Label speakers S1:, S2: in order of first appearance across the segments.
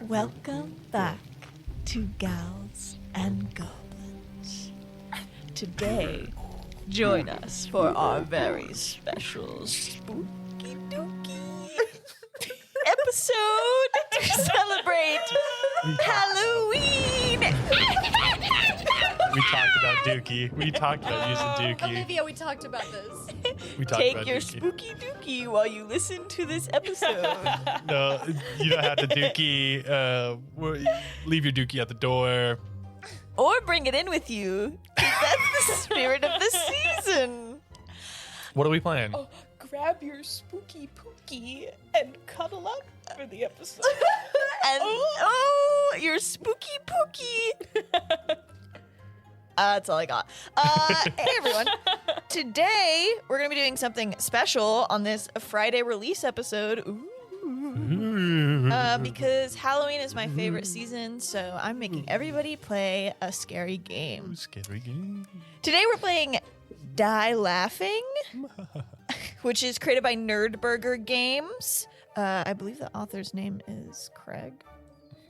S1: Welcome back to Gals and Goblins. Today, join us for our very special spooky dooky episode to celebrate Halloween.
S2: We talked about Dookie. We talked about using Dookie.
S3: Olivia, we talked about this.
S2: We talked
S1: Take
S2: about
S1: your
S2: Dookie.
S1: spooky dookie while you listen to this episode.
S2: No, you don't have to Dookie. Leave your Dookie at the door.
S1: Or bring it in with you, 'cause that's the spirit of the season.
S2: What are we playing?
S4: Oh, grab your spooky pookie and cuddle up for the episode.
S1: And your spooky pookie. That's all I got. Hey everyone. Today we're gonna be doing something special on this Friday release episode. Because Halloween is my favorite season, so I'm making everybody play a scary game.
S2: Scary game.
S1: Today we're playing Die Laughing, which is created by Nerdburger Games. I believe the author's name is Craig.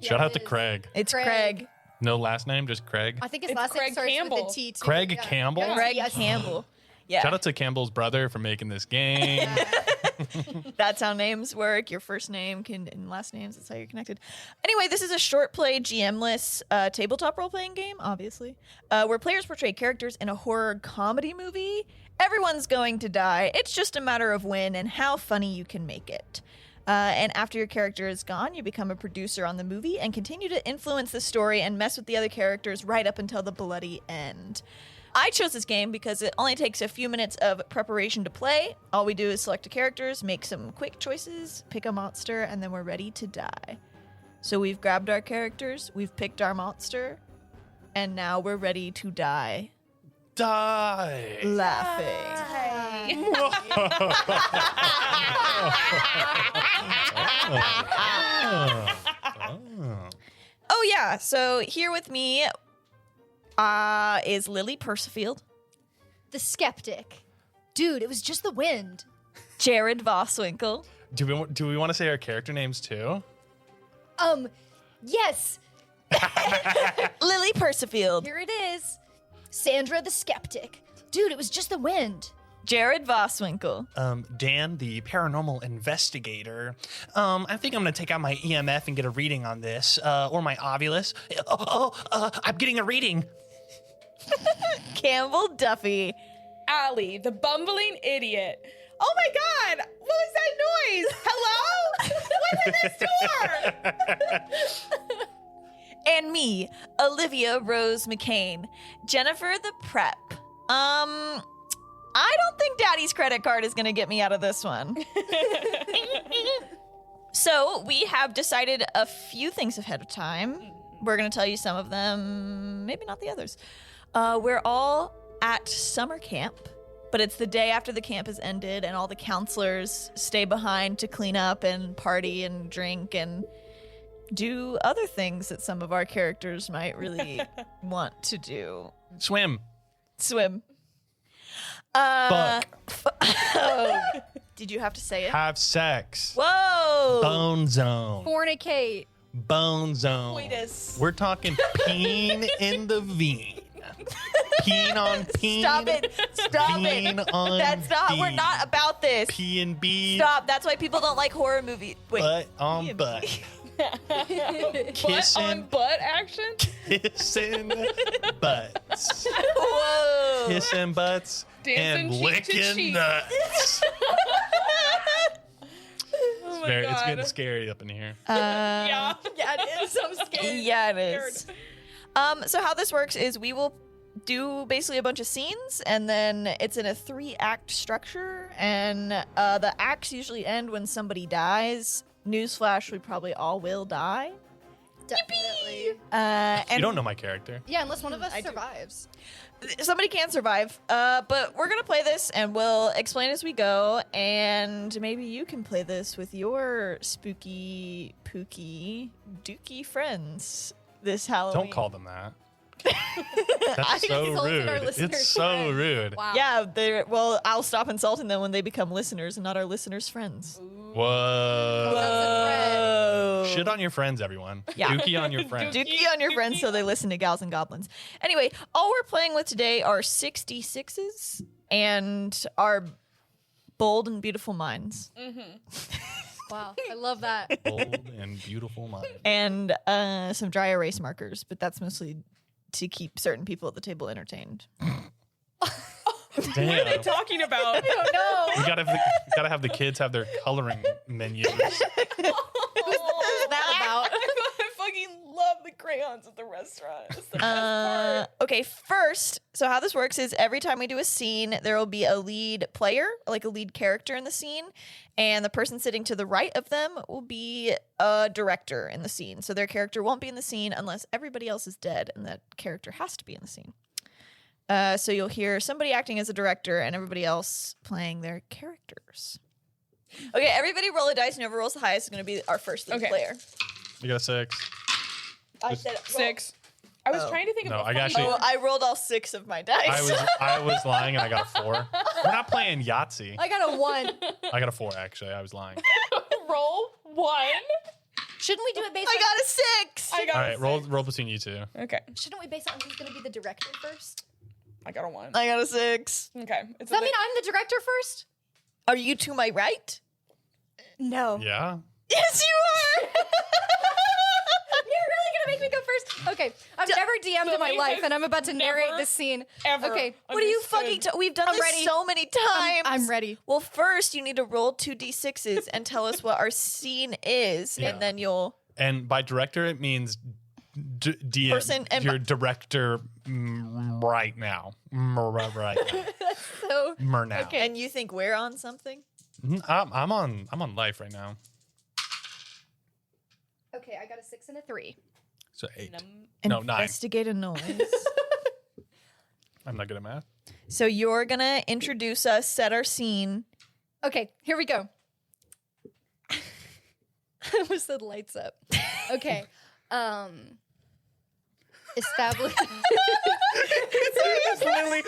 S2: Shout
S3: Yeah,
S2: out to
S3: it is.
S2: Craig.
S1: It's
S3: Craig.
S1: Craig.
S2: No last name, just Craig.
S3: I think his
S4: It's
S3: last name
S4: Craig
S3: starts
S4: Campbell.
S3: with a T too.
S2: Craig
S3: Yeah.
S2: Campbell?
S3: Yeah.
S1: Craig
S3: Yes.
S1: Campbell. Yeah.
S2: Shout out to Campbell's brother for making this game.
S1: That's how names work. Your first name and last names. That's how you're connected. Anyway, this is a short play, GM-less tabletop role-playing game, obviously, where players portray characters in a horror comedy movie. Everyone's going to die. It's just a matter of when and how funny you can make it. And after your character is gone, you become a producer on the movie and continue to influence the story and mess with the other characters right up until the bloody end. I chose this game because it only takes a few minutes of preparation to play. All we do is select the characters, make some quick choices, pick a monster, and then we're ready to die. So we've grabbed our characters, we've picked our monster, and now we're ready to die.
S2: Die.
S1: Laughing. Oh yeah, so here with me is Lilly Percifield,
S3: The Skeptic. Dude, it was just the wind.
S1: Jared Voswinkle,
S2: Do we want to say our character names too?
S3: Yes,
S1: Lilly Percifield,
S3: here it is. Sandra the Skeptic. Dude, it was just the wind.
S1: Jared Voswinkle,
S5: Dan, the Paranormal Investigator. I think I'm going to take out my EMF and get a reading on this, or my Ovulus. I'm getting a reading.
S1: Campbell Duffy,
S4: Allie, the Bumbling Idiot. Oh my god! What was that noise? Hello? What's in this door?
S1: and me, Olivia Rose McCain, Jennifer the Prep. I don't think Daddy's credit card is going to get me out of this one. So we have decided a few things ahead of time. We're going to tell you some of them, maybe not the others. We're all at summer camp, but it's the day after the camp has ended and all the counselors stay behind to clean up and party and drink and do other things that some of our characters might really want to do.
S2: Swim.
S1: Swim.
S2: Fuck.
S1: Oh, did you have to say it?
S2: Have sex.
S1: Whoa!
S2: Bone zone.
S3: Fornicate.
S2: Bone zone.
S4: Coitus.
S2: We're talking peen in the vein. Peen on peen.
S1: Stop it! Stop
S2: Peen
S1: it!
S2: on
S1: That's not. We're
S2: bean.
S1: not about this.
S2: P and B.
S1: Stop. That's why people don't like horror movies. Wait.
S2: Butt
S1: P
S2: on
S1: and
S2: butt.
S1: B.
S4: Butt on
S2: Kissing.
S4: butt action?
S2: Kissing butts.
S1: Whoa!
S2: Kissing butts.
S4: Dancing
S2: and
S4: cheek to
S2: licking
S4: cheek.
S2: nuts.
S4: Oh my
S2: It's
S4: god.
S2: getting scary up in here.
S4: Yeah. Yeah, it is. I'm scared.
S1: Yeah, it is. So how this works is we will do basically a bunch of scenes, and then it's in a 3-act structure, and the acts usually end when somebody dies. Newsflash: we probably all will die.
S3: Definitely.
S1: And
S2: You don't know my character.
S3: Yeah, unless one of us
S1: I do.
S3: survives.
S1: somebody can survive. But we're gonna play this, and we'll explain as we go. And maybe you can play this with your spooky, pooky, dooky friends this Halloween.
S2: Don't call them that. That's
S3: I
S2: so
S3: insulted our
S2: rude.
S3: listeners.
S2: It's so rude.
S3: Wow.
S1: Yeah, well, I'll stop insulting them when they become listeners and not our listeners' friends.
S2: Whoa.
S3: That's a
S2: Shit on your friends, everyone.
S1: Yeah.
S2: Dookie on your friends.
S1: Dookie on your friends so they listen to Gals and Goblins. Anyway, all we're playing with today are 66s and our bold and beautiful minds.
S3: Wow, I love that.
S2: Bold and beautiful mind.
S1: And some dry erase markers, but that's mostly to keep certain people at the table entertained.
S4: What are they talking about?
S3: I don't know.
S2: We gotta have the kids have their coloring menus.
S3: What's that about?
S4: I fucking love the crayons at the restaurant. It's the best part.
S1: Okay, first, so how this works is every time we do a scene, there will be a lead player, like a lead character in the scene, and the person sitting to the right of them will be a director in the scene. So their character won't be in the scene unless everybody else is dead, and that character has to be in the scene. So you'll hear somebody acting as a director and everybody else playing their characters. Okay, everybody roll a dice, and whoever rolls the highest is going to be our first lead
S4: Okay.
S1: player.
S2: You got a 6.
S1: I said
S4: 6. I was trying to think
S2: No,
S4: of a
S2: I
S4: funny
S2: actually-
S1: Oh, I rolled all 6 of my dice.
S2: I was lying and I got a 4. We're not playing Yahtzee.
S3: I got a 1.
S2: I got a 4 actually. I was lying.
S4: roll 1.
S3: Shouldn't we do it based
S1: I
S3: on
S1: got a 6.
S4: I got
S2: All
S4: a
S2: right, roll between you two.
S4: Okay,
S3: Shouldn't we base it on who's going to be the director first?
S4: I got a 1.
S1: I got a 6.
S4: Okay,
S3: Does that mean I'm the director first?
S1: Are you to my right?
S3: No.
S2: Yeah.
S1: Yes, you are.
S3: You're really going to make me go first? Okay. I've never DM'd in my
S4: Lilly
S3: life,
S4: has
S3: and I'm about to narrate
S4: never,
S3: this scene.
S4: ever
S3: Okay.
S1: What are you
S4: understood.
S1: fucking? We've done
S3: I'm
S1: this
S3: ready.
S1: so many times.
S3: I'm ready.
S1: Well, first you need to roll 2 d6s and tell us what our scene is,
S2: Yeah.
S1: and then you'll.
S2: And by director, it means DM.
S1: Person and
S2: your director right now. Right now.
S3: So,
S2: Now.
S3: Okay.
S1: And you think we're on something?
S2: I'm on life right now.
S3: okay, I got a 6 and a 3.
S2: So 8. No, 9.
S1: Investigate a noise.
S2: I'm not good at math.
S1: So you're gonna introduce us, set our scene.
S3: Okay, here we go. I almost said lights up. Okay. Establish.
S2: Lily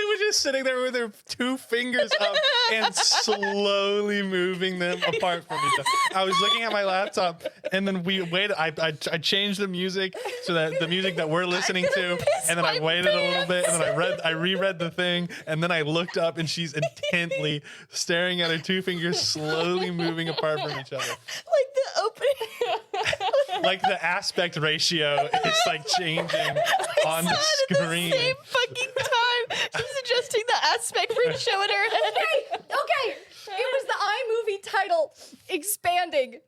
S2: was just sitting there with her 2 fingers up and slowly moving them apart from each other. I was looking at my laptop, and then we waited. I changed the music so that the music that we're listening to, and then I waited a little bit, and then I reread the thing, and then I looked up, and she's intently staring at her 2 fingers slowly moving apart from each other.
S1: Like the opening.
S2: Like the aspect ratio is like changing on the
S1: At
S2: screen.
S1: the same fucking time. She's adjusting the aspect ratio in her head.
S3: Okay. It was the iMovie title expanding.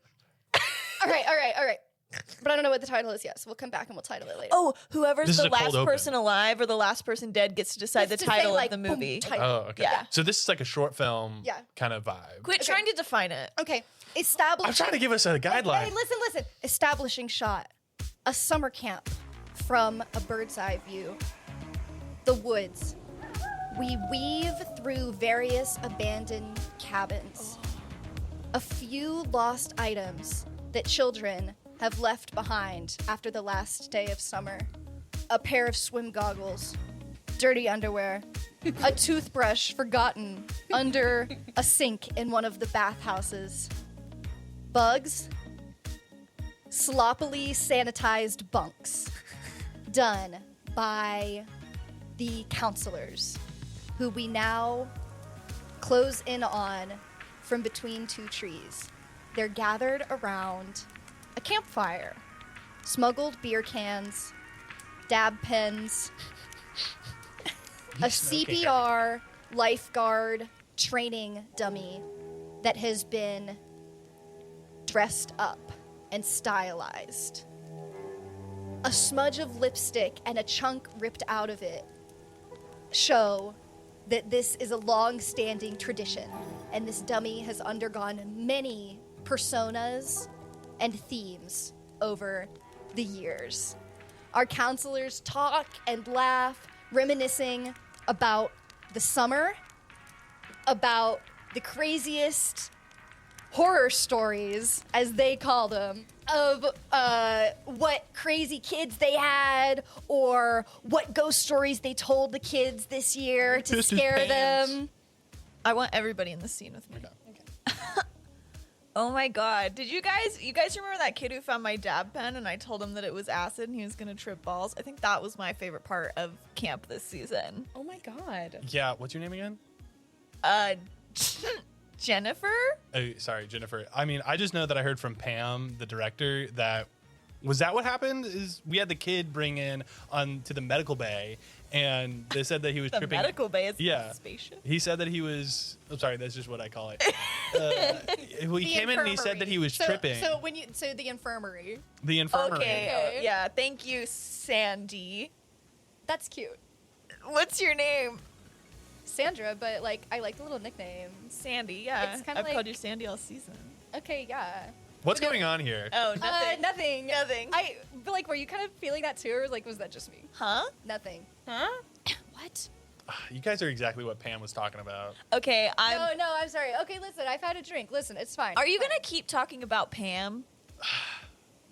S3: All right. But I don't know what the title is yet, so we'll come back and we'll title it later.
S1: Oh, whoever's
S2: This is
S1: the
S2: a cold
S1: last
S2: open.
S1: person alive or the last person dead gets to decide the
S3: Just to say,
S1: title
S3: like,
S1: of the
S3: boom,
S1: movie.
S3: title.
S2: Oh, okay.
S1: Yeah.
S2: So this is like a short film
S3: Yeah.
S2: kind of vibe.
S1: Quit trying to define it.
S3: Okay. Establish.
S2: I'm trying to give us a guideline.
S3: Hey, listen. Establishing shot. A summer camp from a bird's eye view. The woods. We weave through various abandoned cabins. A few lost items that children have left behind after the last day of summer. A pair of swim goggles, dirty underwear, a toothbrush forgotten under a sink in one of the bathhouses. Bugs, sloppily sanitized bunks, done by the counselors, who we now close in on from between 2 trees. They're gathered around a campfire, smuggled beer cans, dab pens, a CPR lifeguard training dummy that has been dressed up and stylized. A smudge of lipstick and a chunk ripped out of it show that this is a long-standing tradition, and this dummy has undergone many personas and themes over the years. Our counselors talk and laugh, reminiscing about the summer, about the craziest horror stories, as they call them, of what crazy kids they had, or what ghost stories they told the kids this year to
S2: Pissed his
S3: scare
S2: pants.
S3: them.
S1: I want everybody in the scene with me. Oh my god. Did you guys remember that kid who found my dab pen and I told him that it was acid and he was gonna trip balls? I think that was my favorite part of camp this season.
S4: Oh my god.
S2: Yeah, what's your name again?
S1: Jennifer?
S2: Oh, sorry, Jennifer. I mean, I just know that I heard from Pam, the director, that what happened? Is we had the kid bring in on to the medical bay, and they said that he was
S1: The
S2: tripping.
S1: medical bay is
S2: Yeah.
S1: a spaceship.
S2: He said that he was. I'm sorry, that's just what I call it. He
S3: The
S2: came in and he said that he was tripping.
S3: So the infirmary.
S2: The infirmary.
S1: Okay. Yeah, thank you, Sandy.
S3: That's cute.
S1: What's your name?
S3: Sandra, but like I like the little nickname.
S1: Sandy, yeah.
S3: It's kinda
S1: I've called
S3: like-
S1: you Sandy all season.
S3: Okay, yeah.
S2: What's going on here?
S1: Oh, nothing.
S3: Nothing.
S1: Nothing.
S3: But like, were you kind of feeling that too, or like was that just me?
S1: Huh?
S3: Nothing.
S4: Huh?
S3: What?
S2: You guys are exactly what Pam was talking about.
S1: Okay,
S3: No, I'm sorry. Okay, listen, I've had a drink. Listen, it's fine.
S1: Are you
S3: It's
S1: gonna keep talking about Pam?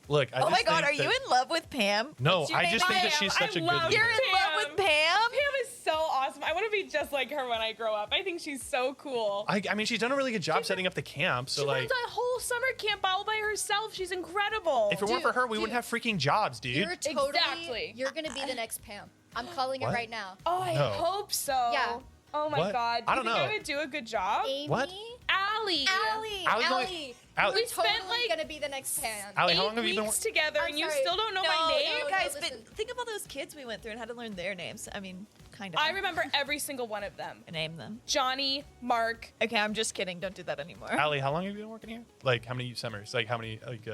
S2: Look, I
S1: Oh
S2: just
S1: my god,
S2: think
S1: are you
S2: that-
S1: in love with Pam?
S2: No,
S1: What's your
S2: I
S1: name?
S2: just think that
S4: I
S2: she's
S4: am.
S2: such a
S4: I
S2: good
S4: love
S2: leader.
S1: You're in
S4: Pam.
S1: love with Pam?
S4: Pam is so awesome. I want to be just like her when I grow up. I think she's so cool.
S2: I mean, she's done a really good job setting up the camp. So
S4: She
S2: like,
S4: runs a whole summer camp all by herself. She's incredible.
S2: if it weren't for her, we
S3: Dude.
S2: wouldn't have freaking jobs, dude.
S3: You're totally.
S4: Exactly.
S3: You're gonna be the next Pam. I'm calling
S2: What?
S3: it right now.
S4: Oh, I
S2: No.
S4: hope so.
S3: Yeah.
S4: Oh my
S2: What?
S4: god.
S2: I don't
S4: Do you think
S2: know.
S4: I would do a good job?
S3: Amy.
S2: What?
S4: Allie.
S3: Allie.
S2: Allie's
S3: Allie.
S2: only- Allie-
S3: You're
S4: We spent,
S3: totally
S4: like,
S3: gonna be the next Pam.
S2: Allie,
S4: 8
S2: how long have you been?
S4: weeks together,
S3: I'm
S4: and you
S3: sorry.
S4: still don't know my
S1: No,
S4: name?
S1: you guys,
S3: listen.
S1: but think of all those kids we went through and had to learn their names. I mean, kind of.
S4: I remember every single one of them.
S1: Name them.
S4: Johnny, Mark.
S1: Okay, I'm just kidding. Don't do that anymore.
S2: Allie, how long have you been working here? Like, how many summers? Like, how many? Like,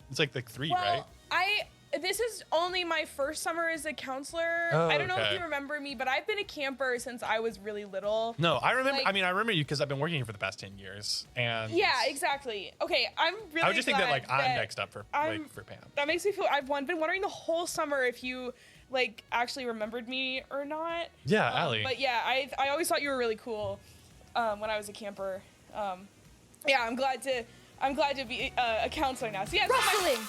S2: it's like 3,
S4: Well,
S2: right?
S4: this is only my first summer as a counselor.
S2: Oh,
S4: I don't know if
S2: okay.
S4: you remember me, but I've been a camper since I was really little.
S2: No, I remember.
S4: like-
S2: I mean, I remember you because I've been working here for the past 10 years, and
S4: Yeah, exactly. Okay, I'm really.
S2: I would just think that
S4: glad
S2: like I'm next up for
S4: I'm-
S2: like for Pam.
S4: That makes me feel. Been wondering the whole summer if you like actually remembered me or not.
S2: Yeah, Allie.
S4: But yeah, I always thought you were really cool when I was a camper. Yeah, I'm glad to be a counselor now. So yeah, so my-
S3: Rustling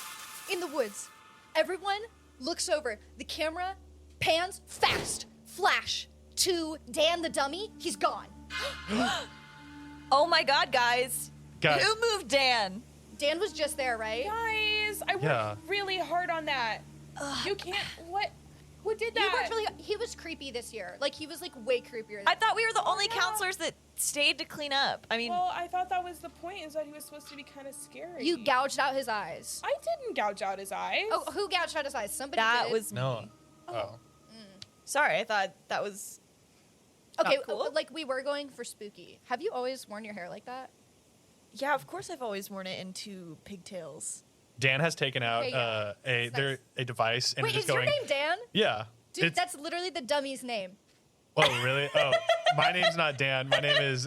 S3: in the woods. Everyone looks over. The camera pans fast. Flash to Dan the dummy. He's gone.
S1: Oh my god, guys.
S2: Guys.
S1: Who moved Dan?
S3: Dan was just there, right?
S4: guys, I
S2: Yeah.
S4: worked really hard on that. You can't. What? Who did
S3: He
S4: that?
S3: worked really. He was creepy this year. Like he was like way creepier.
S1: I thought we were the only
S4: no.
S1: counselors that stayed to clean up. I mean,
S4: Well, I thought that was the point. Is that he was supposed to be kind of scary.
S3: You gouged out his eyes.
S4: I didn't gouge out his eyes.
S3: Oh, who gouged out his eyes? Somebody
S1: that
S3: did.
S1: was
S2: No.
S1: me.
S2: Oh.
S1: Sorry, I thought that was
S3: Okay,
S1: not cool.
S3: like we were going for spooky. Have you always worn your hair like that?
S1: Yeah, of course I've always worn it into pigtails.
S2: Dan has taken out
S3: Okay, yeah.
S2: a device and
S3: Wait,
S2: is
S3: is
S2: just going.
S3: your name Dan?
S2: Yeah.
S3: Dude,
S2: It's-
S3: that's literally the dummy's name.
S2: Oh, really? Oh, my name's not Dan. My name is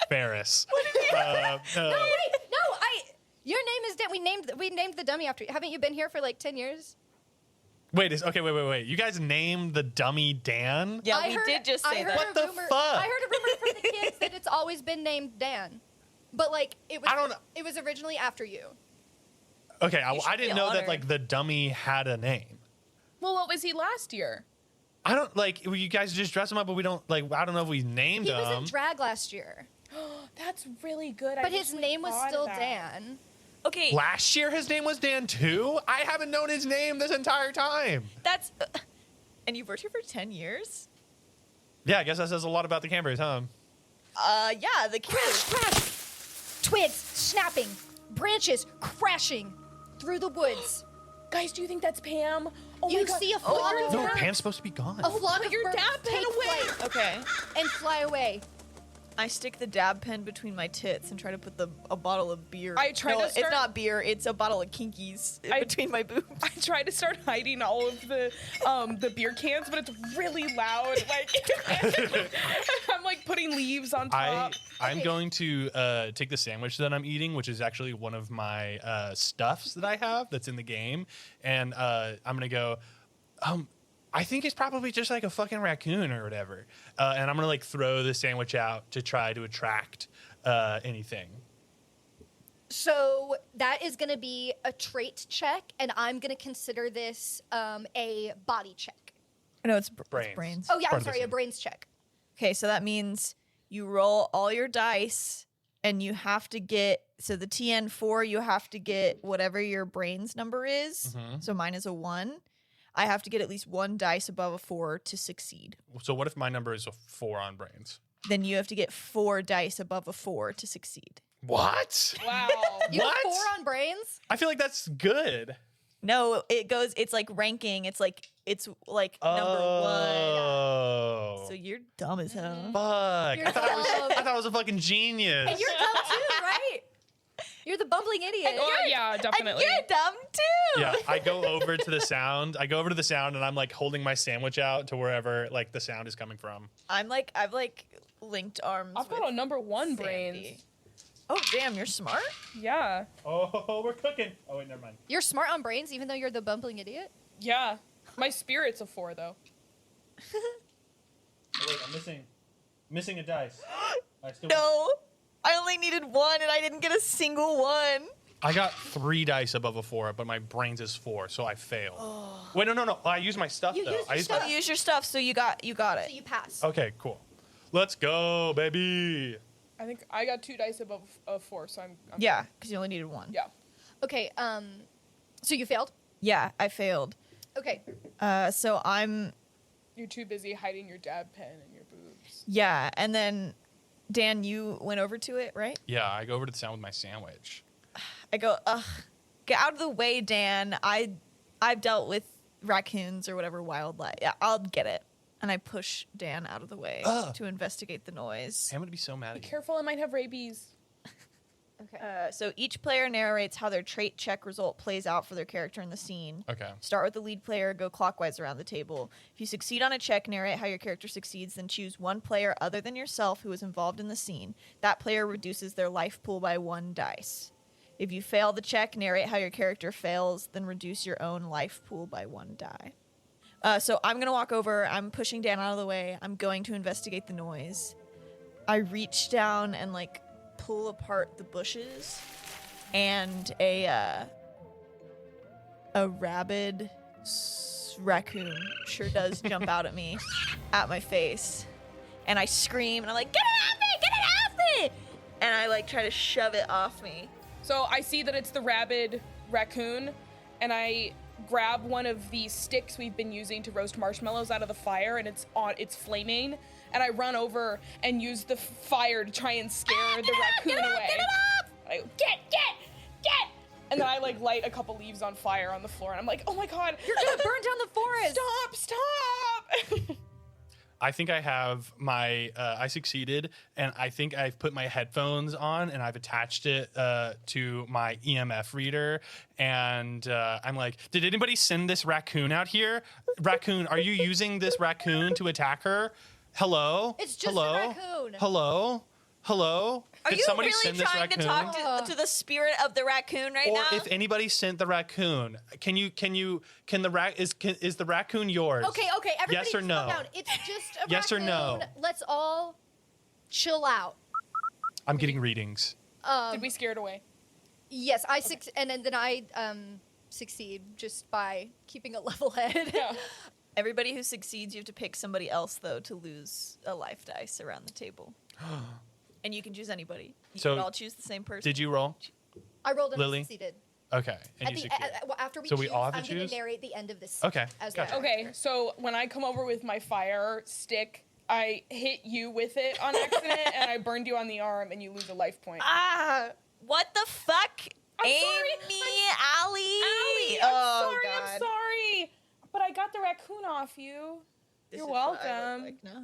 S2: Ferris.
S3: No, your name is Dan. We named the dummy after you. Haven't you been here for like 10 years?
S2: Wait. Wait. You guys named the dummy Dan?
S1: Yeah,
S3: I
S1: we
S3: heard-
S1: did just
S3: I
S1: say
S3: heard
S1: that.
S2: What
S3: a
S2: the
S3: rumor,
S2: fuck?
S3: I heard a rumor from the kids that it's always been named Dan. But like it was
S2: I don't know.
S3: it was originally after you.
S2: Okay,
S1: You should
S2: I didn't
S1: be
S2: know that
S1: honored.
S2: like the dummy had a name.
S4: Well, what was he last year?
S2: I don't like you guys just dress him up, but we don't like. I don't know if we named
S3: He
S2: him.
S3: was in drag last year.
S4: That's really good.
S3: But his name was still Dan.
S1: Okay,
S2: Last year, his name was Dan too. I haven't known his name this entire time.
S1: that's and you've worked here for 10 years?
S2: Yeah, I guess that says a lot about the campers, huh?
S1: Yeah, the kids.
S3: Crash! Twigs snapping, branches crashing through the woods.
S4: Guys, do you think that's Pam? Oh
S3: You
S4: my God.
S3: see a flock
S4: your
S3: of
S2: No,
S3: birds.
S2: Pam's supposed to be gone.
S3: A flock
S4: Put
S3: of
S4: your
S3: birds
S4: dab pen
S3: take
S4: away.
S3: flight
S1: Okay.
S3: and fly away.
S1: I stick the dab pen between my tits and try to put a bottle of beer.
S4: I try
S1: no,
S4: to
S1: it's
S4: start-
S1: not beer. It's a bottle of Kinkies between my boobs.
S4: I tried to start hiding all of the beer cans, but it's really loud. Like I'm like putting leaves on top.
S2: I'm
S3: Okay.
S2: going to take the sandwich that I'm eating, which is actually one of my stuffs that I have that's in the game, and I'm gonna go. I think it's probably just like a fucking raccoon or whatever, and I'm gonna like throw the sandwich out to try to attract anything.
S3: So that is going to be a trait check, and I'm going to consider this a body check.
S1: No, it's
S2: Brains.
S1: brains.
S3: Oh yeah,
S2: Part
S3: I'm
S2: of the
S3: sorry, a
S2: same.
S3: brains check.
S1: Okay, so that means you roll all your dice and you have to get So the TN4, you have to get whatever your brain's number is.
S2: Mhm.
S1: So mine is a 1. I have to get at least 1 dice above a 4 to succeed.
S2: So what if my number is a 4 on brains?
S1: Then you have to get 4 dice above a 4 to succeed.
S2: What?
S4: Wow.
S3: You have
S2: What?
S3: 4 on brains?
S2: I feel like that's good.
S1: No, it's like ranking. It's like number 1.
S2: Oh.
S1: So you're dumb as hell.
S2: Fuck.
S3: You're
S2: I thought I was a fucking
S3: And
S2: genius.
S3: you're dumb too, right? You're the bumbling idiot.
S4: Oh, yeah,
S1: And
S4: definitely.
S1: you're dumb too.
S2: Yeah, I go over to the sound. And I'm like holding my sandwich out to wherever like the sound is coming from.
S1: I've linked arms.
S4: I've got
S1: with
S4: a number 1
S1: Sandy.
S4: brains.
S1: Oh damn, you're smart.
S4: Yeah.
S2: Oh, we're cooking. Oh wait, never mind.
S3: You're smart on brains, even though you're the bumbling idiot.
S4: Yeah. My spirit's a 4, though.
S2: Oh, wait, I'm missing a dice. I still.
S1: No, I only needed 1, and I didn't get a single 1.
S2: I got 3 dice above a 4, but my brains is 4, so I failed. Wait, no. I used my stuff
S3: You
S2: though.
S3: used your
S2: I used
S3: stuff.
S2: my.
S1: Use your stuff, so you got
S3: So
S1: it.
S3: you pass.
S2: Okay, cool. Let's go, baby.
S4: I think I got 2 dice above a 4, so I'm
S1: Yeah, because you only needed 1.
S4: Yeah.
S3: Okay, so you failed?
S1: Yeah, I failed.
S3: Okay.
S1: So I'm
S4: You're too busy hiding your dab pen and your boobs.
S1: yeah, and then Dan, you went over to it, right?
S2: Yeah, I go over to the sound with my sandwich.
S1: I go, ugh, get out of the way, Dan. I've dealt with raccoons or whatever wildlife. Yeah, I'll get it. And I push Dan out of the way
S2: Ugh.
S1: to investigate the noise.
S2: Sam would be so mad
S4: Be
S2: at you.
S4: careful, I might have rabies.
S3: Okay.
S1: So each player narrates how their trait check result plays out for their character in the scene.
S2: Okay.
S1: Start with the lead player, go clockwise around the table. If you succeed on a check, narrate how your character succeeds, then choose one player other than yourself who is involved in the scene. That player reduces their life pool by 1 dice. If you fail the check, narrate how your character fails, then reduce your own life pool by 1 die. So I'm going to walk over. I'm pushing Dan out of the way. I'm going to investigate the noise. I reach down and, like, pull apart the bushes, and a rabid raccoon sure does jump out at me, at my face. And I scream, and I'm like, get it off me! Get it off me! And I, like, try to shove it off me.
S4: So I see that it's the rabid raccoon, and I grab one of the sticks we've been using to roast marshmallows out of the fire, and it's flaming, and I run over and use the fire to try and scare the raccoon away.
S1: Get it off!
S4: I go, get! And then I like light a couple leaves on fire on the floor, and I'm like, oh my god,
S3: You're gonna burn down the forest.
S4: stop!
S2: I think I have my, I succeeded, and I think I've put my headphones on, and I've attached it to my EMF reader, and I'm like, did anybody send this raccoon out here? Raccoon, are you using this raccoon to attack her? Hello?
S3: It's just a
S2: Hello?
S3: raccoon.
S2: Hello?
S1: Are
S2: Did
S1: you
S2: somebody
S1: really
S2: send this
S1: trying to
S2: raccoon?
S1: talk to the spirit of the raccoon right
S2: Or
S1: now?
S2: if anybody sent the raccoon, can the raccoon yours?
S3: Okay, everybody
S2: Yes or
S3: slow
S2: no?
S3: down. It's just a
S2: Yes or
S3: raccoon.
S2: no?
S3: Let's all chill out.
S2: I'm getting readings.
S4: Did we scare it away?
S3: Yes, and then I succeed just by keeping a level head.
S4: Yeah.
S1: Everybody who succeeds, you have to pick somebody else, though, to lose a life dice around the table. And you can choose anybody. You
S2: So,
S1: can all choose the same person.
S2: Did you roll?
S3: I rolled and
S2: Lily?
S3: succeeded.
S2: Okay, and
S3: At
S2: you
S3: the,
S2: succeeded.
S3: after we
S2: So we
S3: choose,
S2: all have to
S3: I'm going
S2: choose?
S3: to narrate the end of this.
S2: Okay,
S3: As
S2: gotcha.
S3: the
S4: Okay, so when I come over with my fire stick, I hit you with it on accident, and I burned you on the arm, and you lose a life point.
S1: Ah, what the fuck?
S4: I'm
S1: Amy,
S4: sorry.
S1: Allie.
S4: Allie,
S1: Oh,
S4: I'm
S1: God.
S4: sorry. But I got the raccoon off you.
S1: This
S4: You're
S1: is what I
S4: welcome.
S1: look like now.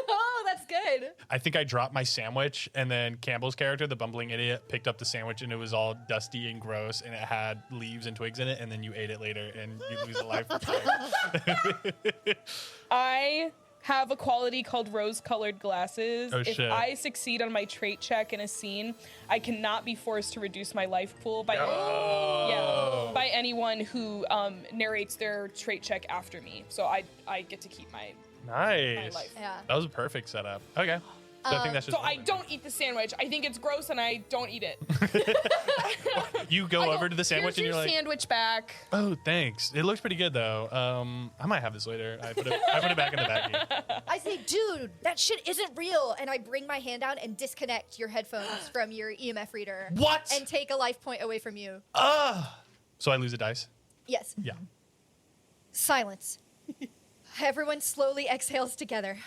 S3: Oh, that's good.
S2: I think I dropped my sandwich, and then Campbell's character, the bumbling idiot, picked up the sandwich, and it was all dusty and gross, and it had leaves and twigs in it, and then you ate it later, and you lose a life.
S4: I have a quality called rose-colored glasses.
S2: Oh,
S4: if
S2: shit.
S4: I succeed on my trait check in a scene, I cannot be forced to reduce my life pool by by anyone who narrates their trait check after me. So I get to keep my
S2: Nice.
S4: life.
S3: Yeah.
S2: That was a perfect setup. Okay. So I think that's just.
S4: So I don't eat the sandwich. I think it's gross and I don't eat it.
S2: You go over to the sandwich and
S4: Here's
S2: you're
S4: your
S2: like,
S4: sandwich back.
S2: oh, thanks. It looks pretty good though. I might have this later. I put it back in the baggie.
S3: I say, dude, that shit isn't real. And I bring my hand down and disconnect your headphones from your EMF reader.
S2: What?
S3: And take a life point away from you.
S2: So I lose a dice.
S3: Yes.
S2: Yeah.
S3: Silence. Everyone slowly exhales together.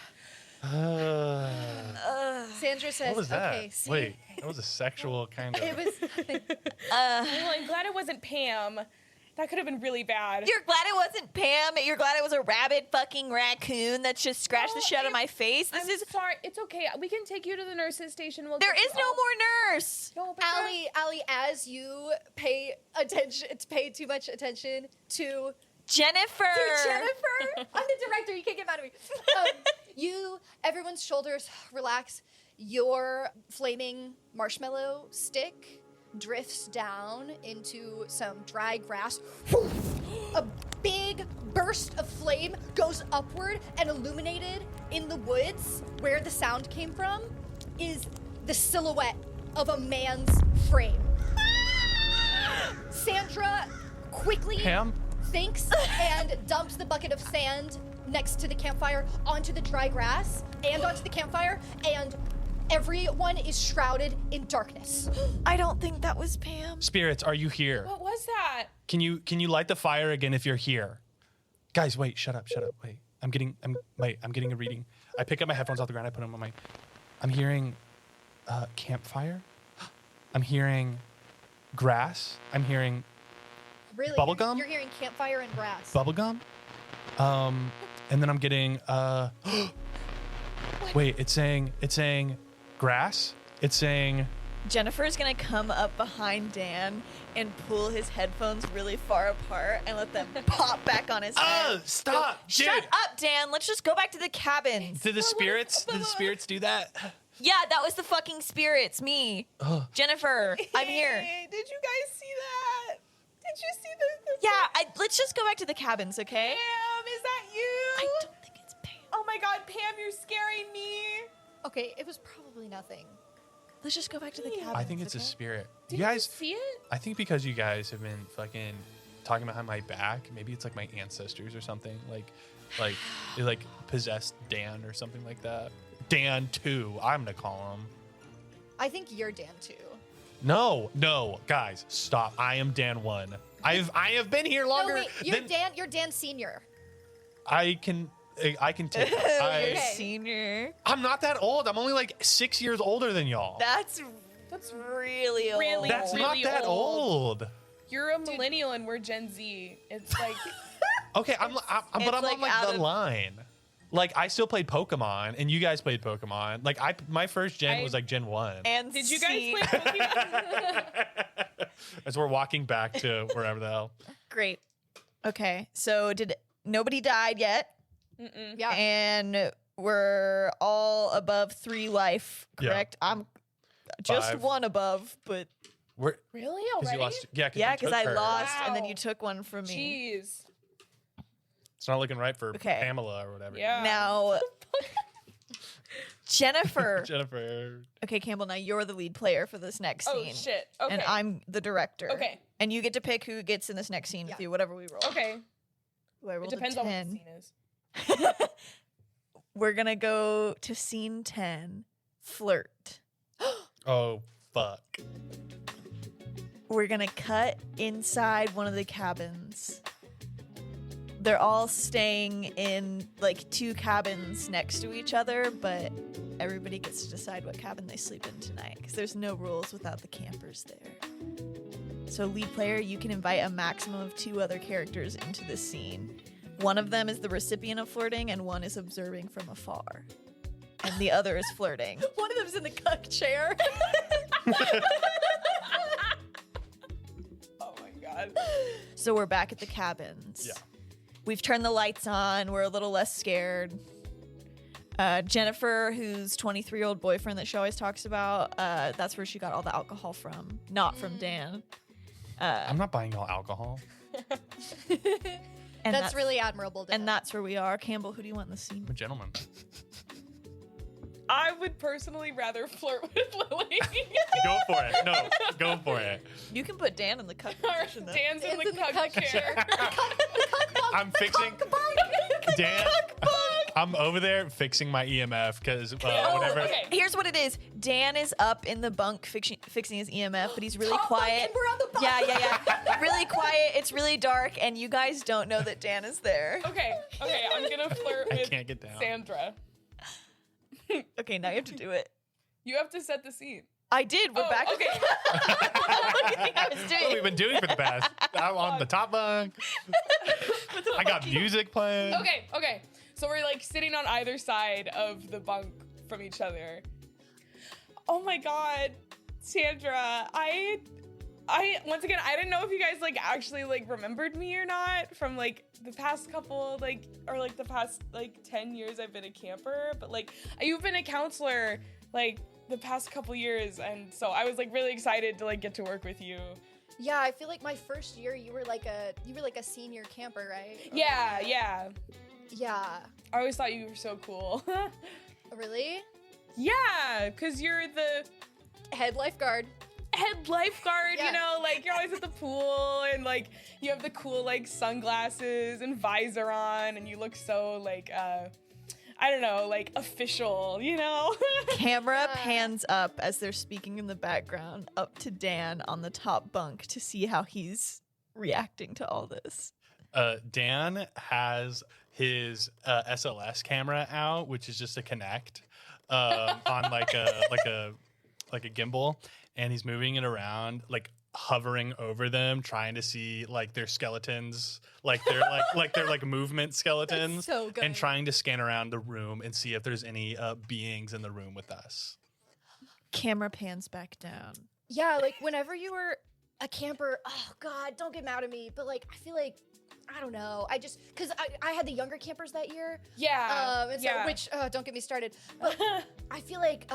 S3: Sandra says,
S2: What was that?
S3: okay, see.
S2: Wait, that was a sexual kind of.
S3: It was.
S4: Well, I'm glad it wasn't Pam. That could have been really bad.
S1: You're glad it wasn't Pam. You're glad it was a rabid fucking raccoon that just scratched the
S4: No,
S1: shit out of my face. This
S4: I'm
S1: is.
S4: sorry. It's okay. We can take you to the nurse's station. We'll
S1: There
S4: get
S1: is
S4: you
S1: no
S4: all-
S1: more nurse.
S4: No, but
S3: Allie, as you pay too much attention to
S1: Jennifer.
S3: Jennifer. I'm the director. You can't get mad at me. Everyone's shoulders relax. Your flaming marshmallow stick drifts down into some dry grass. A big burst of flame goes upward, and illuminated in the woods where the sound came from is the silhouette of a man's frame. Sandra quickly
S2: Pam?
S3: thinks and dumps the bucket of sand next to the campfire onto the dry grass and onto the campfire, and everyone is shrouded in darkness.
S1: I don't think that was Pam.
S2: Spirits, are you here?
S4: What was that?
S2: Can you light the fire again if you're here? Guys, wait, shut up. Wait. I'm getting a reading. I pick up my headphones off the ground, I put them on my. I'm hearing campfire. I'm hearing grass. I'm hearing
S3: Really?
S2: Bubblegum?
S3: You're hearing campfire and grass.
S2: bubblegum. And then I'm getting wait, it's saying grass. It's saying
S1: Jennifer's gonna come up behind Dan and pull his headphones really far apart and let them pop back on his head.
S2: stop, dude.
S1: Shut up, Dan. Let's just go back to the cabin.
S2: Did the spirits do that?
S1: Yeah, that was the fucking spirits. Me. Jennifer, I'm here.
S4: Did you guys see that? Did you see the
S1: Yeah, let's just go back to the cabins, okay?
S4: Pam, is that you?
S1: I don't think it's Pam.
S4: Oh my god, Pam, you're scaring me.
S3: Okay, it was probably nothing.
S1: Let's just go back to the cabins.
S2: I think it's a
S1: okay?
S2: spirit.
S4: Did
S2: you guys,
S4: see it?
S2: I think because you guys have been fucking talking behind my back, maybe it's like my ancestors or something. Like it like possessed Dan or something like that. Dan 2, I'm gonna call him.
S3: I think you're Dan too.
S2: No, guys, stop. I am Dan 1. I have been here longer
S3: No, wait, you're
S2: than
S3: Dan. You're Dan Senior.
S2: I can take it.
S1: You're
S3: Okay.
S1: senior.
S2: I'm not that old. I'm only like 6 years older than y'all.
S1: That's really old.
S4: Really
S2: That's
S4: really
S2: not that old.
S4: You're a millennial and we're Gen Z. It's like
S2: Okay, I'm
S1: It's
S2: on
S1: like
S2: like
S1: out
S2: the
S1: of-
S2: line. Like I still played Pokemon, and you guys played Pokemon. Like my first gen was like Gen 1.
S1: And
S4: did you guys
S1: C.
S4: play Pokemon?
S2: As we're walking back to wherever the hell.
S1: Great. Okay, so nobody died yet,
S3: Yeah.
S1: and we're all above 3 life,
S2: Yeah.
S1: correct? I'm just
S2: 5.
S1: 1 above, but
S2: We're
S4: Really?
S2: because
S4: Already?
S2: you lost. Yeah,
S1: yeah,
S2: you
S1: because
S2: took
S1: I
S2: her.
S1: lost, and then
S4: Wow.
S1: you took 1 from me.
S4: Jeez.
S2: It's not looking right for
S1: Okay.
S2: Pamela or whatever.
S4: Yeah.
S1: Now, Jennifer.
S2: Jennifer.
S1: Okay, Campbell, now you're the lead player for this next
S4: Oh
S1: scene.
S4: shit. Okay.
S1: And I'm the director.
S4: Okay.
S1: And you get to pick who gets in this next scene with
S3: Yeah.
S1: you, whatever we roll.
S4: Okay.
S1: Ooh, I
S4: It
S1: rolled a
S4: depends on what the
S1: 10.
S4: scene is.
S1: We're gonna go to scene 10. Flirt.
S2: Oh fuck.
S1: We're gonna cut inside one of the cabins. They're all staying in like 2 cabins next to each other, but everybody gets to decide what cabin they sleep in tonight because there's no rules without the campers there. So, lead player, you can invite a maximum of 2 other characters into the scene. One of them is the recipient of flirting, and one is observing from afar. And the other is flirting.
S3: One of them's in the cuck chair.
S4: Oh my god.
S1: So we're back at the cabins.
S2: Yeah.
S1: We've turned the lights on. We're a little less scared. Jennifer, whose 23-year-old boyfriend that she always talks about, that's where she got all the alcohol from, not from Dan.
S2: I'm not buying y'all alcohol.
S1: And
S3: That's really admirable.
S1: and that's where we are. Campbell, who do you want in the scene?
S2: I'm a gentleman.
S4: I would personally rather flirt with Lilly.
S2: Go for it. No, go for it.
S1: You can put Dan in the cuck
S4: Or
S1: position then.
S4: Dan's in the
S3: Dan's in the
S4: cuck
S3: cuck
S4: chair.
S2: I'm fixing. Dan, I'm over there fixing my EMF because whenever.
S4: Okay.
S1: Here's what it is. Dan is up in the bunk fixing his EMF, but he's really
S3: Top bunk
S1: quiet.
S3: and we're on the bunk.
S1: Yeah. Really quiet. It's really dark, and you guys don't know that Dan is there.
S4: Okay, I'm gonna flirt with
S2: can't get down.
S4: Sandra.
S1: Okay, now you have to do it.
S4: You have to set the scene.
S1: I did. We're back.
S4: Okay.
S1: What do you think I was
S2: What have we
S1: doing?
S2: been doing for the past? I'm on the top bunk. I got music playing.
S4: Okay. So we're like sitting on either side of the bunk from each other. Oh my god, Sandra, I once again, I didn't know if you guys like actually like remembered me or not from like the past couple the past 10 years I've been a camper, but like you've been a counselor like the past couple years, and so I was like really excited to like get to work with you.
S3: Yeah, I feel like my first year you were like a senior camper, right?
S4: Yeah.
S3: Yeah.
S4: I always thought you were so cool.
S3: Really?
S4: Yeah, because you're the
S3: Head lifeguard.
S4: head lifeguard,
S3: Yeah.
S4: you know, like you're always at the pool and like you have the cool like sunglasses and visor on and you look so like I don't know, like official, you know?
S1: Camera pans up as they're speaking in the background up to Dan on the top bunk to see how he's reacting to all this.
S2: Dan has his SLS camera out, which is just a Kinect on like a gimbal, and he's moving it around, like hovering over them, trying to see like their skeletons, like they're movement skeletons,
S3: so good.
S2: and trying to scan around the room and see if there's any beings in the room with us.
S1: Camera pans back down.
S3: Yeah, like whenever you were a camper, oh God, don't get mad at me, but like I feel like I don't know. Because I had the younger campers that year.
S4: Yeah.
S3: And so, which don't get me started. But I feel like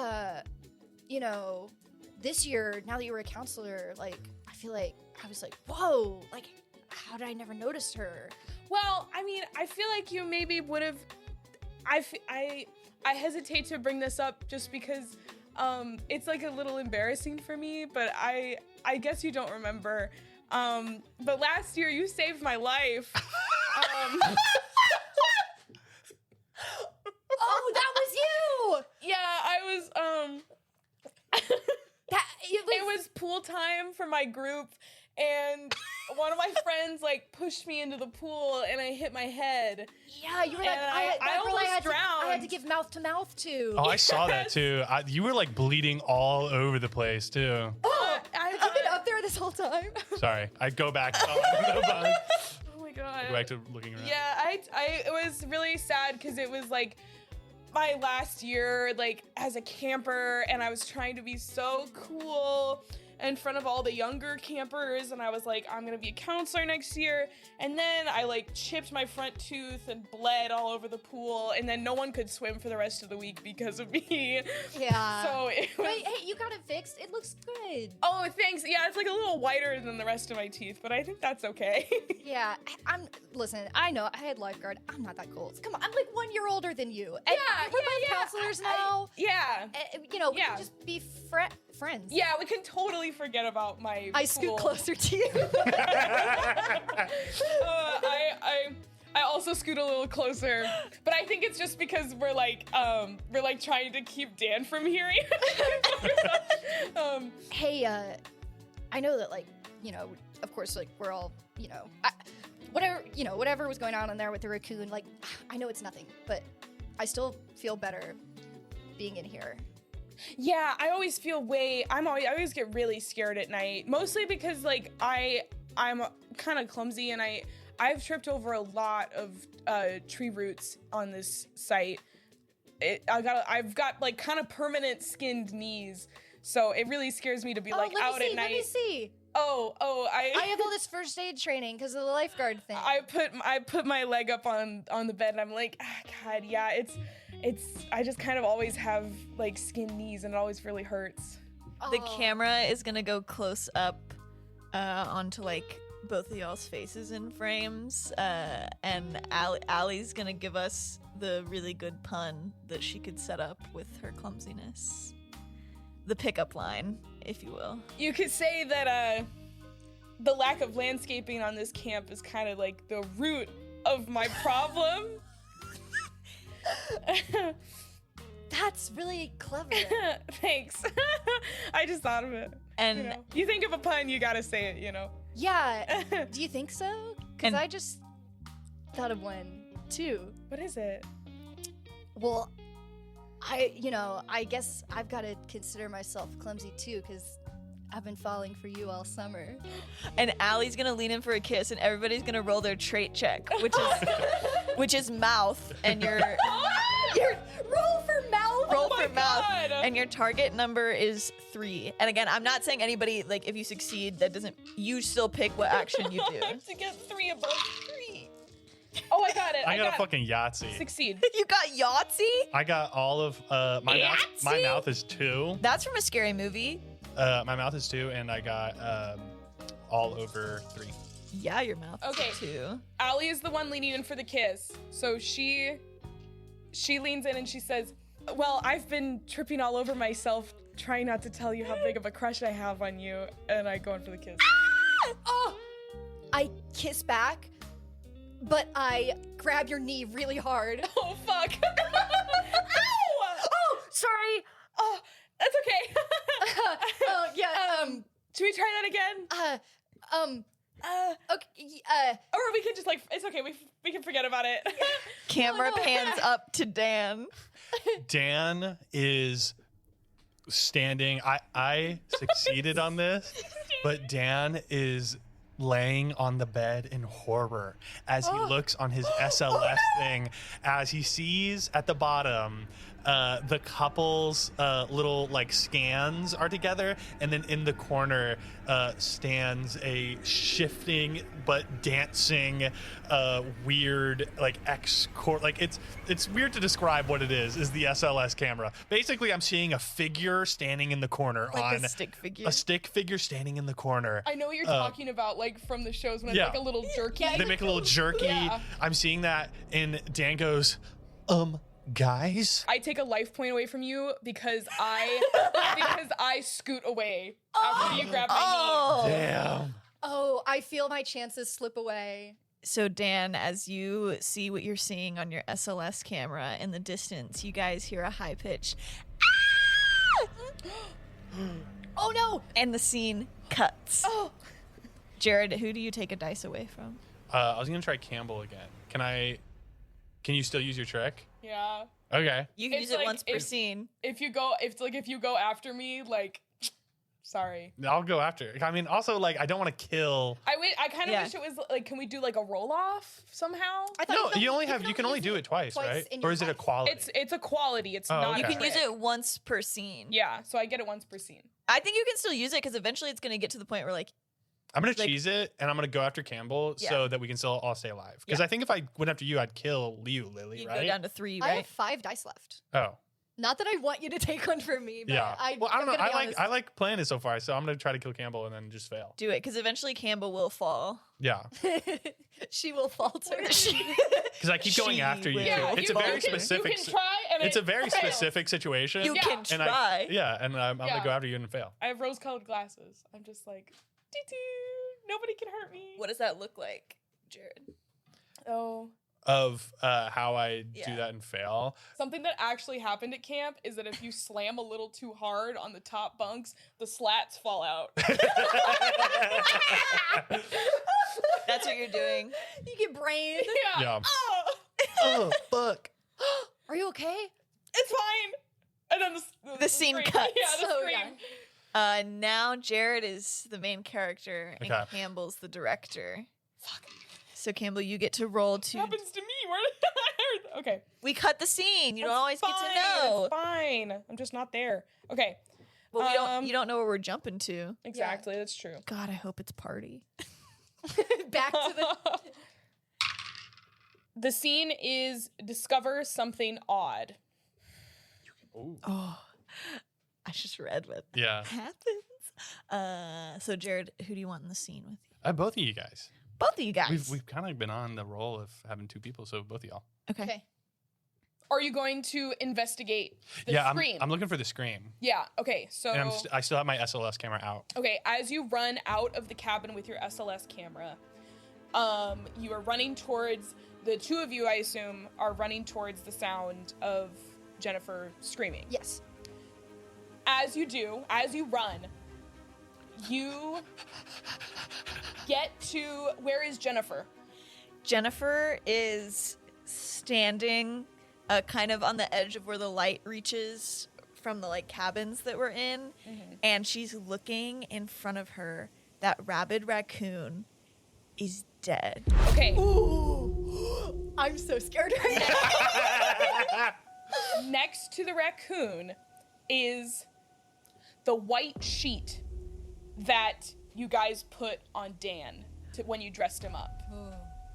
S3: this year, now that you were a counselor, like I feel like I was like, whoa, like how did I never notice her?
S4: Well, I mean, I feel like you maybe would have. I hesitate to bring this up just because it's like a little embarrassing for me, but I guess you don't remember. But last year you saved my life.
S3: Oh, that was you.
S4: Yeah, I was. It was pool time for my group, and one of my friends like pushed me into the pool, and I hit my head.
S3: Yeah, you were like
S4: And I
S3: I had
S4: drowned.
S3: to give mouth to mouth to.
S2: Oh, I saw that too. You were like bleeding all over the place too.
S3: I've been up there this whole time.
S2: Sorry, I go back. Oh
S4: Oh my god.
S2: go back to looking around.
S4: Yeah, it was really sad because it was like my last year like as a camper, and I was trying to be so cool in front of all the younger campers, and I was like, I'm gonna be a counselor next year, and then I like chipped my front tooth and bled all over the pool, and then no one could swim for the rest of the week because of me.
S3: Yeah.
S4: So it was.
S3: Wait, hey, you got it fixed. It looks good.
S4: Oh, thanks. Yeah, it's like a little whiter than the rest of my teeth, but I think that's okay.
S3: Yeah, listen, I know I had lifeguard. I'm not that cool. Come on, I'm like 1 year older than you. And we're both counselors now.
S4: Yeah.
S3: We can just be friends.
S4: Yeah, we can totally forget about my
S3: I scoot
S4: pool.
S3: closer to you.
S4: I also scoot a little closer, but I think it's just because we're like trying to keep Dan from hearing.
S3: Hey, I know that of course, like we're all, whatever was going on in there with the raccoon, like I know it's nothing, but I still feel better being in here.
S4: Yeah, I always I always get really scared at night, mostly because like I'm kind of clumsy, and I've tripped over a lot of tree roots on this site. I've got like kind of permanent skinned knees, so it really scares me to be out at night.
S3: Let me see.
S4: I
S3: have all this first aid training because of the lifeguard thing.
S4: I put my leg up on the bed, and I'm like, God, yeah, it's I just kind of always have like skin knees, and it always really hurts.
S1: The camera is gonna go close up onto like both of y'all's faces in frames, and Allie's gonna give us the really good pun that she could set up with her clumsiness. The pickup line, if you will.
S4: You could say that the lack of landscaping on this camp is kind of like the root of my problem.
S3: That's really clever.
S4: Thanks. I just thought of it.
S1: And
S4: you think of a pun, you gotta say it, you know?
S3: Yeah. Do you think so? Because
S1: And-
S3: I just thought of one too.
S4: What is it?
S3: Well, I guess I've got to consider myself clumsy too, because I've been falling for you all summer.
S1: And Allie's gonna lean in for a kiss, and everybody's gonna roll their trait check, which is mouth, and your
S3: Roll for mouth.
S1: roll
S4: my
S1: for mouth,
S4: God.
S1: and your target number is 3. And again, I'm not saying anybody like if you succeed, that doesn't you still pick what action you do.
S4: I have to get 3 above 3. Oh, I got it.
S2: I got a fucking Yahtzee.
S4: Succeed.
S1: You got Yahtzee?
S2: I got all of my mouth. My
S1: Yahtzee?
S2: mouth is 2.
S1: That's from a scary movie.
S2: My mouth is 2, and I got all over 3.
S1: Yeah, your mouth.
S4: Okay.
S1: Is 2.
S4: Allie is the one leaning in for the kiss. So she leans in and she says, well, I've been tripping all over myself trying not to tell you how big of a crush I have on you. And I go in for the kiss.
S3: Oh! I kiss back, but I grab your knee really hard.
S4: Oh, fuck. Ow!
S3: Oh, sorry.
S4: Oh, that's okay.
S3: Oh, yeah.
S4: Should we try that again?
S3: Okay.
S4: Or we can just it's okay. We can forget about it.
S1: Camera
S3: no.
S1: pans up to Dan.
S2: Dan is standing. I succeeded on this, but Dan is laying on the bed in horror as he looks on his SLS thing, as he sees at the bottom the couple's little like scans are together, and then in the corner stands a shifting but dancing weird like like it's weird to describe what it is the SLS camera. Basically, I'm seeing a figure standing in the corner
S1: Like
S2: on
S1: a stick figure.
S2: a stick figure standing in the corner.
S4: I know what you're talking about, like from the shows when it's
S2: yeah.
S4: like a little jerky.
S2: They make a little jerky.
S4: Yeah.
S2: I'm seeing that, and Dan goes, guys.
S4: I take a life point away from you because I scoot away after you grab my
S1: Oh.
S2: Damn.
S3: Oh, I feel my chances slip away.
S1: So Dan, as you see what you're seeing on your SLS camera in the distance, you guys hear a high pitch.
S3: Oh no!
S1: And the scene cuts.
S3: Oh,
S1: Jared, who do you take a dice away from?
S2: I was gonna try Campbell again. Can you still use your trick?
S4: knee. Yeah.
S2: Okay.
S1: You can
S4: It's
S1: use it
S4: like-
S1: once per
S4: it's-
S1: scene.
S4: If you go after me, like, sorry.
S2: I'll go after. I mean, also like I don't want to kill.
S4: I kind of
S1: Yeah.
S4: wish it was like, can we do like a roll off somehow?
S3: I thought
S2: No, you can only do
S3: use
S2: it twice, right?
S3: in
S2: Or
S3: your
S2: is it a
S3: life.
S2: quality?
S4: It's a quality. It's
S2: Oh,
S4: not.
S2: okay.
S1: You
S4: a
S1: can use
S4: trick.
S1: it once per scene.
S4: Yeah, so I get it once per scene.
S1: I think you can still use it because eventually it's going to get to the point where like,
S2: I'm gonna
S1: like-
S2: cheese it, and I'm gonna go after Campbell
S1: Yeah.
S2: so that we can still all stay alive. Because
S1: Yeah.
S2: I think if I went after you, I'd kill you, Lily,
S1: you
S2: right?
S1: go down to 3,
S3: I
S1: right?
S3: have 5 dice left.
S2: Oh,
S3: Not that I want you to take one from me, but
S2: yeah.
S3: I
S2: Well, I don't know.
S3: I'm gonna be
S2: I
S3: honest.
S2: like playing it so far, so I'm gonna try to kill Campbell and then just fail.
S1: Do it because eventually Campbell will fall.
S2: Yeah.
S3: She will falter.
S2: Because I keep going
S1: She
S2: after you.
S1: will.
S4: Yeah,
S2: It's
S4: you
S2: a very
S4: can-
S2: specific.
S4: You can try, and
S2: It's a
S4: it
S2: very
S4: fails.
S2: specific situation.
S1: You
S4: Yeah.
S1: can
S2: and
S1: try.
S2: and I'm
S4: Yeah.
S2: gonna go after you and fail.
S4: I have rose-colored glasses. I'm just like, doo-doo, nobody can hurt me.
S1: What does that look like, Jared?
S4: Oh.
S2: Of how I
S1: Yeah.
S2: do that and fail.
S4: Something that actually happened at camp is that if you slam a little too hard on the top bunks, the slats fall out.
S1: That's what you're doing.
S3: You get brain.
S4: Yeah.
S2: Yeah.
S4: Oh,
S2: Oh fuck.
S3: Are you okay?
S4: it's fine. And then
S1: The scene
S4: scream.
S1: cuts.
S4: Yeah, the
S3: Oh,
S4: scream.
S3: yeah.
S1: Now Jared is the main character and
S2: Okay.
S1: Campbell's the director. Fuck. So Campbell, you get to roll
S4: What
S1: to.
S4: happens to me? Where did I heard? Okay.
S1: We cut the scene. You don't
S4: That's
S1: always get to
S4: fine,
S1: know.
S4: It's fine. I'm just not there. Okay.
S1: Well, we don't.
S4: Um,
S1: You don't know where we're jumping to.
S4: Exactly. That's true.
S1: God, I hope it's party.
S3: Back to the.
S4: The scene is discover something odd.
S2: Ooh.
S1: Oh, I just read what
S2: Yeah.
S1: happens. So Jared, who do you want in the scene with you?
S2: Both of you guys.
S1: Both of you guys.
S2: We've kind of been on the roll of having two people, so both of y'all.
S1: Okay.
S4: Are you going to investigate the
S2: Yeah,
S4: scream?
S2: I'm looking for the scream.
S4: Yeah, okay, so...
S2: And I still have my SLS camera out.
S4: Okay, as you run out of the cabin with your SLS camera, you are running towards... The two of you, I assume, are running towards the sound of Jennifer screaming.
S3: Yes.
S4: As you run, you get to... Where is Jennifer?
S1: Jennifer is standing kind of on the edge of where the light reaches from the like cabins that we're in, and she's looking in front of her. That rabid raccoon is dead.
S4: Okay.
S3: Ooh, I'm so scared right now.
S4: Next to the raccoon is the white sheet that you guys put on Dan when you dressed him up.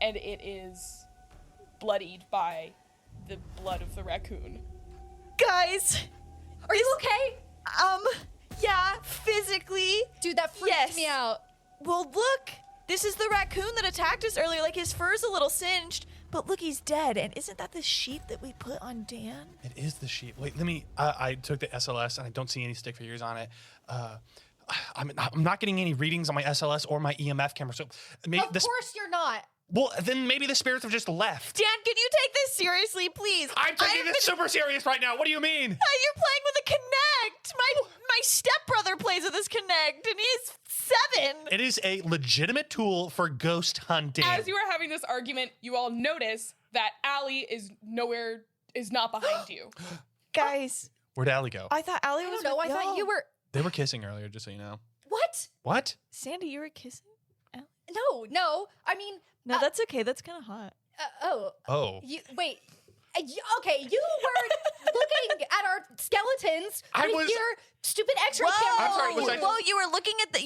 S4: And it is bloodied by the blood of the raccoon.
S1: Guys,
S3: Are you okay?
S1: yeah, physically.
S3: Dude, that freaked
S1: Yes.
S3: me out.
S1: Well, look, this is the raccoon that attacked us earlier. Like, his fur's a little singed, but look, he's dead. And isn't that the sheet that we put on Dan?
S2: It is the sheet. Wait, let me. I took the SLS and I don't see any stick figures on it. I'm not getting any readings on my SLS or my EMF camera. So maybe
S3: Of course you're not.
S2: Well, then maybe the spirits have just left.
S1: Dan, can you take this seriously, please?
S2: I'm taking this super serious right now. What do you mean?
S1: You're playing with a Kinect. My stepbrother plays with this Kinect, and he's 7.
S2: It is a legitimate tool for ghost hunting.
S4: As you are having this argument, you all notice that Allie is not behind you.
S1: Guys,
S2: Where'd Allie go?
S1: I thought Allie
S3: I
S1: was
S3: don't know. I
S1: with
S3: thought
S1: y'all.
S3: you were.
S2: They were kissing earlier, just so you know.
S3: What?
S2: What?
S1: Sandy, you were kissing Allie?
S3: No. I mean,
S1: No, that's okay. That's kind of hot.
S2: Oh.
S3: You wait. Okay, you were looking at our skeletons
S2: I
S3: with
S2: was-
S3: your stupid X-ray
S1: Whoa!
S3: camera.
S2: I'm sorry, was I-
S1: Whoa, you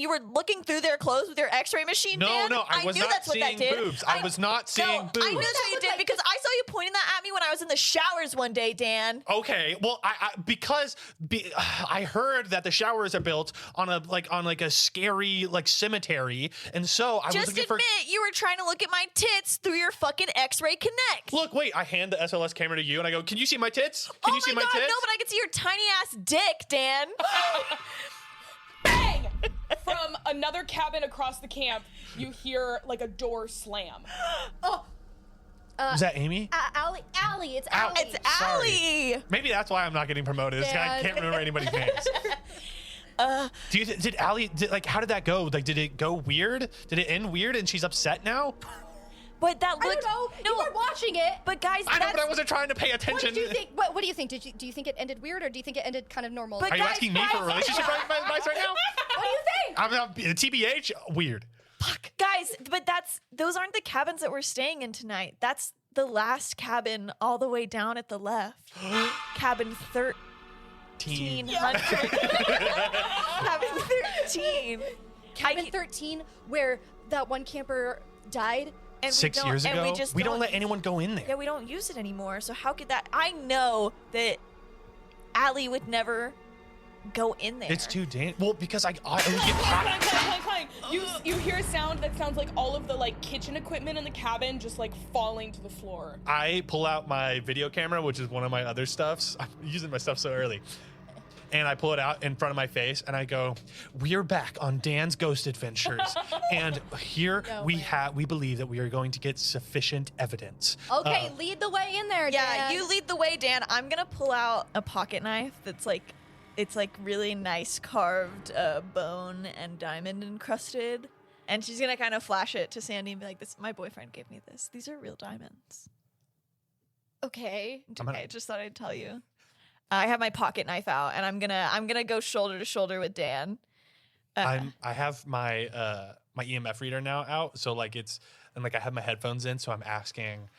S1: were looking through their clothes with your X-ray machine,
S2: No,
S1: Dan?
S2: no, I was
S1: knew
S2: not
S1: that's what that
S2: seeing
S1: did.
S2: boobs. I was not seeing boobs.
S1: I knew that's what you did because I saw you pointing that at me when I was in the showers one day, Dan.
S2: Okay, well, I heard that the showers are built on a scary cemetery, and so I was
S1: Just
S2: looking
S1: admit
S2: for.
S1: you were trying to look at my tits through your fucking X-ray Connect.
S2: Look, wait! I hand the SLS camera to you, and I go, "Can you see my tits? Can you see
S1: oh
S2: my
S1: my god,
S2: tits?"
S1: no, but I can see your tiny ass dick, Dan.
S4: Bang! From another cabin across the camp, you hear like a door slam.
S2: Was that Amy?
S3: Allie, it's
S2: Ow.
S3: Allie.
S1: It's
S2: Sorry.
S1: Allie.
S2: Maybe that's why I'm not getting promoted. I
S3: Dad.
S2: can't remember anybody's names. Did Allie? How did that go? Like, did it go weird? Did it end weird, and she's upset now?
S1: But that
S3: I
S1: looked
S3: don't know. You
S1: no,
S3: were watching it.
S1: but guys,
S2: I know,
S1: that's
S2: but I wasn't trying to pay
S3: What
S2: attention.
S3: did you think? What do you think? Do you think it ended weird, or do you think it ended kind of normal?
S1: But
S2: Are you
S1: guys,
S2: asking me for a relationship advice right now?
S3: what do you think?
S2: I'm TBH. Weird.
S1: guys, but those aren't the cabins that we're staying in tonight. That's the last cabin all the way down at the left. Cabin 1300. Cabin 13.
S3: Cabin 13, where that one camper died.
S1: And we
S2: 6
S1: don't-
S2: years
S1: and
S2: ago,
S1: we
S2: don't let anyone go in there.
S1: Yeah, we don't use it anymore. So how could that? I know that Allie would never go in there.
S2: It's too dangerous. Well, because I would get hot.
S4: Clang. You hear a sound that sounds like all of the kitchen equipment in the cabin just falling to the floor.
S2: I pull out my video camera, which is one of my other stuffs. I'm using my stuff so early. And I pull it out in front of my face and I go, "We're back on Dan's Ghost Adventures." And here we believe that we are going to get sufficient evidence.
S3: Okay, lead the way in there,
S1: Yeah,
S3: Dan.
S1: you lead the way, Dan. I'm gonna pull out a pocket knife that's it's really nice carved bone and diamond encrusted. And she's gonna kind of flash it to Sandy and be like, "This, my boyfriend gave me this. These are real diamonds."
S3: Okay.
S1: Okay, just thought I'd tell you. I have my pocket knife out, and I'm gonna go shoulder to shoulder with Dan.
S2: I have my my EMF reader now out, so I have my headphones in, so I'm asking,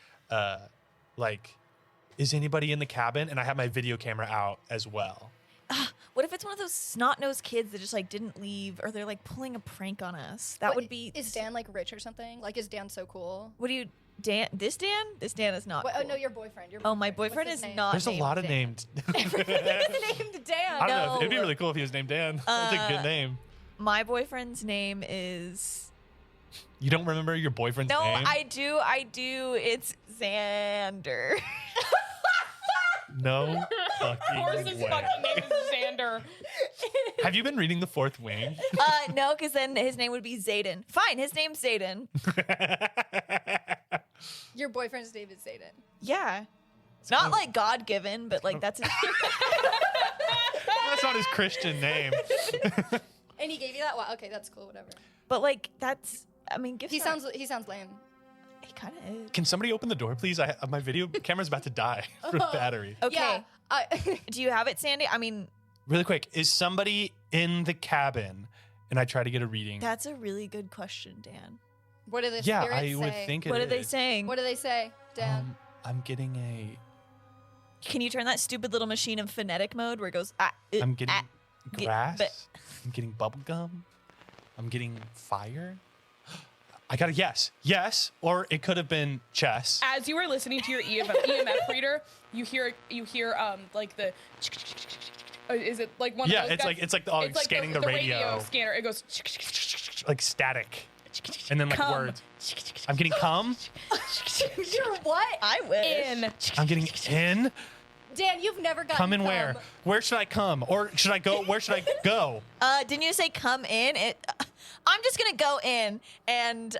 S2: is anybody in the cabin? And I have my video camera out as well.
S1: What if it's one of those snot-nosed kids that just didn't leave, or they're pulling a prank on us? That would be.
S3: Is Dan rich or something? Is Dan so cool?
S1: What do you, Dan? This Dan? This Dan is not.
S3: What,
S1: cool.
S3: Oh no, your boyfriend.
S1: Oh, my boyfriend
S3: What's
S1: is
S3: his name?
S1: not.
S2: There's a
S1: named
S2: lot of
S1: Dan.
S2: named.
S3: He's named Dan.
S2: I don't know.
S1: No.
S2: It'd be really cool if he was named Dan. That's a good name.
S1: My boyfriend's name is.
S2: You don't remember your boyfriend's
S1: No,
S2: name?
S1: I do. It's Xander.
S2: No
S4: Of course,
S2: fucking
S4: his
S2: way.
S4: fucking name is Xander.
S2: Have you been reading The Fourth Wing?
S1: No, because then his name would be Zayden. Fine, his name's Zayden.
S3: Your boyfriend's name is Zayden.
S1: Yeah. Not like God given, but like that's his.
S2: That's not his Christian name.
S3: And he gave you that? Wow, okay, that's cool, whatever.
S1: But like that's. I mean, gifts.
S3: He sounds lame.
S1: He kind of is.
S2: Can somebody open the door, please? My video camera's about to die from battery.
S1: Okay.
S3: Yeah.
S1: Do you have it, Sandy? I mean,
S2: Really quick, is somebody in the cabin? And I try to get a reading.
S1: that's a really good question, Dan.
S3: What do the
S2: Yeah,
S3: spirits
S2: I
S3: say?
S2: would think it
S1: What are they
S2: is.
S1: saying?
S3: What do they say, Dan?
S2: I'm getting a.
S1: Can you turn that stupid little machine in phonetic mode where it goes?
S2: I'm getting grass.
S1: but-
S2: I'm getting bubble gum. I'm getting fire. I got a yes. Yes, or it could have been chess.
S4: As you are listening to your EMF reader, you hear like the. Is it like one
S2: Yeah,
S4: of those?
S2: it's like scanning the radio.
S4: scanner. It goes.
S2: Like static. And then like
S1: Cum.
S2: words. I'm getting cum.
S3: You're what?
S1: I wish.
S4: In.
S2: I'm getting in.
S3: Dan, you've never gotten
S2: Come in where? Where should I come? Or should I go? Where should I go?
S1: Didn't you say come in? I'm just gonna go in, and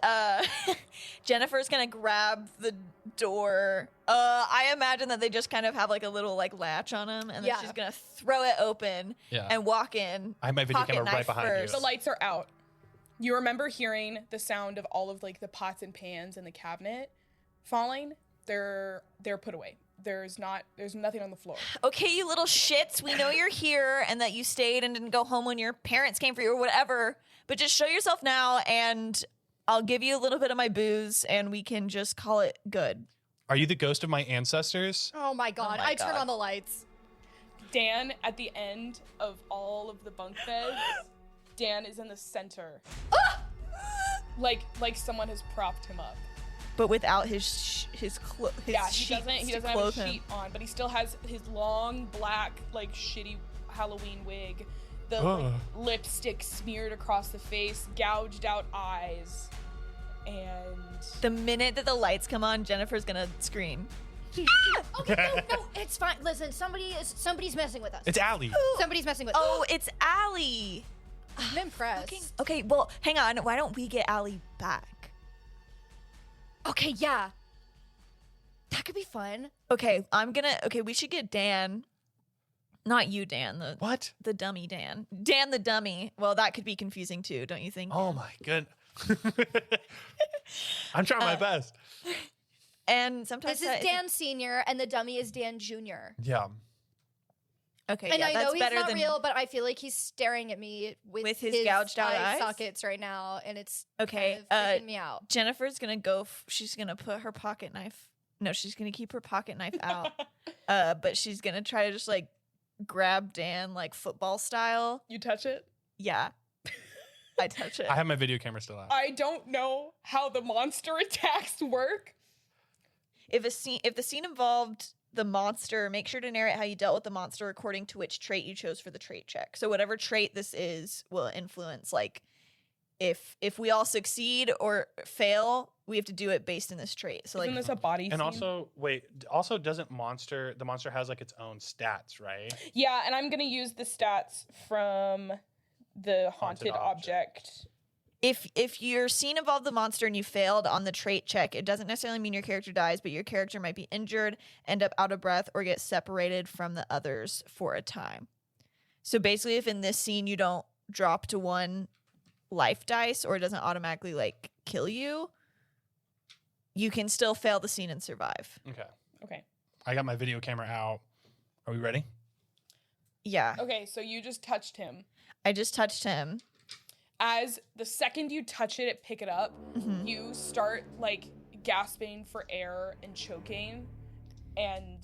S1: Jennifer's gonna grab the door. I imagine that they just kind of have like a little like latch on them, and then
S3: Yeah.
S1: she's gonna throw it open
S2: Yeah.
S1: and walk in.
S2: I have my video
S1: pocket
S2: camera right
S1: knife
S2: behind
S1: first.
S2: you.
S4: The lights are out. You remember hearing the sound of all of like the pots and pans in the cabinet falling. They're put away. There's nothing on the floor.
S1: Okay, you little shits. We know you're here and that you stayed and didn't go home when your parents came for you or whatever. But just show yourself now, and I'll give you a little bit of my booze, and we can just call it good.
S2: Are you the ghost of my ancestors?
S3: Oh my god,
S1: my
S3: I turn
S1: God.
S3: on the lights.
S4: Dan, at the end of all of the bunk beds, Dan is in the center. Like someone has propped him up.
S1: But without his
S4: Yeah, he
S1: sheets
S4: doesn't
S1: to
S4: have a
S1: clothe him.
S4: sheet on, but he still has his long black like shitty Halloween wig, the
S2: Ugh.
S4: lipstick smeared across the face, gouged out eyes, and
S1: The minute that the lights come on, Jennifer's gonna scream.
S3: Okay, no, it's fine. Listen, somebody's messing with us.
S2: It's Allie.
S3: Somebody's messing with us.
S1: Oh, it's Allie.
S3: I'm impressed.
S1: Okay, well, hang on. Why don't we get Allie back?
S3: Okay, yeah. That could be fun.
S1: Okay, we should get Dan. Not you, Dan.
S2: What?
S1: The dummy Dan. Dan the dummy. Well, that could be confusing too, don't you think?
S2: Oh my goodness. I'm trying my best.
S1: And sometimes
S3: This is Dan Senior, and the dummy is Dan Junior.
S2: Yeah.
S1: Okay,
S3: And
S1: yeah,
S3: I
S1: that's
S3: know he's
S1: better
S3: not
S1: than
S3: real, but I feel like he's staring at me with
S1: his gouged out
S3: eye
S1: eyes?
S3: sockets right now, and it's
S1: Okay,
S3: kind of freaking me out.
S1: Jennifer's gonna go. She's gonna put her pocket knife. No, she's gonna keep her pocket knife out. But she's gonna try to just like grab Dan like football style.
S4: you touch it.
S1: Yeah, I touch it.
S2: I have my video camera still out.
S4: I don't know how the monster attacks work.
S1: If the scene involved the monster, make sure to narrate how you dealt with the monster according to which trait you chose for the trait check. So whatever trait this is will influence like if we all succeed or fail, we have to do it based in this trait. So like
S4: Isn't this a body
S2: And
S4: scene?
S2: also, wait, doesn't the monster has like its own stats, right?
S4: Yeah, and I'm gonna use the stats from the haunted
S2: object.
S4: object.
S1: if your scene involved the monster and you failed on the trait check, it doesn't necessarily mean your character dies, but your character might be injured, end up out of breath, or get separated from the others for a time. So basically, if in this scene you don't drop to 1 life dice or it doesn't automatically like kill you, you can still fail the scene and survive.
S4: Okay.
S2: I got my video camera out. Are we ready?
S1: Yeah,
S4: Okay, so you just touched him.
S1: I just touched him.
S4: As the second you touch it, pick it up,
S1: Mm-hmm.
S4: you start like gasping for air and choking, and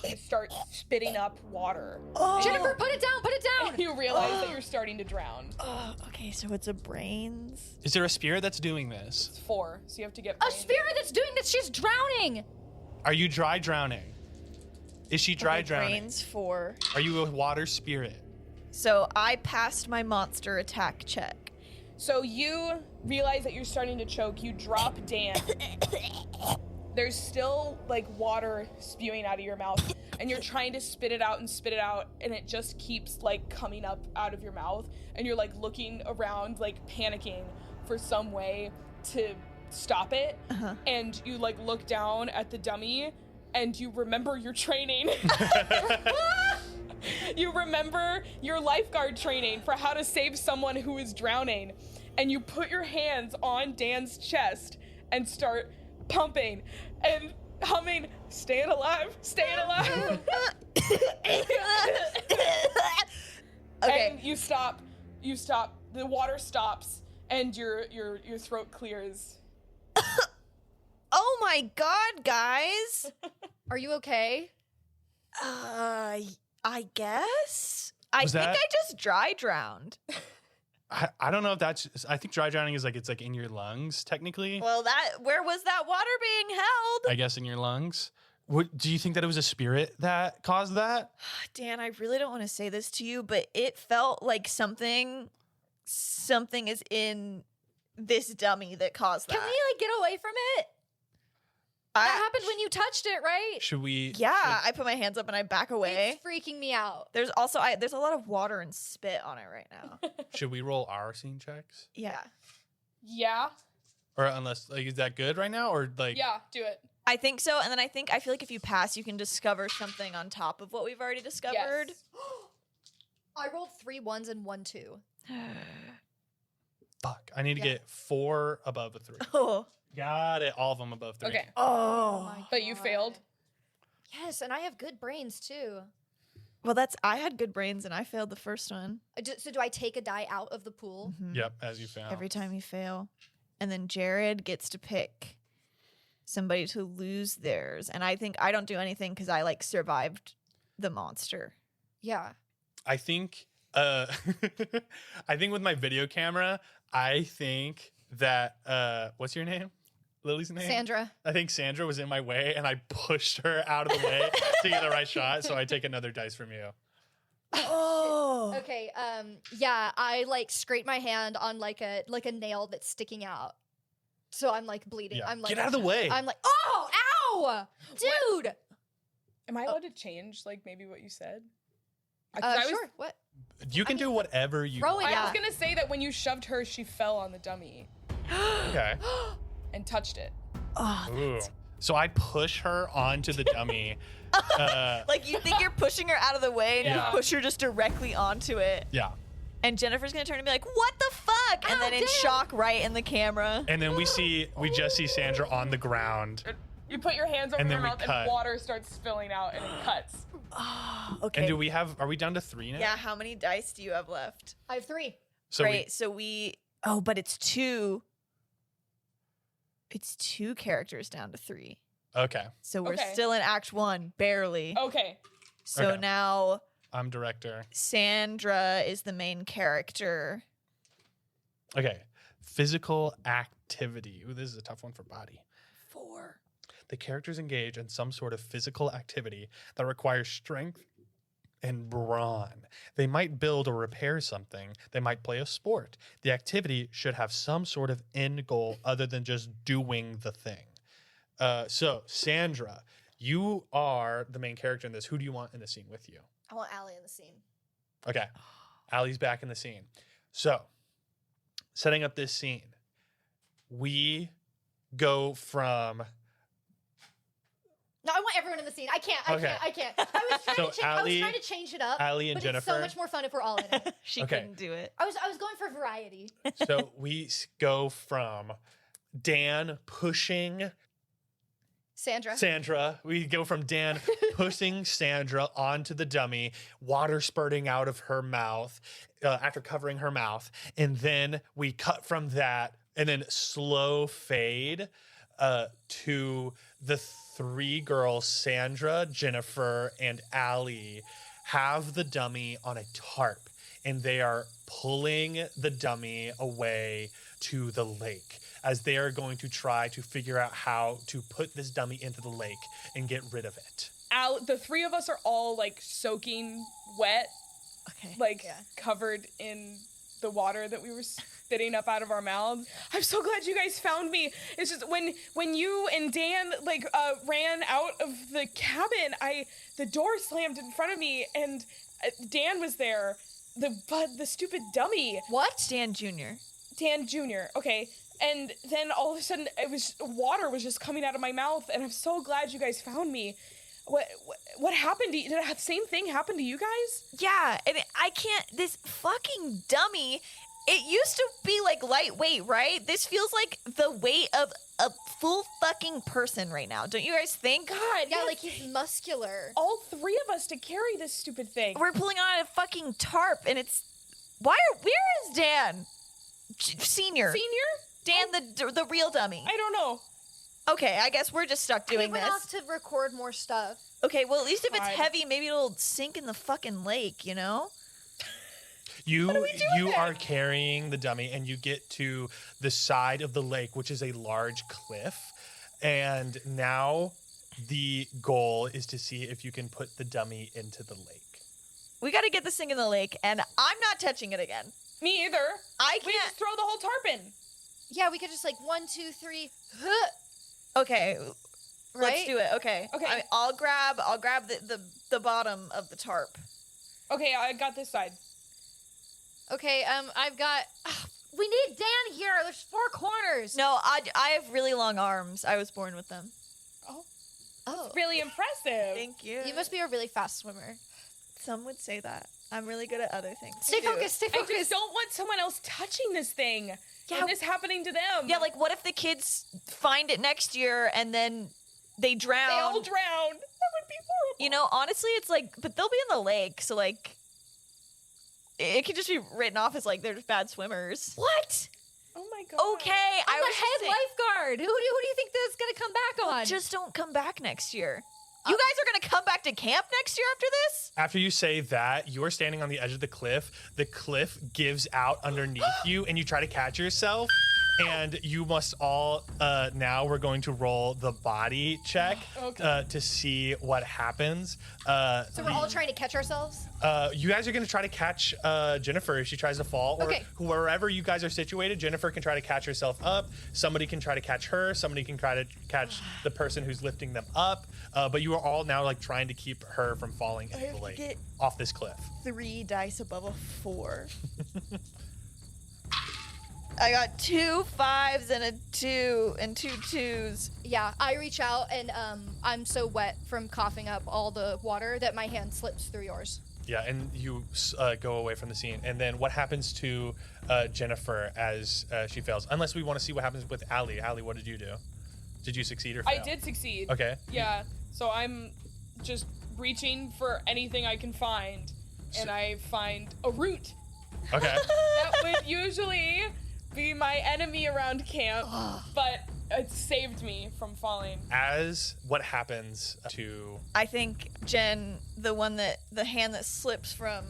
S4: you start spitting up water.
S3: Jennifer, put it down, put it down.
S4: And you realize that you're starting to drown.
S1: Oh, okay, so it's a brains.
S2: Is there a spirit that's doing this?
S4: It's 4, so you have to get
S3: A
S4: brains.
S3: spirit that's doing this, she's drowning.
S2: Are you dry drowning? Is she dry
S1: Okay,
S2: drowning?
S1: brains 4.
S2: Are you a water spirit?
S1: So I passed my monster attack check.
S4: So you realize that you're starting to choke. You drop Dan. There's still like water spewing out of your mouth, and you're trying to spit it out, and it just keeps like coming up out of your mouth, and you're like looking around, like panicking for some way to stop it. And you like look down at the dummy, and you remember your training. You remember your lifeguard training for how to save someone who is drowning, and you put your hands on Dan's chest and start pumping and humming, staying alive, staying alive.
S1: Okay.
S4: And you stop, the water stops, and your throat clears.
S1: Oh my god, guys.
S3: Are you okay?
S1: I guess. I
S2: Was
S1: think
S2: that-
S1: I just dry drowned.
S2: I don't know if that's. I think dry drowning is like it's like in your lungs technically.
S1: Well, where was that water being held?
S2: I guess in your lungs. Do you think that it was a spirit that caused that?
S1: Dan, I really don't want to say this to you, but it felt like something is in this dummy that caused that.
S3: Can we like get away from it? That happened when you touched it, right?
S2: Should we?
S1: Yeah, I put my hands up and I back away.
S3: It's freaking me out.
S1: There's also there's a lot of water and spit on it right now.
S2: Should we roll our scene checks?
S1: Yeah.
S4: Yeah,
S2: Or unless like is that good right now or like?
S4: yeah, do it.
S1: I think so, and then I feel like if you pass, you can discover something on top of what we've already discovered.
S4: Yes.
S3: I rolled 3 1s and 1 2.
S2: Fuck! I need to get 4 above a 3.
S1: Oh.
S2: Got it. All of them above 3.
S4: Okay,
S1: Oh.
S4: but you failed.
S3: Yes, and I have good brains too.
S1: Well, I had good brains and I failed the first one.
S3: So do I take a die out of the pool?
S2: Yep. As you found.
S1: Every time you fail. And then Jared gets to pick somebody to lose theirs. And I think I don't do anything because I like survived the monster.
S3: Yeah.
S2: I think. I think with my video camera, I think that. What's your name? Lily's name?
S3: Sandra.
S2: I think Sandra was in my way and I pushed her out of the way to get the right shot. So I take another dice from you.
S1: Oh.
S3: Okay. Yeah, I like scrape my hand on like a nail that's sticking out. So I'm like bleeding.
S2: Yeah.
S3: I'm like
S2: Get out of the way.
S3: I'm like, oh, ow, dude.
S4: Am I allowed to change like maybe what you said? 'Cause I was-
S3: Sure. What?
S2: You can do whatever you
S3: Throw
S2: want.
S3: it.
S4: I was
S3: Yeah.
S4: gonna say that when you shoved her, she fell on the dummy
S2: Okay.
S4: and touched it.
S1: Oh.
S2: Ooh. So I push her onto the dummy.
S1: Like you think you're pushing her out of the way and
S2: Yeah.
S1: you push her just directly onto it.
S2: Yeah.
S1: And Jennifer's gonna turn and be like, what the fuck? And then in
S3: damn.
S1: shock right in the camera.
S2: And then we just see Sandra on the ground.
S4: You put your hands over
S2: And
S4: your
S2: then we
S4: mouth,
S2: cut.
S4: and water starts spilling out, and it cuts.
S1: Okay.
S2: And are we down to 3 now?
S1: Yeah, how many dice do you have left?
S3: I have 3.
S2: So
S1: Right, but it's 2. It's 2 characters down to 3.
S2: okay.
S1: So we're
S4: Okay.
S1: still in Act 1, barely.
S4: Okay.
S1: So
S2: Okay.
S1: now
S2: I'm director.
S1: Sandra is the main character.
S2: Okay. Physical activity. Ooh, this is a tough one for body.
S1: 4.
S2: The characters engage in some sort of physical activity that requires strength and brawn. They might build or repair something. They might play a sport. The activity should have some sort of end goal other than just doing the thing. So, Sandra, you are the main character in this. Who do you want in the scene with you?
S3: I want Allie in the scene.
S2: Okay. Allie's back in the scene. So, setting up this scene, we go from
S3: No, I want everyone in the scene. I can't.
S2: Okay.
S3: I can't. I was trying,
S2: So
S3: to, I was
S2: Allie-
S3: trying to change it up.
S2: Allie and
S3: but
S2: Jennifer.
S3: It's so much more fun if we're all in it.
S1: She
S2: Okay.
S1: couldn't do it.
S3: I was going for variety.
S2: So we go from Dan pushing
S3: Sandra.
S2: Sandra. We go from Dan pushing Sandra onto the dummy, water spurting out of her mouth after covering her mouth. And then we cut from that and then slow fade to the 3 girls, Sandra, Jennifer, and Allie, have the dummy on a tarp. And they are pulling the dummy away to the lake as they are going to try to figure out how to put this dummy into the lake and get rid of it.
S4: The 3 of us are all like soaking wet,
S1: Okay.
S4: like
S3: Yeah.
S4: covered in the water that we were spitting up out of our mouths. I'm so glad you guys found me. It's just when you and Dan like ran out of the cabin, the door slammed in front of me, and Dan was there. The stupid dummy.
S3: What?
S1: Dan Jr.
S4: Dan Jr. Okay. And then all of a sudden, water was just coming out of my mouth, and I'm so glad you guys found me. What happened to you? Did the same thing happen to you guys?
S1: Yeah, and I can't. This fucking dummy. It used to be like lightweight, right? This feels like the weight of a full fucking person right now. Don't you guys think?
S4: God,
S3: Yeah, like he's muscular.
S4: all three of us to carry this stupid thing.
S1: We're pulling on a fucking tarp, and it's. Where is Dan? Senior.
S4: Senior?
S1: Dan, the real dummy.
S4: I don't know.
S1: Okay, I guess we're just stuck
S3: He
S1: doing
S3: went
S1: this.
S3: off to record more stuff.
S1: Okay, well, at least if it's
S4: Fine.
S1: heavy, maybe it'll sink in the fucking lake, you know?
S5: You
S4: do
S5: you
S4: then?
S5: are carrying the dummy, and you get to the side of the lake, which is a large cliff. And now the goal is to see if you can put the dummy into the lake.
S1: We gotta get this thing in the lake, and I'm not touching it again.
S4: Me either.
S1: I
S4: We
S1: can't.
S4: just throw the whole tarp in.
S3: Yeah, we could just like 1, 2, 3,
S1: Okay,
S3: right?
S1: let's do it. Okay.
S4: Okay.
S1: I'll grab the bottom of the tarp.
S4: Okay, I got this side.
S3: Okay, I've got. We need Dan here. There's 4 corners.
S1: No, I have really long arms. I was born with them.
S3: Oh,
S4: Really impressive.
S1: Thank you.
S3: you must be a really fast swimmer.
S1: Some would say that. I'm really good at other things.
S3: Stay
S1: too.
S3: focused. Stay
S4: I
S3: focused.
S4: just don't want someone else touching this thing.
S1: Yeah.
S4: And this happening to them.
S1: Yeah, like what if the kids find it next year and then they drown?
S4: They all drown. That would be horrible.
S1: You know, honestly, it's like, but they'll be in the lake, so like, it could just be written off as like they're just bad swimmers. What?
S4: Oh my god.
S1: Okay,
S3: I'm
S1: I
S3: the
S1: was just
S3: head
S1: saying,
S3: lifeguard. Who do you think that's gonna come back on?
S1: just don't come back next year. You guys are gonna come back to camp next year after this?
S5: After you say that, you are standing on the edge of the cliff. The cliff gives out underneath you, and you try to catch yourself. And you must all, now we're going to roll the body check
S4: Okay.
S5: to see what happens.
S3: so we're all trying to catch ourselves.
S5: You guys are going to try to catch Jennifer if she tries to fall. Or
S3: Okay.
S5: wherever you guys are situated, Jennifer can try to catch herself up. Somebody can try to catch her. Somebody can try to catch the person who's lifting them up. But you are all now like trying to keep her from falling into the lake
S1: get-
S5: off this cliff.
S1: 3 dice above a 4. I got 2 5s and a 2 and 2 2s.
S3: Yeah, I reach out and I'm so wet from coughing up all the water that my hand slips through yours.
S5: Yeah, and you go away from the scene. And then what happens to Jennifer as she fails? Unless we want to see what happens with Allie. Allie, what did you do? Did you succeed or fail?
S4: I did succeed.
S5: Okay.
S4: Yeah. So I'm just reaching for anything I can find. And I find a root.
S5: Okay.
S4: That would usually be my enemy around camp, but it saved me from falling.
S5: As what happens to
S1: I think Jen, the hand that slips from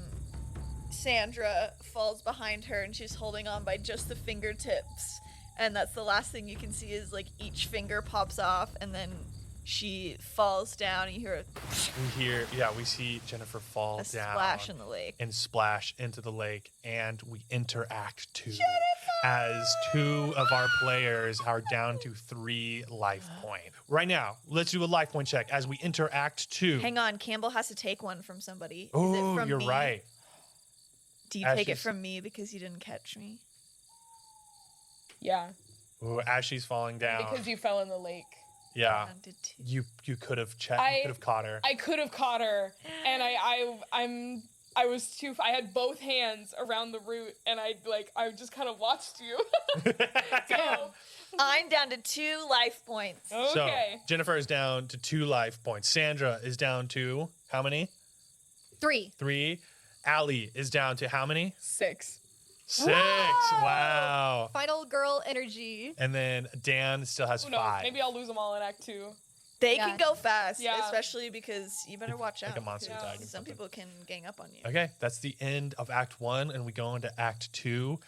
S1: Sandra, falls behind her and she's holding on by just the fingertips. And that's the last thing you can see is like each finger pops off and then she falls down. You hear
S5: we see Jennifer fall
S1: a
S5: down
S1: splash in the lake.
S5: and splash into the lake, and we enter Act 2 as 2 of our players are down to 3 life point. Right now, let's do a life point check as we enter Act 2.
S1: Hang on, Campbell has to take one from somebody. Is it
S5: Oh,
S1: from
S5: you're
S1: me?
S5: right.
S1: Do you
S5: As
S1: take it
S5: she's-
S1: from me because you didn't catch me?
S4: Yeah.
S5: Ooh, as she's falling down.
S4: Because you fell in the lake.
S5: Yeah.
S1: Down to 2.
S5: You could have checked.
S4: I-
S5: You could have caught her.
S4: I could have caught her, and I was too. I had both hands around the root, and I just kind of watched you. So,
S1: I'm down to 2 life points.
S4: okay.
S5: So Jennifer is down to 2 life points. Sandra is down to how many?
S3: 3.
S5: 3. Allie is down to how many?
S4: 6.
S5: 6. Wow.
S3: Final girl energy.
S5: And then Dan still has
S4: Who knows?
S5: 5.
S4: Maybe I'll lose them all in Act 2.
S1: They
S3: Yeah.
S1: can go fast,
S4: Yeah.
S1: especially because you better watch out.
S5: Like a monster
S4: Yeah.
S5: attack or
S1: Some
S5: something.
S1: people can gang up on you.
S5: Okay, that's the end of Act 1, and we go into Act 2.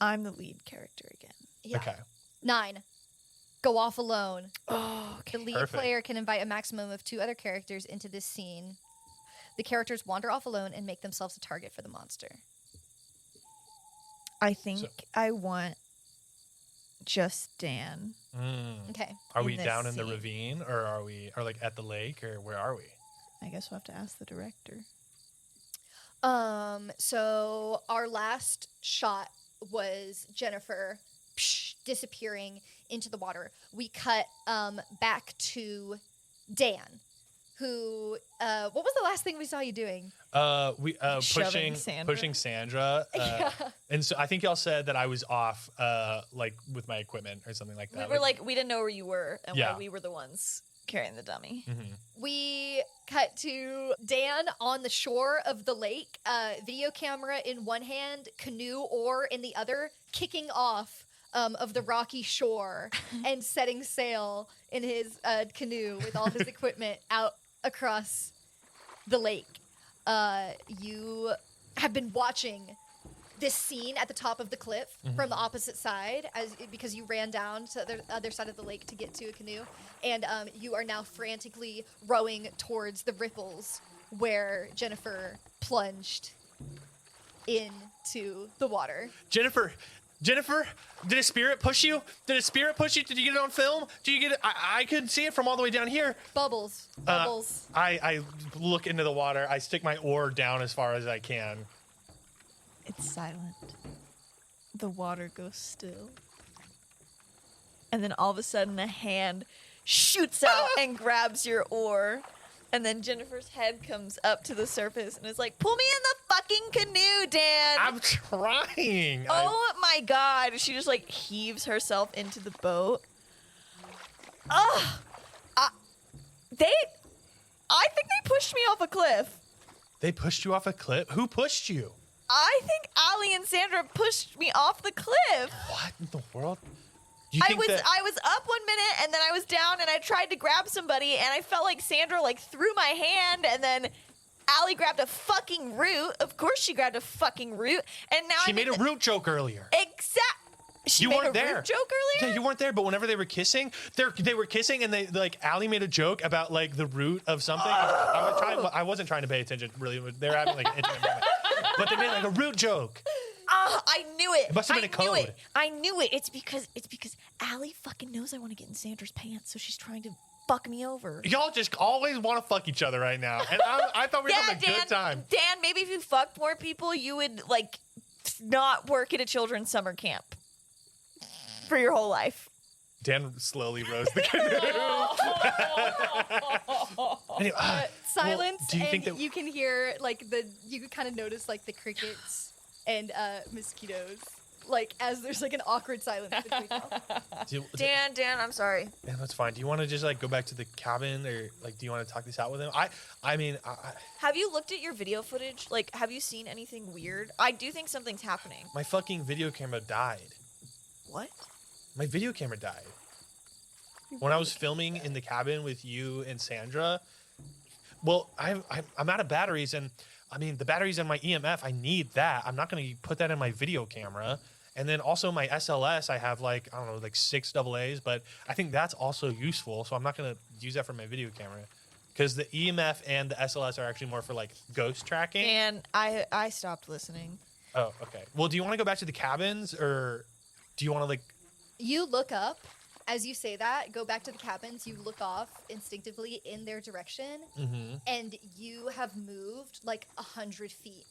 S1: I'm the lead character again.
S3: Yeah.
S5: Okay.
S3: 9. Go off alone.
S1: Oh,
S3: The lead
S5: Perfect.
S3: player can invite a maximum of 2 other characters into this scene. The characters wander off alone and make themselves a target for the monster.
S1: I think I want just Dan.
S3: Okay.
S5: Are
S1: In
S5: we
S1: this
S5: down in the
S1: scene.
S5: ravine, or are we, or like at the lake, or where are we?
S1: I guess we'll have to ask the director.
S3: So our last shot was Jennifer disappearing into the water. We cut back to Dan, who what was the last thing we saw you doing?
S5: We
S1: Shoving Sandra.
S5: pushing Sandra, and so I think y'all said that I was off, like with my equipment or something like
S1: We
S5: that.
S1: were like, we didn't know where you were, and
S5: Yeah.
S1: we were the ones carrying the dummy.
S3: We cut to Dan on the shore of the lake, video camera in one hand, canoe oar in the other, kicking off of the rocky shore and setting sail in his canoe with all his equipment out across the lake. You have been watching this scene at the top of the cliff from the opposite side because you ran down to the other side of the lake to get to a canoe, and you are now frantically rowing towards the ripples where Jennifer plunged into the water.
S5: Jennifer, did a spirit push you? Did you get it on film? Did you get it? I couldn't see it from all the way down here.
S3: Bubbles.
S5: I look into the water. I stick my oar down as far as I can.
S1: It's silent. The water goes still. And then all of a sudden, a hand shoots out and grabs your oar. And then Jennifer's head comes up to the surface and is like, pull me in the fucking canoe, Dan.
S5: I'm trying.
S1: Oh my God. She just like heaves herself into the boat. I think they pushed me off a cliff.
S5: They pushed you off a cliff? Who pushed you?
S1: I think Ali and Sandra pushed me off the cliff.
S5: What in the world? Do you
S1: I
S5: think
S1: was
S5: that-
S1: I was up 1 minute and then I was down and I tried to grab somebody and I felt like Sandra like threw my hand and then Allie grabbed a fucking root. Of course she grabbed a fucking root. And now
S5: She made a root joke earlier.
S1: She
S5: You
S1: made
S5: weren't
S1: a
S5: there.
S1: root joke earlier?
S5: Yeah, you weren't there, but whenever they were kissing, they were kissing, and they like Allie made a joke about like the root of something. I wasn't trying to pay attention really. They were having like an intimate moment, but they made like a root joke.
S1: I knew it.
S5: It must have been a code.
S1: I knew it. It's because Allie fucking knows I want to get in Sandra's pants, so she's trying to fuck me over.
S5: Y'all just always want to fuck each other right now, and I thought we were having a good time.
S1: Dan, maybe if you fucked more people, you would like not work at a children's summer camp for your whole life.
S5: Dan slowly rose the canoe. Anyway,
S3: Silence,
S5: do you
S3: and
S5: think that
S3: you can hear like you can kind of notice like the crickets and mosquitoes, like as there's like an awkward silence between them.
S1: Dan, I'm sorry.
S5: Yeah, that's fine. Do you want to just like go back to the cabin, or like do you want to talk this out with him? I mean,
S1: Have you looked at your video footage? Like, have you seen anything weird? I do think something's happening.
S5: my fucking video camera died.
S1: What?
S5: My video camera died. When I was filming in the cabin with you and Sandra, well, I'm out of batteries, and I mean, the batteries in my EMF, I need that. I'm not going to put that in my video camera. And then also my SLS, I have like, I don't know, like 6 AA's, but I think that's also useful. So I'm not going to use that for my video camera, because the EMF and the SLS are actually more for like ghost tracking.
S1: And I stopped listening.
S5: Oh, okay. Well, do you want to go back to the cabins, or do you want to like...
S3: You look up as you say that. Go back to the cabins. You look off instinctively in their direction, and you have moved like 100 feet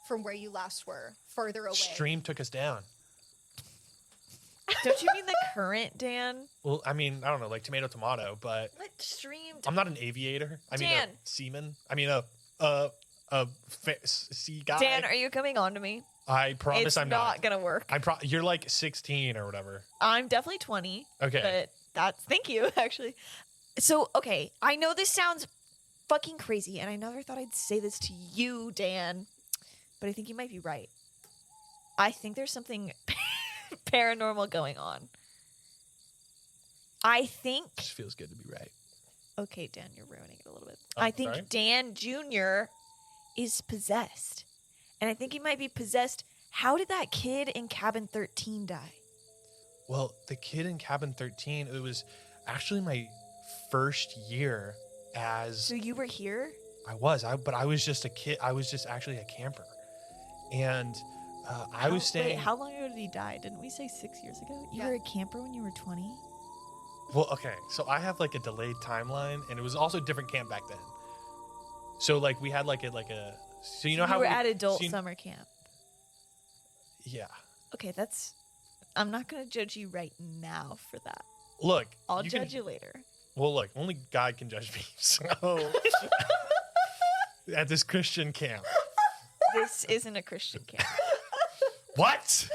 S3: from where you last were, further away.
S5: Stream took us down.
S1: Don't you mean the current, Dan?
S5: Well, I mean, I don't know, like tomato, but
S1: What stream?
S5: I'm not an aviator. I mean,
S1: Dan.
S5: a seaman. I mean, sea guy.
S1: Dan, are you coming on to me?
S5: I promise
S1: It's
S5: I'm not.
S1: gonna work.
S5: You're like 16 or whatever.
S1: I'm definitely 20.
S5: Okay.
S1: But thank you, actually. So, okay, I know this sounds fucking crazy, and I never thought I'd say this to you, Dan, but I think you might be right. I think there's something paranormal going on. I think...
S5: Just feels good to be right.
S1: Okay, Dan, you're ruining it a little bit.
S5: Oh,
S1: I think
S5: sorry?
S1: Dan Jr. is possessed. And I think he might be possessed. How did that kid in cabin 13 die?
S5: Well, the kid in cabin 13, it was actually my first year as...
S1: So you were here?
S5: but I was just a kid. I was just actually a camper, and I was staying.
S1: Wait, how long ago did he die? Didn't we say 6 years ago? You
S3: Yeah.
S1: were a camper when you were 20?
S5: Well, okay, so I have like a delayed timeline, and it was also a different camp back then. So like we had like a so you know
S1: you
S5: how
S1: were
S5: we,
S1: at adult
S5: so you-
S1: summer camp.
S5: Yeah.
S1: Okay, I'm not gonna judge you right now for that.
S5: Look,
S1: I'll
S5: you
S1: judge
S5: can,
S1: you later.
S5: Well, look, only God can judge me. So at this Christian camp.
S1: This isn't a Christian camp.
S5: What?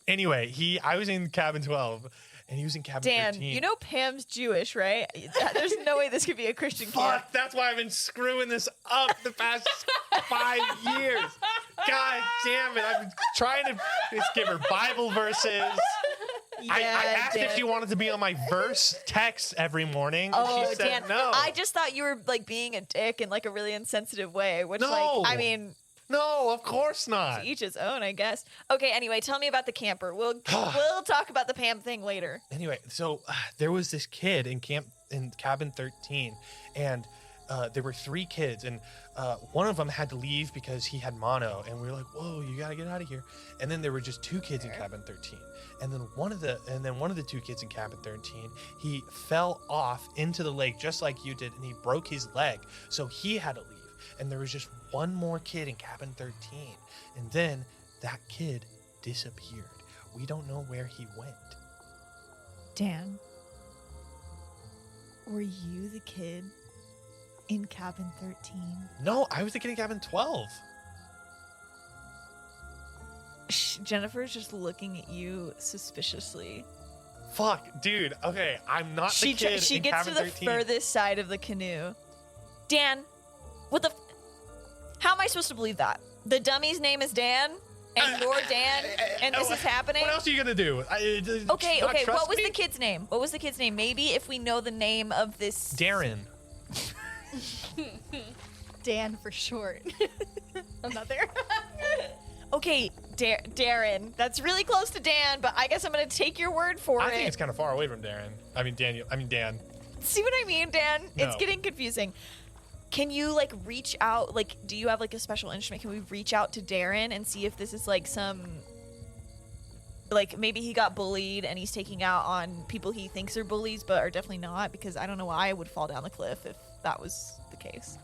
S5: Anyway, I was in cabin 12 and he was in cabin
S1: Dan,
S5: 13.
S1: you know Pam's Jewish, right? There's no way this could be a Christian camp.
S5: Fuck, that's why I've been screwing this up the past 5 years. God damn it. I've been trying to just give her Bible verses. I asked if she wanted to be on my verse text every morning.
S1: Oh,
S5: and she said
S1: Dan,
S5: no.
S1: I just thought you were like being a dick in like a really insensitive way, which
S5: No.
S1: like, I mean,
S5: No, of course not.
S1: to each his own, I guess. Okay, anyway, tell me about the camper. We'll talk about the Pam thing later.
S5: Anyway, so there was this kid in cabin 13, and there were 3 kids, and one of them had to leave because he had mono, and we were like, "Whoa, you gotta get out of here!" And then there were just 2 kids in cabin 13, and then one of the 2 kids in cabin 13, he fell off into the lake just like you did, and he broke his leg, so he had to leave. And there was just one more kid in cabin 13, and then that kid disappeared. We don't know where he went.
S1: Dan, were you the kid in cabin 13?
S5: No, I was the kid in cabin 12.
S1: Jennifer's just looking at you suspiciously.
S5: Fuck, dude. Okay, I'm not the kid
S1: She
S5: in
S1: gets to
S5: cabin
S1: the
S5: 13.
S1: furthest side of the canoe. Dan, what the? How am I supposed to believe that? The dummy's name is Dan, and you're Dan, and this is happening.
S5: What else are you gonna do?
S1: Okay,
S5: not
S1: okay.
S5: trust
S1: What was
S5: me?
S1: the kid's name? What was the kid's name? Maybe if we know the name of this.
S5: Darren.
S3: Dan for short. I'm not there.
S1: Okay, Darren. That's really close to Dan, but I guess I'm gonna take your word for it.
S5: I think it's kind of far away from Darren. I mean Daniel. I mean Dan.
S1: See what I mean, Dan? It's
S5: No.
S1: getting confusing. Can you like reach out? Like, do you have like a special instrument? Can we reach out to Darren and see if this is like some, like maybe he got bullied and he's taking out on people he thinks are bullies but are definitely not? Because I don't know why I would fall down the cliff if that was the case.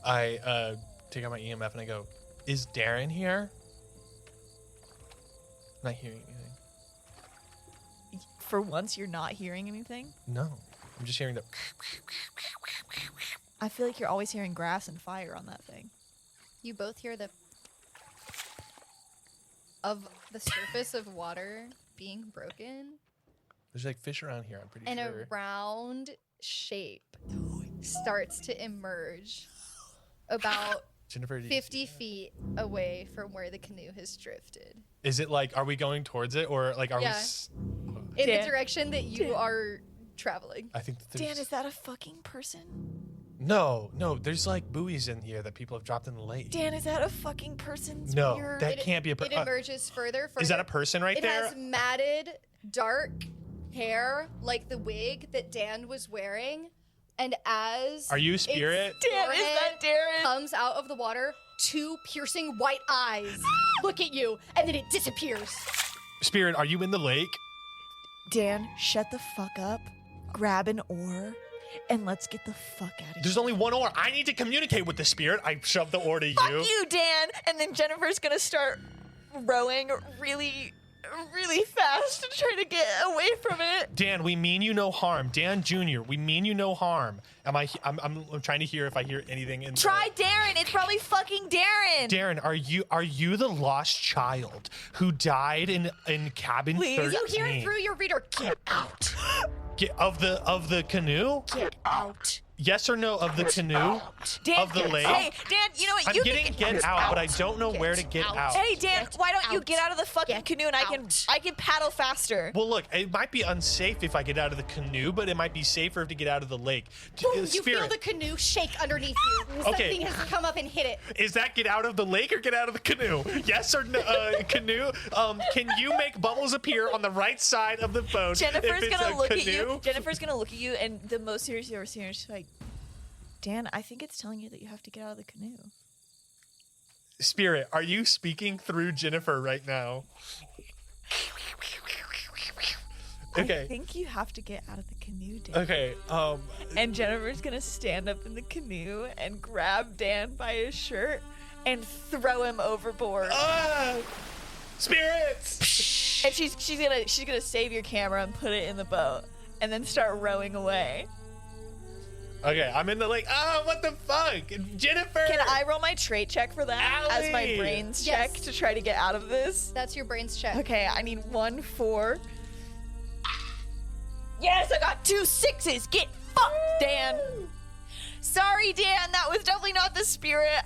S5: I take out my EMF and I go, "Is Darren here?" Not hearing anything.
S1: For once, you're not hearing anything.
S5: No, I'm just hearing the.
S1: I feel like you're always hearing grass and fire on that thing.
S3: You both hear the surface of water being broken,
S5: There's like fish around here. I'm pretty
S3: and
S5: sure.
S3: a round shape starts to emerge about
S5: Jennifer, do you see
S3: 50
S5: that?
S3: feet away from where the canoe has drifted.
S5: Is it like, are we going towards it, or like, are we?
S3: Yeah. In
S1: Dan.
S3: the direction that you are traveling.
S5: I think that
S1: Dan,
S5: there's.
S1: is that a fucking person?
S5: No, there's like buoys in here that people have dropped in the lake.
S1: Dan, is that a fucking person's
S5: No,
S1: weird?
S5: that can't be a
S3: It emerges further.
S5: Is that a person right
S3: It
S5: there?
S3: has matted, dark hair like the wig that Dan was wearing. And as
S5: Are you a spirit?
S1: Dan, is that Darren?
S3: comes out of the water, 2 piercing white eyes look at you, and then it disappears.
S5: Spirit, are you in the lake?
S1: Dan, shut the fuck up, grab an oar, and let's get the fuck out of here.
S5: There's only one oar. I need to communicate with the spirit. I shove the oar to
S1: Fuck you, Dan! And then Jennifer's gonna start rowing really, really fast to try to get away from it.
S5: Dan, we mean you no harm. Dan Jr., we mean you no harm. I'm trying to hear if I hear anything in
S1: Try Darren. It's probably fucking Darren.
S5: Darren, are you the lost child who died in cabin
S1: Please.
S5: 13?
S3: You hear it through your reader. Get out.
S5: Of the canoe?
S3: Get out.
S5: Yes or no of the canoe?
S1: Dan,
S5: Of the lake?
S1: Hey, Dan, you know what?
S5: I'm
S1: You
S5: getting
S1: can
S5: get out, but I don't know where to get out.
S1: Hey, Dan, why don't you
S3: out.
S1: get out of the fucking
S3: Get
S1: canoe and
S3: out.
S1: I can paddle faster.
S5: Well, look, it might be unsafe if I get out of the canoe, but it might be safer to get out of the lake.
S3: Boom, you
S5: Spirit,
S3: feel the canoe shake underneath you.
S5: Okay.
S3: Something has come up and hit it.
S5: is that get out of the lake or get out of the canoe? Yes or no? Canoe? Can you make bubbles appear on the right side of the boat?
S1: Jennifer's
S5: if it's
S1: gonna
S5: a
S1: look
S5: canoe?
S1: at you. Jennifer's gonna look at you, and the most serious you've ever seen her, she's like, Dan, I think it's telling you that you have to get out of the canoe.
S5: Spirit, are you speaking through Jennifer right now? Okay.
S1: I think you have to get out of the canoe, Dan.
S5: Okay.
S1: And Jennifer's gonna stand up in the canoe and grab Dan by his shirt and throw him overboard.
S5: Spirits!
S1: And she's gonna save your camera and put it in the boat and then start rowing away.
S5: Okay, I'm in the lake. Oh, what the fuck? Jennifer!
S1: Can I roll my trait check for that as my
S5: Allie!
S1: brains
S3: Yes.
S1: check to try to get out of this?
S3: That's your brains check.
S1: Okay, I need 1 4. Yes, I got 2 6s. Get fucked, Dan. Sorry, Dan. That was definitely not the spirit.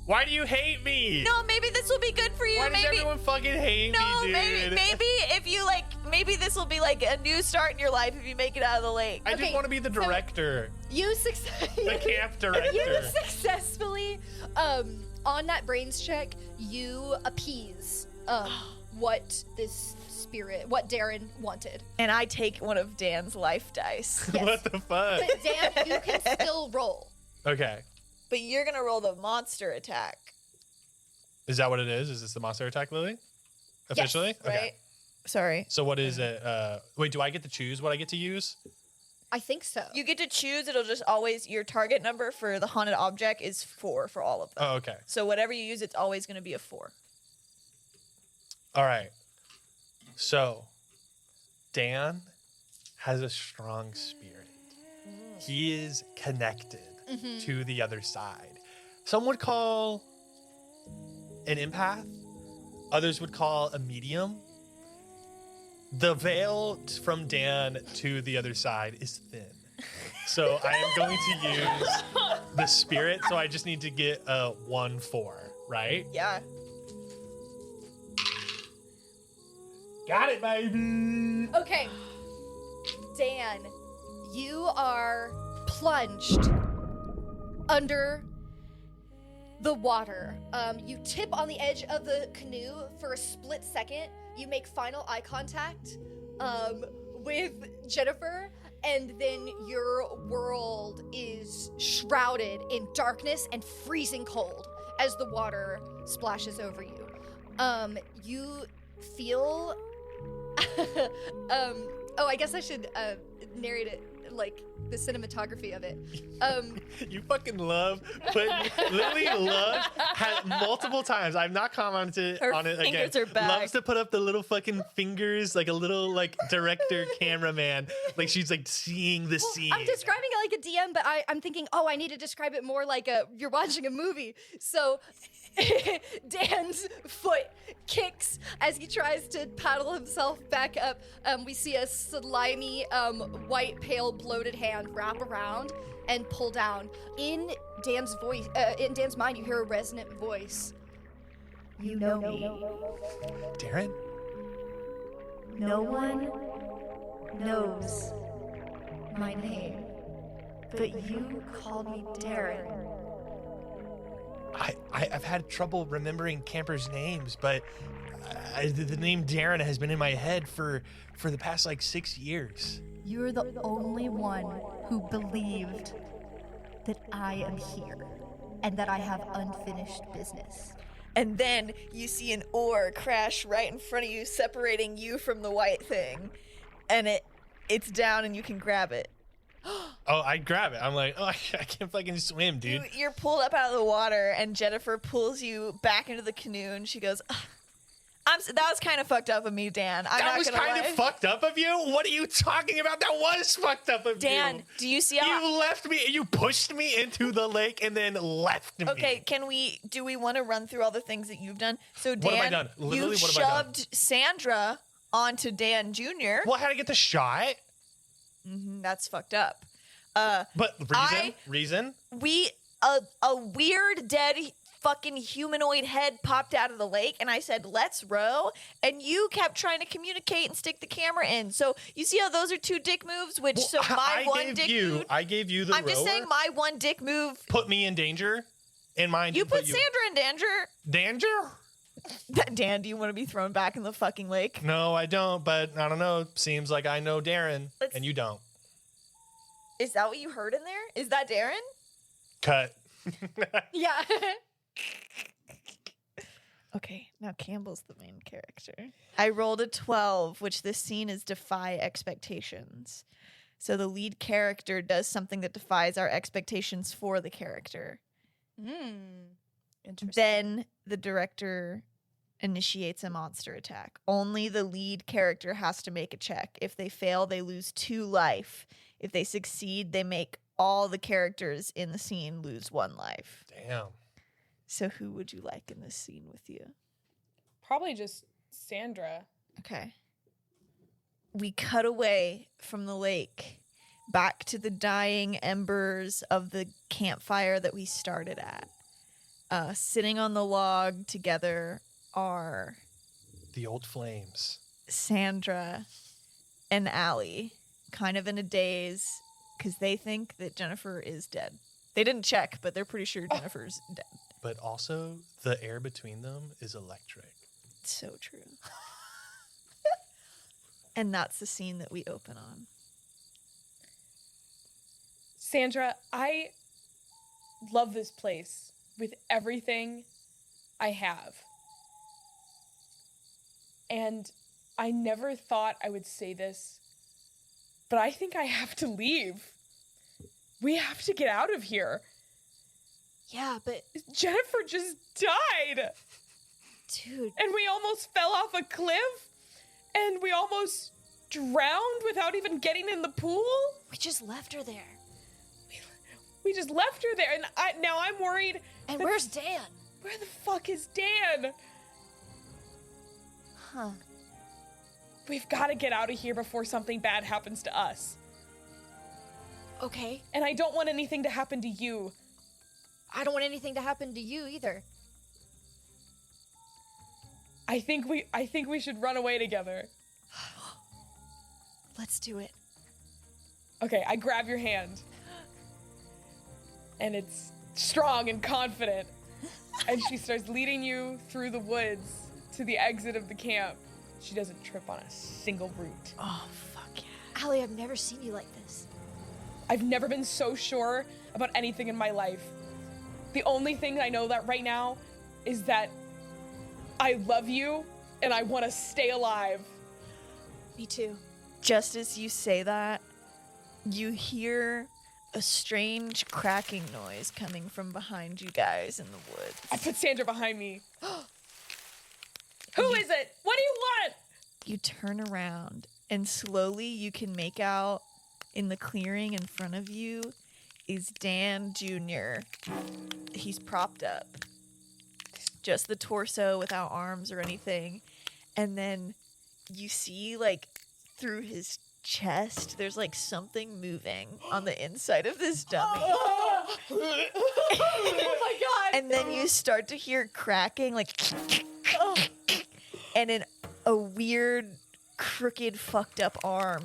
S5: Why do you hate me?
S1: No, maybe this will be good for you.
S5: Why does
S1: maybe
S5: everyone fucking hate
S1: no,
S5: me, dude?
S1: maybe if you maybe this will be like a new start in your life if you make it out of the lake.
S5: I just
S3: Okay,
S5: want to be the director,
S3: You
S5: the camp director.
S3: You successfully, on that brains check, you appease what this spirit, what Darren wanted.
S1: And I take one of Dan's life dice.
S3: Yes.
S5: What the fuck?
S3: But Dan, you can still roll.
S5: Okay.
S1: But you're gonna roll the monster attack,
S5: Is that what it is? Is this the monster attack, Lily? Officially?
S1: right?
S5: Okay.
S1: Sorry.
S5: So what is it? Wait, do I get to choose what I get to use?
S3: I think so.
S1: You get to choose. It'll just always your target number for the haunted object is 4 for all of them.
S5: Oh, okay.
S1: So whatever you use, it's always gonna be a 4.
S5: All right. So, Dan has a strong spirit. He is connected to the other side. Some would call an empath. Others would call a medium. The veil from Dan to the other side is thin. So I am going to use the spirit. So I just need to get a 1-4, right?
S1: Yeah.
S5: Got it, baby.
S3: Okay. Dan, you are plunged under the water. You tip on the edge of the canoe for a split second. You make final eye contact with Jennifer, and then your world is shrouded in darkness and freezing cold as the water splashes over you. You feel I guess I should narrate it, like the cinematography of it.
S5: You fucking love, but Lily has multiple times. I've not commented
S1: Her
S5: on it again.
S1: fingers are back.
S5: Loves to put up the little fucking fingers, like a little like director cameraman, like she's like seeing the scene.
S3: I'm describing it like a DM, but I'm thinking, I need to describe it more like you're watching a movie. So Dan's foot kicks as he tries to paddle himself back up. We see a slimy, white, pale, bloated hand wrap around and pull down. In Dan's voice, in Dan's mind, you hear a resonant voice. You know me.
S5: Darren?
S3: No one knows my name, but you called me Darren.
S5: I've had trouble remembering campers' names, but the name Darren has been in my head for the past like 6 years.
S3: You're the only one who believed that I am here and that I have unfinished business.
S1: And then you see an oar crash right in front of you, separating you from the white thing. And it's down and you can grab it.
S5: Oh, I grab it. I'm like, I can't fucking swim, dude.
S1: You're pulled up out of the water, and Jennifer pulls you back into the canoe, and she goes, that was kind of fucked up of me, Dan. I'm
S5: That
S1: not
S5: was
S1: gonna
S5: kind
S1: lie.
S5: of fucked up of you? What are you talking about? That was fucked up of
S1: Dan,
S5: you.
S1: do you see how...
S5: You left me, you pushed me into the lake and then left me.
S1: Okay, do we want to run through all the things that you've done? So Dan,
S5: What have I done? Literally,
S1: you
S5: what have I done?
S1: shoved Sandra onto Dan Jr.
S5: Well, how to get the shot?
S1: That's fucked up.
S5: But reason?
S1: A weird dead fucking humanoid head popped out of the lake, and I said, let's row, and you kept trying to communicate and stick the camera in. So you see how those are 2 dick moves, which
S5: Well,
S1: so my one dick move.
S5: I gave you the
S1: I'm just
S5: rower.
S1: saying my one dick move.
S5: Put me in danger. In mind,
S1: You put Sandra in danger.
S5: danger?
S1: Dan, do you want to be thrown back in the fucking lake?
S5: No, I don't. But I don't know. Seems like I know Darren,
S1: Let's-
S5: and you don't.
S1: Is that what you heard in there? Is that Darren?
S5: Cut.
S3: Yeah.
S1: Okay, now Campbell's the main character. I rolled a 12, which this scene is defy expectations. So the lead character does something that defies our expectations for the character.
S3: Interesting.
S1: Then the director initiates a monster attack. Only the lead character has to make a check. If they fail, they lose 2 life. If they succeed, they make all the characters in the scene lose 1 life.
S5: Damn.
S1: So who would you like in this scene with you?
S4: Probably just Sandra.
S1: Okay. We cut away from the lake back to the dying embers of the campfire that we started at. Sitting on the log together are
S5: The old flames.
S1: Sandra and Allie, kind of in a daze because they think that Jennifer is dead. They didn't check, but they're pretty sure Jennifer's dead.
S5: But also, the air between them is electric.
S1: So true. And that's the scene that we open on.
S4: Sandra, I love this place with everything I have. And I never thought I would say this, but I think I have to leave. We have to get out of here.
S3: Yeah, but
S4: Jennifer just died.
S3: dude,
S4: And we almost fell off a cliff. And we almost drowned without even getting in the pool.
S3: we just left her there.
S4: We just left her there. And now I'm worried.
S3: And
S4: that-
S3: where's Dan?
S4: Where the fuck is Dan?
S3: Huh.
S4: We've got to get out of here before something bad happens to us.
S3: Okay.
S4: And I don't want anything to happen to you.
S3: I don't want anything to happen to you either.
S4: I think we should run away together.
S3: Let's do it.
S4: Okay, I grab your hand. And it's strong and confident. And she starts leading you through the woods to the exit of the camp. She doesn't trip on a single root.
S1: Oh, fuck yeah.
S3: Allie, I've never seen you like this.
S4: I've never been so sure about anything in my life. The only thing I know that right now is that I love you and I want to stay alive.
S3: Me too.
S1: Just as you say that, you hear a strange cracking noise coming from behind you guys in the woods.
S4: I put Sandra behind me. Who is it? What do you want?
S1: You turn around and slowly you can make out in the clearing in front of you is Dan Jr. He's propped up. Just the torso without arms or anything. And then you see like through his chest, there's like something moving on the inside of this dummy.
S4: Oh my god!
S1: And then you start to hear cracking, like, and then a weird, crooked, fucked up arm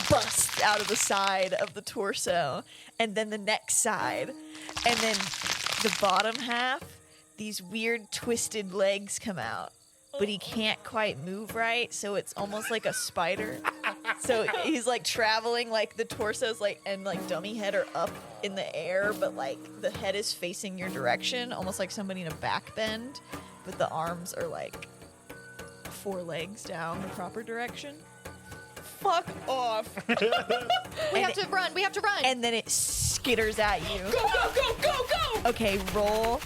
S1: busts out of the side of the torso, and then the next side, and then the bottom half, these weird, twisted legs come out. But he can't quite move right, so it's almost like a spider. So he's like traveling, like the torso's like, and like dummy head are up in the air, but like the head is facing your direction, almost like somebody in a back bend, but the arms are like 4 legs down the proper direction.
S4: Fuck off.
S3: We have to run. We have to run.
S1: And then it skitters at you.
S4: Go, go, go, go, go!
S1: Okay, roll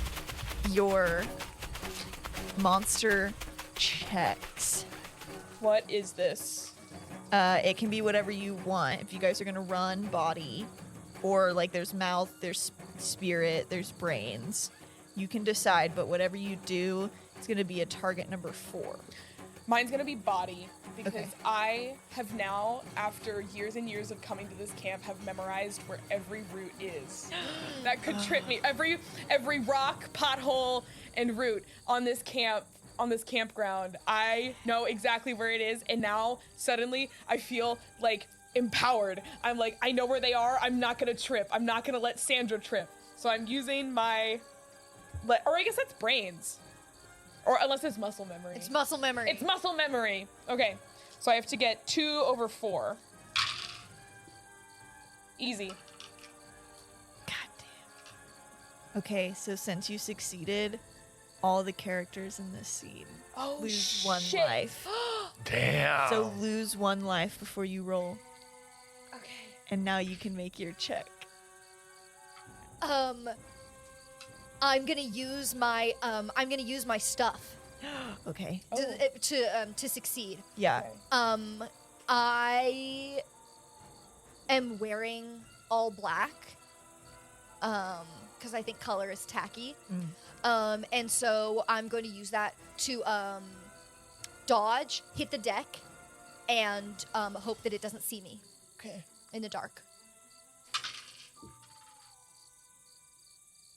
S1: your monster checks.
S4: What is this?
S1: It can be whatever you want. If you guys are gonna run, body, or like there's mouth, there's spirit, there's brains. You can decide, but whatever you do, it's gonna be a target number 4.
S4: Mine's gonna be body, because
S1: Okay.
S4: I have now, after years and years of coming to this camp, have memorized where every root is. That could trip me. Every rock, pothole, and root on this campground. I know exactly where it is, and now suddenly I feel like empowered. I'm like, I know where they are. I'm not gonna trip. I'm not gonna let Sandra trip. So I'm using my, or I guess that's brains. Or unless it's muscle memory.
S3: It's muscle memory.
S4: It's muscle memory. Okay, so I have to get 2 over 4. Easy.
S1: God damn. Okay, so since you succeeded, all the characters in this scene lose one life.
S5: Damn.
S1: So lose one life before you roll,
S4: Okay.
S1: and now you can make your check.
S3: I'm gonna use my stuff
S1: Okay.
S3: to succeed.
S1: Yeah.
S4: Okay.
S3: I am wearing all black, because I think color is tacky. And so I'm going to use that to dodge, hit the deck, and hope that it doesn't see me
S1: Okay.
S3: in the dark.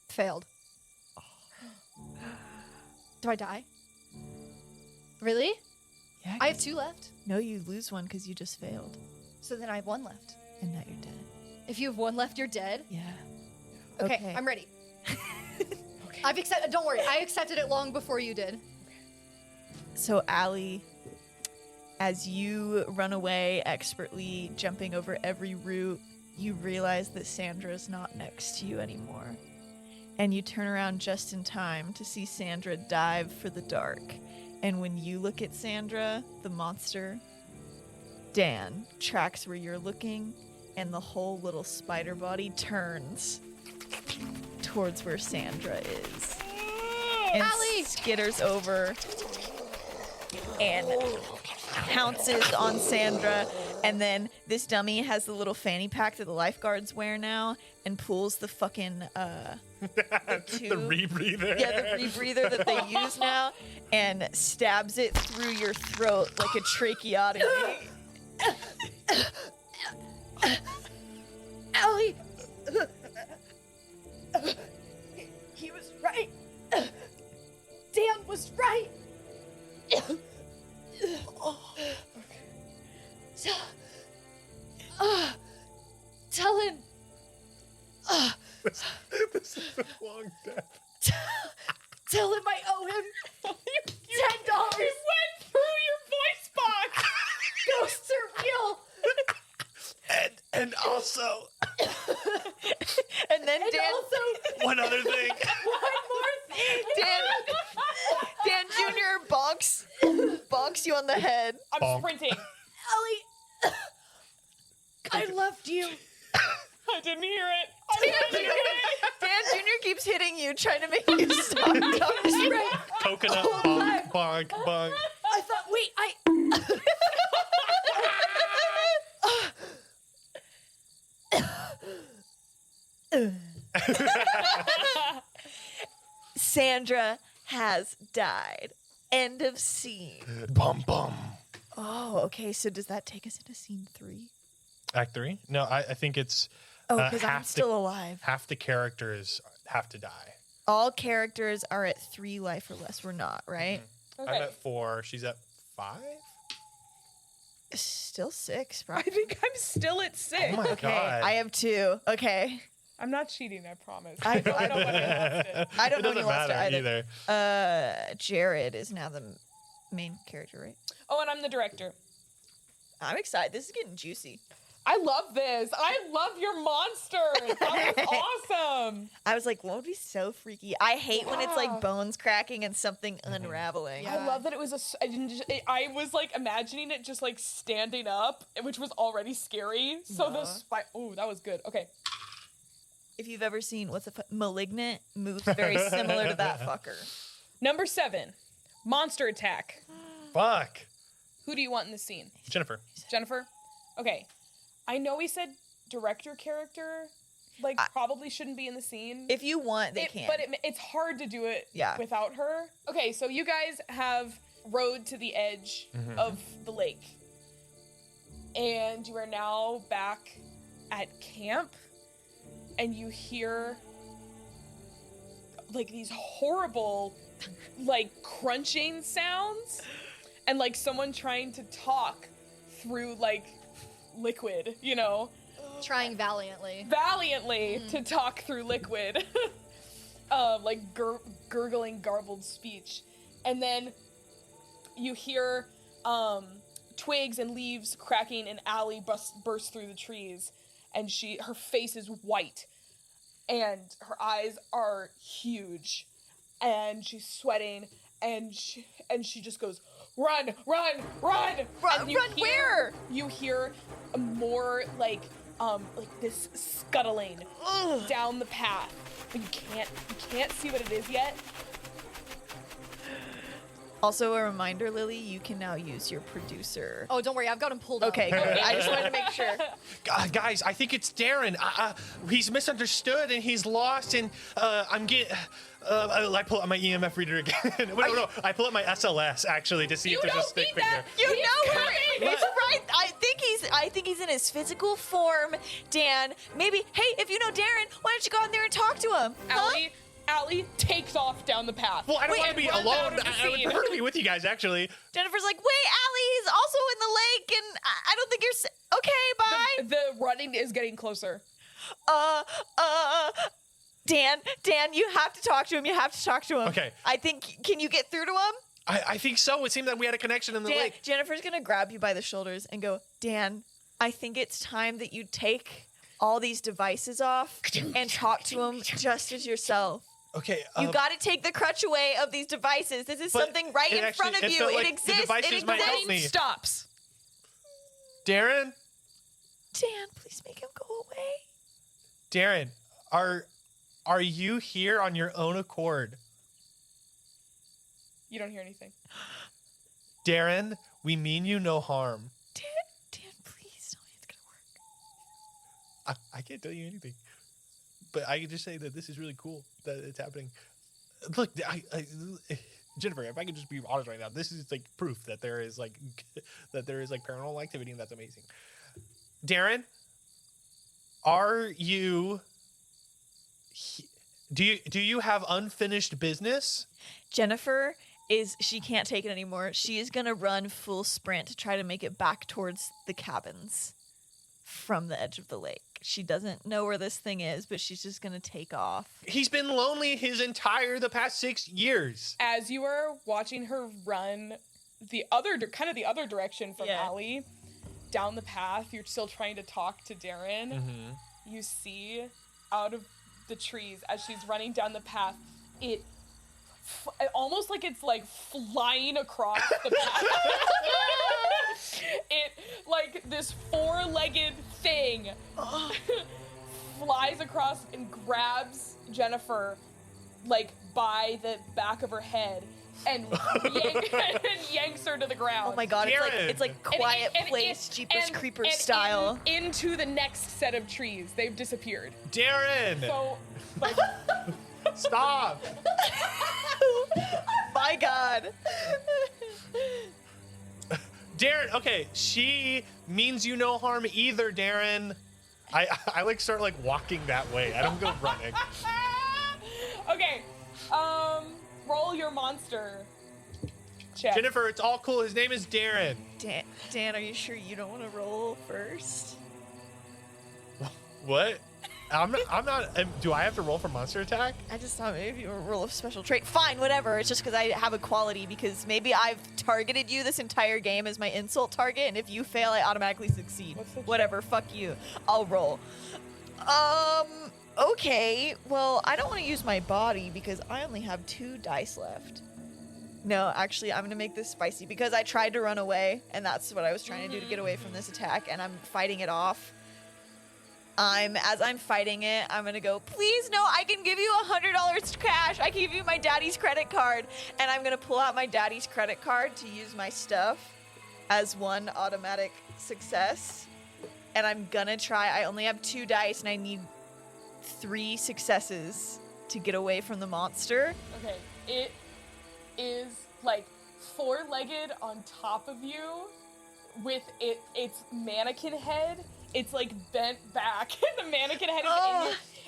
S3: Failed. Do I die? Really?
S1: Yeah.
S3: I have 2 left.
S1: No, you lose one because you just failed,
S3: So then I have 1 left.
S1: and now you're dead.
S3: If you have 1 left, you're dead.
S1: Yeah.
S3: Okay, I'm ready. I've accepted. Don't worry, I accepted it long before you did.
S1: So, Allie, as you run away, expertly jumping over every root, you realize that Sandra's not next to you anymore. And you turn around just in time to see Sandra dive for the dark. And when you look at Sandra, the monster, Dan tracks where you're looking, and the whole little spider body turns towards where Sandra is. And
S3: Allie!
S1: skitters over and pounces on Sandra, and then this dummy has the little fanny pack that the lifeguards wear now and pulls the fucking
S5: the
S1: tube.
S5: rebreather.
S1: Yeah, the rebreather that they use now, and stabs it through your throat like a tracheotomy.
S3: Allie! He was right. Dan was right. Tell him.
S5: This is a long death.
S3: Tell him I owe him $10.
S4: It went through your voice box.
S3: Ghosts are real.
S5: And also,
S1: And then
S3: And
S1: Dan,
S3: also,
S5: one other thing.
S3: one more thing.
S1: Dan Jr. bonks you on the head.
S4: I'm
S5: Bonk.
S4: sprinting.
S3: Ellie, I loved you.
S4: I didn't hear it. I didn't hear it.
S1: Dan Jr. keeps hitting you, trying to make you stop.
S3: Right.
S5: Coconut bonk, bonk, bonk.
S3: I thought, wait,
S1: Sandra has died. End of scene.
S5: Bum bum.
S1: Oh, okay. So does that take us into scene 3?
S5: Act 3? No, I think it's
S1: Oh, because I'm
S5: half
S1: still alive.
S5: half the characters have to die.
S1: All characters are at 3 life or less. We're not, right?
S4: Okay.
S5: I'm at 4. She's at 5.
S1: Still 6,
S4: I
S1: probably.
S4: think I'm still at 6.
S5: Oh my
S1: Okay,
S5: god!
S1: I have 2. Okay.
S4: I'm not cheating, I promise.
S1: I
S4: don't know when I lost it.
S1: I don't
S5: it
S1: know when
S5: doesn't
S1: you lost it
S5: matter
S1: either. Jared is now the main character, right?
S4: Oh, and I'm the director.
S1: I'm excited. This is getting juicy.
S4: I love this. I love your monster. That was awesome.
S1: I was like, what would be so freaky? I hate when it's
S4: Yeah.
S1: like bones cracking and something unraveling.
S3: Yeah.
S4: I love that it was I was like imagining it just like standing up, which was already scary. So the oh, that was good. Okay.
S1: If you've ever seen Malignant, moves very similar to that fucker.
S4: Number 7, monster attack.
S5: Fuck.
S4: Who do you want in the scene?
S5: Jennifer.
S4: Jennifer? Okay. I know we said director character, like probably shouldn't be in the scene.
S1: If you want, they can.
S4: But it's hard to do it
S1: Yeah.
S4: without her. Okay, so you guys have rowed to the edge of the lake. And you are now back at camp. And you hear like these horrible like crunching sounds. And like someone trying to talk through like liquid, you know?
S3: trying valiantly.
S4: To talk through liquid. Like gurgling, garbled speech. And then you hear twigs and leaves cracking and Allie burst through the trees. and her face is white, and her eyes are huge, and she's sweating, and she just goes, "Run, run, run!" And
S1: Run where?
S4: You hear more like this scuttling down the path. But you can't see what it is yet.
S1: Also, a reminder, Lily, you can now use your producer.
S3: Oh, don't worry, I've got him pulled up.
S1: Okay, good. I just wanted to make sure.
S5: Guys, I think it's Darren. He's misunderstood and he's lost, and I'm getting. I pull out my EMF reader again. No, I pull out my SLS actually to see if there's a stick figure.
S1: You know where he's right. I think he's in his physical form, Dan. Maybe. Hey, if you know Darren, why don't you go out there and talk to him?
S4: Allie takes off down the path.
S5: Well, I don't want to be
S4: runs
S5: alone.
S4: out of the
S5: I would
S4: scene.
S5: prefer to be with you guys, actually.
S1: Jennifer's like, wait, Allie, he's also in the lake, and I don't think you're. Okay, bye.
S4: The running is getting closer.
S1: Dan, you have to talk to him. You have to talk to him.
S5: Okay.
S1: I think. Can you get through to him?
S5: I think so. It seemed like we had a connection in the lake.
S1: Jennifer's gonna grab you by the shoulders and go, Dan, I think it's time that you take all these devices off and talk to him just as yourself.
S5: Okay.
S1: You got to take the crutch away of these devices. This is something right in front of you. It exists.
S5: The devices might help me.
S4: Stops.
S5: Darren?
S1: Dan, please make him go away.
S5: Darren, are you here on your own accord?
S4: You don't hear anything.
S5: Darren, we mean you no harm.
S1: Dan, please tell me it's gonna work.
S5: I can't tell you anything, but I can just say that this is really cool that it's happening. Look, Jennifer, if I could just be honest right now, this is like proof that there is like paranormal activity, and that's amazing. Darren, are you? Do you have unfinished business?
S1: Jennifer she can't take it anymore. She is gonna run full sprint to try to make it back towards the cabins from the edge of the lake. She doesn't know where this thing is, but she's just gonna take off.
S5: He's been lonely the past 6 years.
S4: As you are watching her run the other direction from Allie, down the path, you're still trying to talk to Darren. Mm-hmm. You see out of the trees as she's running down the path, it almost like it's like flying across the path. It like this four-legged thing flies across and grabs Jennifer like by the back of her head and yanks her to the ground.
S1: Oh my god, it's like Quiet Place, Jeepers Creepers style.
S4: Into the next set of trees. They've disappeared.
S5: Darren!
S4: So, like,
S5: stop!
S1: My god.
S5: Darren, okay, she means you no harm either, Darren. I like start like walking that way. I don't go running.
S4: Okay, roll your monster check.
S5: Jennifer, it's all cool. His name is Darren.
S1: Dan, are you sure you don't want to roll first?
S5: What? I'm not. Do I have to roll for monster attack?
S1: I just thought maybe you were a roll of special trait. Fine, whatever. It's just because I have a quality, because maybe I've targeted you this entire game as my insult target, and if you fail, I automatically succeed. Whatever, fuck you. I'll roll. Okay. Well, I don't want to use my body because I only have 2 dice left. No, actually, I'm going to make this spicy because I tried to run away, and that's what I was trying to do to get away from this attack, and I'm fighting it off. As I'm fighting it, I'm gonna go, please, no, I can give you $100 cash. I can give you my daddy's credit card. And I'm gonna pull out my daddy's credit card to use my stuff as one automatic success. And I'm gonna try, I only have 2 dice and I need 3 successes to get away from the monster.
S4: Okay, it is like 4-legged on top of you with its mannequin head. It's like bent back. The mannequin head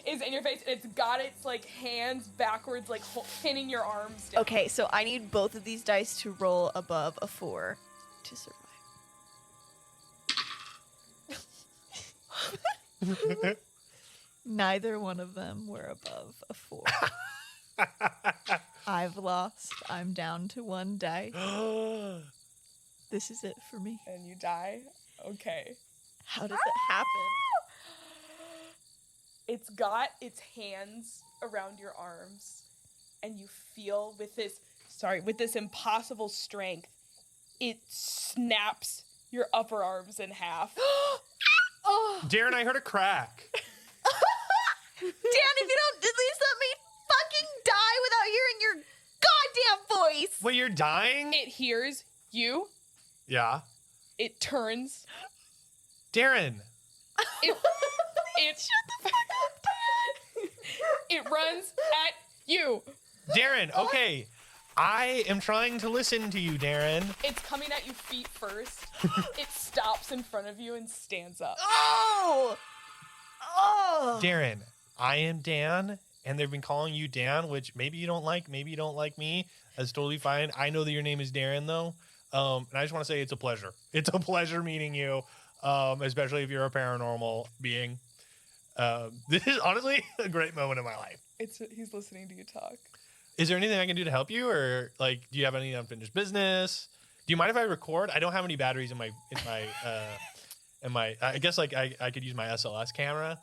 S4: is in your face, and it's got its like hands backwards, like pinning your arms down.
S1: Okay, so I need both of these dice to roll above a 4 to survive. Neither one of them were above a 4. I've lost. I'm down to 1 dice. This is it for me.
S4: And you die? Okay.
S1: How does it happen?
S4: It's got its hands around your arms, and you feel with this impossible strength, it snaps your upper arms in half.
S5: Darren, I heard a crack.
S1: Dan, if you don't at least let me fucking die without hearing your goddamn voice.
S5: Wait, you're dying?
S4: It hears you.
S5: Yeah.
S4: It turns.
S5: Darren.
S4: It shut the fuck up, Dan. It runs at you.
S5: Darren, okay. I am trying to listen to you, Darren.
S4: It's coming at you feet first. It stops in front of you and stands up.
S1: Oh! Oh!
S5: Darren, I am Dan, and they've been calling you Dan, which maybe you don't like me. That's totally fine. I know that your name is Darren, though. And I just want to say it's a pleasure. It's a pleasure meeting you, especially if you're a paranormal being. This is honestly a great moment in my life.
S4: He's listening to you talk.
S5: Is there anything I can do to help you, or like, do you have any unfinished business? Do you mind if I record? I don't have any batteries in my. I guess like I could use my SLS camera.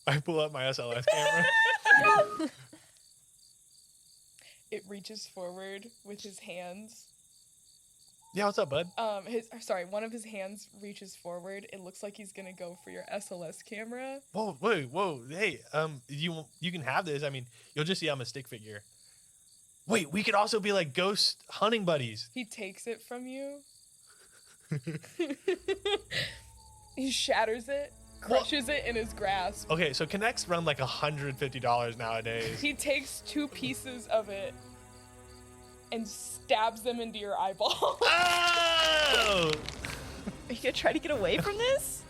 S5: I pull up my SLS camera.
S4: It reaches forward with his hands.
S5: Yeah, what's up, bud?
S4: One of his hands reaches forward. It looks like he's gonna go for your SLS camera.
S5: Whoa, hey, you can have this. I mean, you'll just see I'm a stick figure. Wait, we could also be like ghost hunting buddies.
S4: He takes it from you. He shatters it, crushes it in his grasp.
S5: Okay, so Connects run like $150 nowadays.
S4: He takes 2 pieces of it and stabs them into your eyeball.
S5: Oh!
S1: Are you gonna try to get away from this?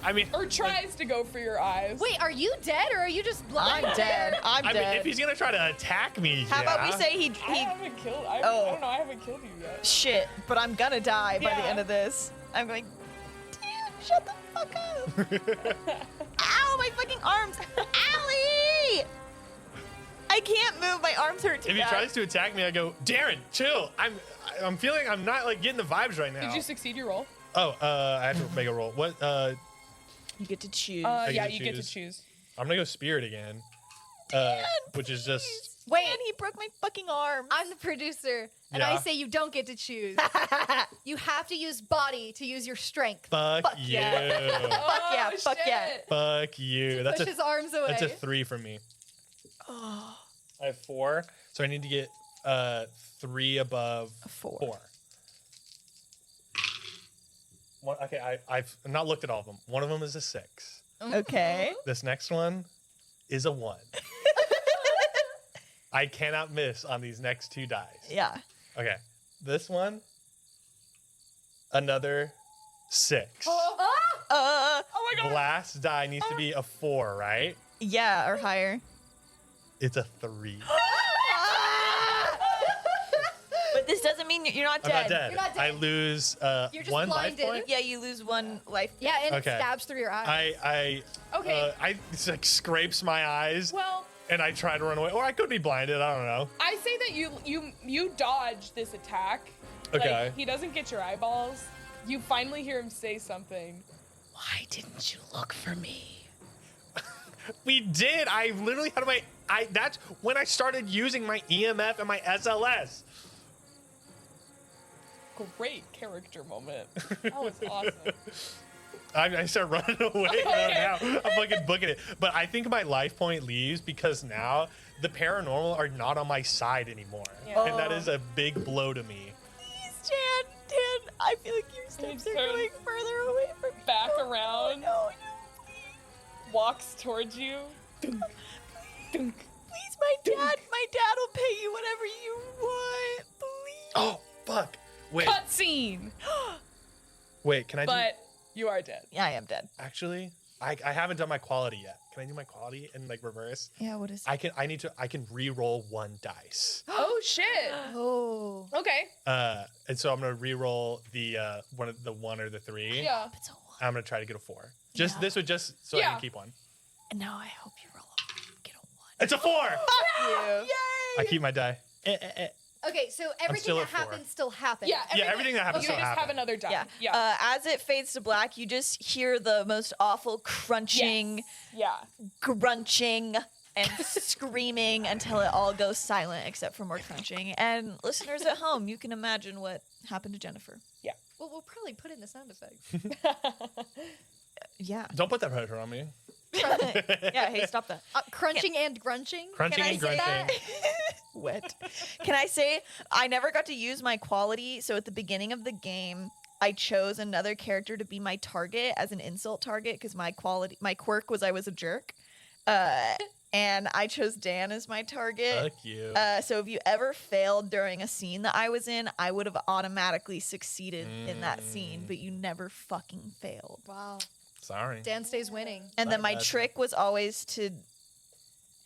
S5: I mean,
S4: Or tries to go for your eyes.
S3: Wait, are you dead or are you just blind?
S1: I'm dead. I'm
S5: I
S1: dead.
S5: mean, if he's gonna try to attack me,
S1: How about we
S5: yeah.
S1: say he
S4: I haven't killed. I don't know. I haven't killed you yet.
S1: shit, but I'm gonna die by the
S4: Yeah.
S1: end of this. I'm going, dude, shut the fuck up. Ow, my fucking arms. Owie! I can't move. My arms hurt too
S5: If he
S1: bad.
S5: tries to attack me, I go, Darren, chill. I'm feeling I'm not like getting the vibes right now.
S4: Did you succeed your roll?
S5: Oh, I have to make a roll. What?
S1: You get to choose.
S5: get
S4: Yeah,
S5: to
S4: you get to
S5: choose.
S4: choose.
S5: I'm gonna go spirit again. Which is just
S3: Wait,
S1: Man, he broke my fucking arm.
S3: I'm the producer, and I
S5: Yeah.
S3: say you don't get to choose. You have to use body to use your strength.
S5: fuck,
S1: Fuck
S5: you.
S1: yeah. Fuck yeah, fuck yeah.
S4: shit.
S5: Fuck you.
S3: Push his arms away.
S5: That's a 3 for me.
S1: Oh,
S5: I have 4, so I need to get 3 above
S1: a 4.
S5: 4. Okay, I've not looked at all of them. One of them is a 6.
S1: Okay.
S5: This next one is a 1. I cannot miss on these next 2 dice.
S1: Yeah.
S5: Okay, this one, another 6.
S4: Oh my god.
S5: Last die needs to be a 4, right?
S1: Yeah, or higher.
S5: It's a 3.
S1: But this doesn't mean you're not
S5: I'm
S1: dead.
S5: not dead.
S3: You're not dead.
S5: I lose
S3: You're just
S5: 1 life
S3: blinded.
S5: point.
S1: Yeah, you lose 1 life.
S3: Yeah, and
S5: Okay.
S3: it stabs through your eye.
S4: Okay.
S5: I it's like scrapes my eyes
S4: Well,
S5: and I try to run away, or I could be blinded. I don't know.
S4: I say that you dodge this attack.
S5: Okay.
S4: Like, he doesn't get your eyeballs. You finally hear him say something.
S1: Why didn't you look for me?
S5: We did. I literally had my. That's when I started using my EMF and my SLS.
S4: Great character moment. That was awesome.
S5: I start running away now. I'm fucking booking it. But I think my life point leaves because now the paranormal are not on my side anymore,
S4: Yeah.
S5: and that is a big blow to me.
S1: Please, Dan, I feel like your steps are
S4: turn
S1: going further away from me.
S4: Back
S1: Oh,
S4: around.
S1: No,
S4: Walks towards you.
S1: please, my dad will pay you whatever you want. Please.
S5: Oh fuck! Wait,
S4: Cutscene.
S5: wait. Can I?
S4: But you are dead.
S1: Yeah, I am dead.
S5: Actually, I haven't done my quality yet. Can I do my quality in like reverse?
S1: Yeah, what is?
S5: I can re-roll 1 dice.
S4: Oh shit.
S3: Oh.
S4: Okay.
S5: And so I'm gonna re-roll the 1 or the 3.
S4: Yeah.
S1: It's a 1.
S5: I'm gonna try to get a 4.
S1: Yeah.
S5: This would just so I
S4: Yeah.
S5: can keep 1.
S1: And now I hope you roll get a 1.
S5: It's a 4.
S1: You.
S5: I keep my die.
S3: Okay, so everything
S5: still
S3: that
S5: at 4.
S3: happened still happened.
S4: Yeah,
S5: everything that happens
S4: You
S5: still
S4: just have
S5: happened.
S4: another die.
S1: Yeah. As it fades to black, you just hear the most awful crunching,
S4: Yeah.
S1: grunching, and screaming until it all goes silent except for more crunching. And listeners at home, you can imagine what happened to Jennifer.
S3: Well, we'll probably put in the sound effect.
S1: Yeah.
S2: Don't put that pressure on me.
S1: Yeah, hey, stop that.
S3: Crunching and grunching.
S5: Crunching and grunting.
S1: Wet. Can I say, I never got to use my quality, so at the beginning of the game, I chose another character to be my target as an insult target because my quirk was I was a jerk. And I chose Dan as my target.
S2: Fuck you.
S1: So if you ever failed during a scene that I was in, I would have automatically succeeded in that scene, but you never fucking failed.
S3: Wow.
S2: Sorry.
S3: Dan stays winning.
S1: And then my
S2: That's-
S1: trick was always to.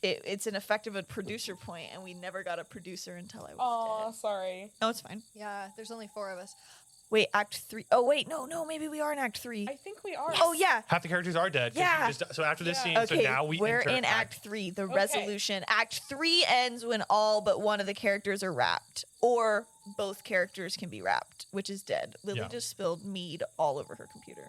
S1: It's an effect of a producer point, and we never got a producer until I was
S4: Oh,
S1: dead.
S4: sorry.
S1: No, it's fine.
S3: Yeah, there's only 4 of us.
S1: Wait, Act 3. Oh, wait, no, maybe we are in Act 3.
S4: I think we are.
S1: Oh, yeah.
S5: Half the characters are dead. 'cause
S1: Yeah.
S5: you so after this
S4: Yeah.
S5: scene,
S1: Okay,
S5: so now
S1: we're
S5: enter
S1: in Act 3, the
S4: Okay.
S1: resolution. Act 3 ends when all but one of the characters are wrapped, or both characters can be wrapped, which is dead. Lily
S5: Yeah.
S1: just spilled mead all over her computer.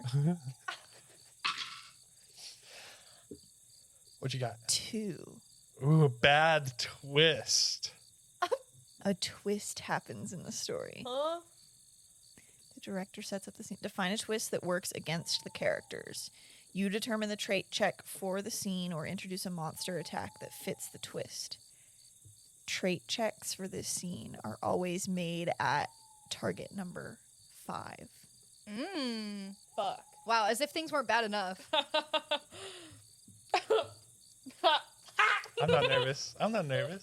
S2: What you got?
S1: 2.
S2: Ooh, a bad twist.
S1: A twist happens in the story.
S4: Huh?
S1: The director sets up the scene. Define a twist that works against the characters. You determine the trait check for the scene or introduce a monster attack that fits the twist. Trait checks for this scene are always made at target number 5.
S3: Mmm.
S4: Fuck.
S3: Wow, as if things weren't bad enough.
S2: I'm not nervous. I'm not nervous.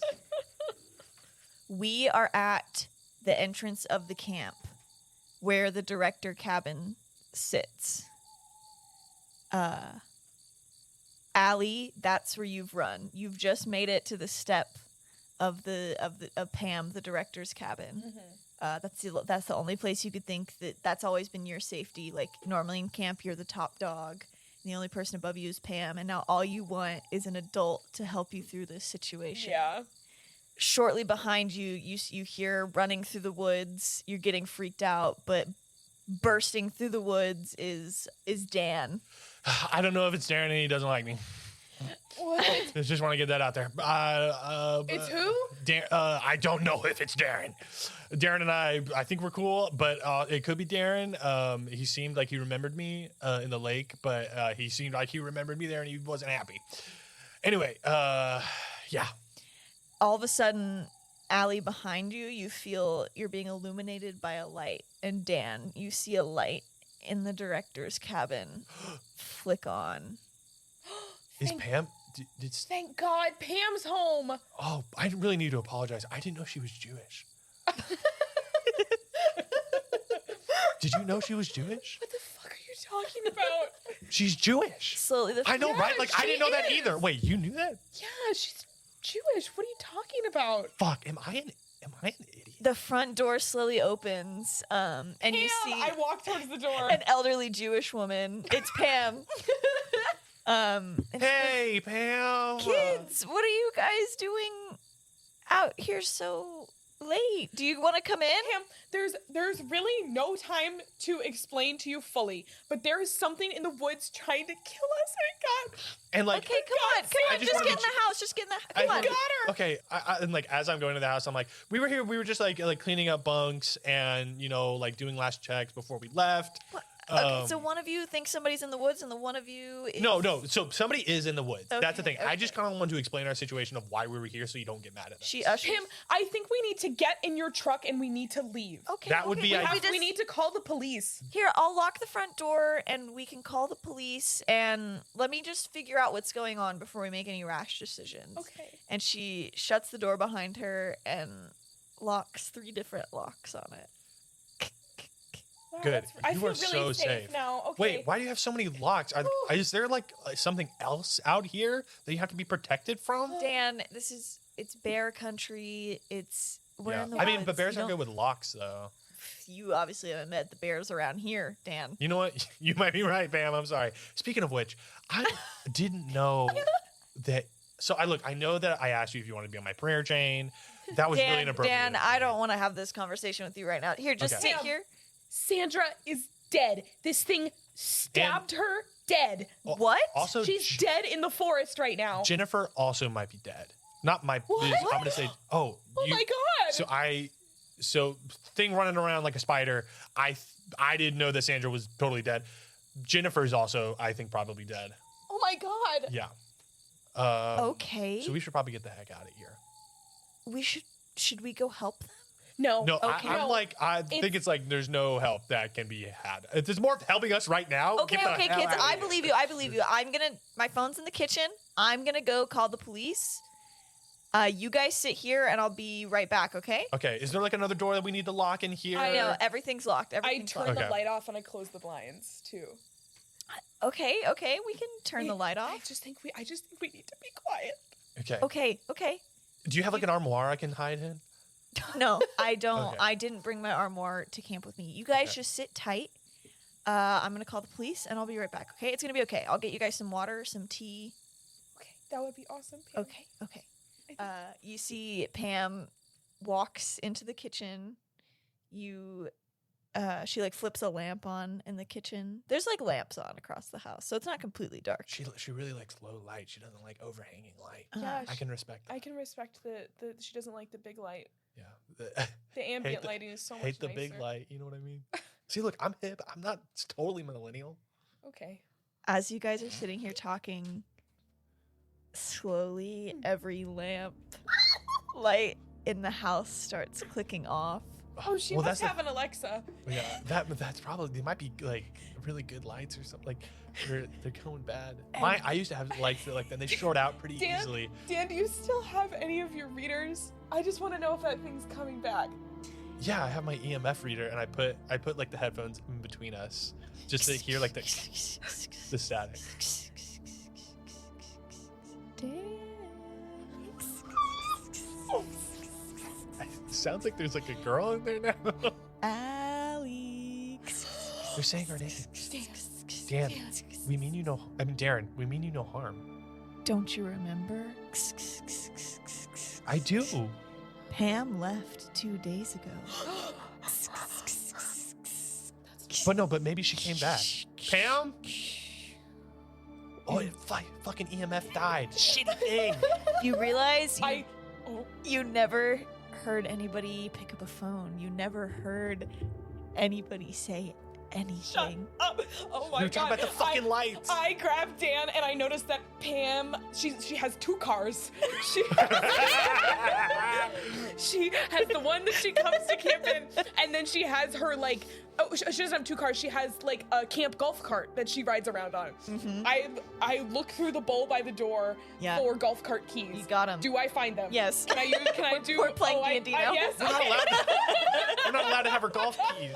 S1: We are at the entrance of the camp where the director cabin sits. Allie, that's where you've run. You've just made it to the step of Pam, the director's cabin. That's the only place you could think that's always been your safety. Like normally in camp, you're the top dog, and the only person above you is Pam, and now all you want is an adult to help you through this situation.
S4: Yeah.
S1: Shortly behind you, you hear running through the woods. You're getting freaked out, but bursting through the woods is Dan.
S5: I don't know if it's Darren and he doesn't like me.
S4: What?
S5: I just want to get that out there.
S4: It's who?
S5: I don't know if it's Darren. Darren and I think we're cool, but it could be Darren. He seemed like he remembered me in the lake, but he seemed like he remembered me there and he wasn't happy. Anyway, yeah.
S1: All of a sudden, Allie, behind you, you feel you're being illuminated by a light. And Dan, you see a light in the director's cabin flick on.
S5: Is Pam?
S4: Thank God, Pam's home.
S5: Oh, I really need to apologize. I didn't know she was Jewish. Did you know she was Jewish?
S4: What the fuck are you talking about?
S5: She's Jewish.
S1: Slowly,
S5: I know,
S4: Yeah,
S5: right? Like I
S4: she
S5: didn't know that
S4: is.
S5: either. Wait, you knew that?
S4: Yeah, she's Jewish. What are you talking about?
S5: Fuck. Am I an idiot?
S1: the front door slowly opens, and you see
S4: I walk towards the door.
S1: an elderly Jewish woman. It's Pam. And she goes,
S5: Hey, Pam.
S1: kids, what are you guys doing out here so late? Do you want to come in?
S4: Pam, there's really no time to explain to you fully, but there is something in the woods trying to kill us. Oh God.
S5: And like,
S1: Okay, come on,
S5: I just
S1: just
S5: wanna
S1: get in
S5: be-
S1: the house. Just get in the
S5: I
S1: come on.
S5: wanna-
S4: Got her.
S5: Okay, and like as I'm going to the house, I'm like, we were here. We were just like cleaning up bunks and like doing last checks before we left.
S1: Okay, so one of you thinks somebody's in the woods, and the one of you is...
S5: No. So somebody is in the woods. That's the
S1: Okay,
S5: thing. I just kind of want to explain our situation of why we were here, so you don't get mad at us.
S1: She ushers.
S4: Pam, I think we need to get in your truck and we need to leave.
S1: Okay,
S5: That would
S1: okay,
S5: be
S1: we
S5: ideal.
S4: We need to call the police.
S1: Here, I'll lock the front door, and we can call the police. And let me just figure out what's going on before we make any rash decisions.
S4: Okay.
S1: And she shuts the door behind her and locks 3 different locks on it.
S4: Wow,
S5: Good.
S4: I
S5: You
S4: feel
S5: are
S4: really
S5: so
S4: safe
S5: safe.
S4: now. Okay.
S5: Wait, why do you have so many locks? Is there like something else out here that you have to be protected from?
S1: Dan, it's bear country. We're in the
S5: I mean,
S1: woods.
S5: but bears
S1: You
S5: aren't good
S1: don't-
S5: with locks, though.
S1: You obviously haven't met the bears around here, Dan.
S5: You know what? You might be right, Pam. I'm sorry. Speaking of which, I didn't know that. So I know that I asked you if you want to be on my prayer chain, That was really inappropriate.
S1: Dan, I don't want to have this conversation with you right now. Here, just
S5: Okay.
S1: sit here.
S4: Sandra is dead. This thing stabbed her dead.
S1: What?
S5: Also,
S4: She's dead in the forest right now.
S5: Jennifer also might be dead. Not my. I'm gonna say. Oh.
S4: Oh my God.
S5: So thing running around like a spider. I didn't know that Sandra was totally dead. Jennifer's also, I think, probably dead.
S4: Oh my God.
S5: Yeah.
S1: Okay.
S5: So we should probably get the heck out of here.
S1: Should we go help them?
S4: No.
S5: No,
S1: Okay.
S5: I think it's like there's no help that can be had. It's more of helping us right now.
S1: Okay,
S5: Get the
S1: okay,
S5: hell
S1: kids.
S5: out of
S1: I
S5: here.
S1: believe you. I believe you. My phone's in the kitchen. I'm gonna go call the police. You guys sit here and I'll be right back, okay?
S5: Okay, is there like another door that we need to lock in here?
S1: I know, everything's locked.
S4: I
S1: Everything's
S4: turned
S1: locked.
S4: the
S5: Okay.
S4: light off and I closed the blinds too.
S1: Okay, we can turn the light
S4: I
S1: off.
S4: just think we need to be quiet.
S5: Okay.
S1: Okay.
S5: Do you have like an armoire I can hide in?
S1: No, I don't.
S5: Okay.
S1: I didn't bring my armoire to camp with me. You guys
S5: Okay.
S1: just sit tight. I'm gonna call the police and I'll be right back, okay? It's gonna be okay. I'll get you guys some water, some tea.
S4: Okay, that would be awesome. Pam.
S1: Okay. You see Pam walks into the kitchen. She like flips a lamp on in the kitchen. There's like lamps on across the house, so it's not completely dark.
S5: She really likes low light. She doesn't like overhanging light.
S4: Yeah,
S5: I can respect that.
S4: I can respect the she doesn't like the big light.
S5: Yeah.
S4: The ambient
S5: the-
S4: lighting is so much
S5: Hate the
S4: nicer.
S5: big light. You know what I mean? See, look, I'm hip. I'm not totally millennial.
S4: Okay.
S1: As you guys are sitting here talking, slowly every lamp light in the house starts clicking off.
S4: Oh, she
S5: Well,
S4: must
S5: that's
S4: have an Alexa.
S5: Yeah, that's probably they might be like really good lights or something. Like they're going bad. I used to have lights that like then they short out pretty
S4: Dan,
S5: easily.
S4: Dan, do you still have any of your readers? I just want to know if that thing's coming back.
S5: Yeah, I have my EMF reader and I put like the headphones in between us just to hear like the static. It sounds like there's like a girl in there now.
S1: Alex.
S5: They're saying her name. Dan, we mean you no. I mean Darren, we mean you no harm.
S1: Don't you remember?
S5: I do.
S1: Pam left 2 days ago.
S5: But maybe she came back. Pam? Oh, fucking EMF died. Shitty thing.
S1: You realize
S4: Oh,
S1: you never heard anybody pick up a phone. You never heard anybody say anything.
S4: oh my
S5: We were
S4: God.
S5: talking about the fucking lights.
S4: I grabbed Dan and I noticed that Pam, she has 2 cars. She has the one that she comes to camp in, and then she has her like, she doesn't have 2 cars. She has like a camp golf cart that she rides around on. I look through the bowl by the door
S1: Yeah.
S4: for golf cart keys.
S1: You got 'em.
S4: Do I find them?
S1: Yes.
S4: Can I do?
S1: We're playing D&D now.
S4: Yes.
S5: We're not allowed to, we're not allowed to have her golf keys.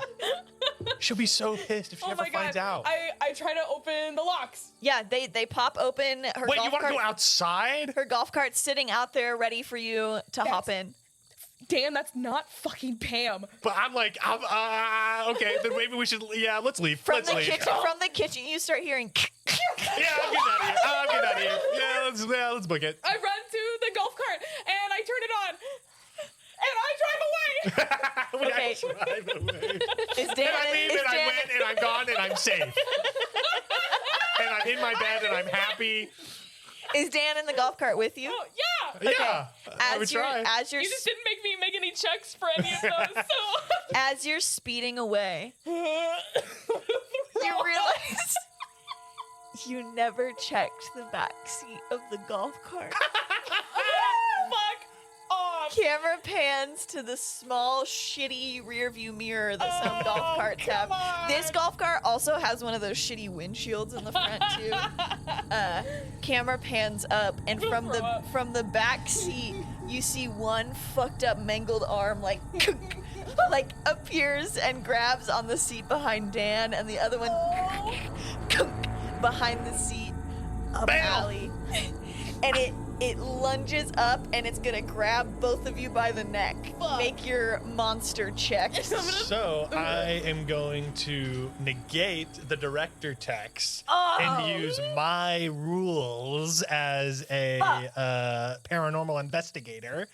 S5: She'll be so pissed if she
S4: Oh
S5: ever
S4: my
S5: finds
S4: God.
S5: out.
S4: I try to open the locks.
S1: Yeah, they pop open her
S5: Wait,
S1: golf
S5: you want to
S1: cart.
S5: go outside?
S1: Her golf cart's sitting out there ready for you to hop in.
S4: Dan, that's not fucking Pam.
S5: But I'm like, okay, then maybe we should, let's leave.
S1: From
S5: let's
S1: the
S5: leave.
S1: kitchen, you start hearing.
S5: Yeah, I'm getting out of here. I'm getting out of here. Yeah, let's book it.
S4: I run to the golf cart and I turn it on. And I drive away.
S1: Okay.
S5: Drive away.
S1: Is Dan?
S5: I leave
S1: is
S5: and I
S1: Dan-
S5: win and I'm gone and I'm safe. And I'm in my bed and I'm happy.
S1: Is Dan in the golf cart with you?
S4: Oh, yeah.
S5: Yeah, I would
S1: As you're
S5: try.
S1: as
S4: You just didn't make me make any checks for any of those, so.
S1: as you're speeding away, you realize you never checked the back seat of the golf cart.
S4: Fuck off.
S1: Camera pans to the small, shitty rear view mirror that some golf carts have.
S4: come on.
S1: This golf cart also has one of those shitty windshields in the front too. Camera pans up, and from the back seat, you see one fucked up, mangled arm like appears and grabs on the seat behind Dan, and the other one behind the seat of
S5: Bam!
S1: Allie. And it lunges up and it's gonna grab both of you by the neck. Make your monster check.
S5: So I am going to negate the director text
S1: Oh.
S5: and use my rules as a paranormal investigator.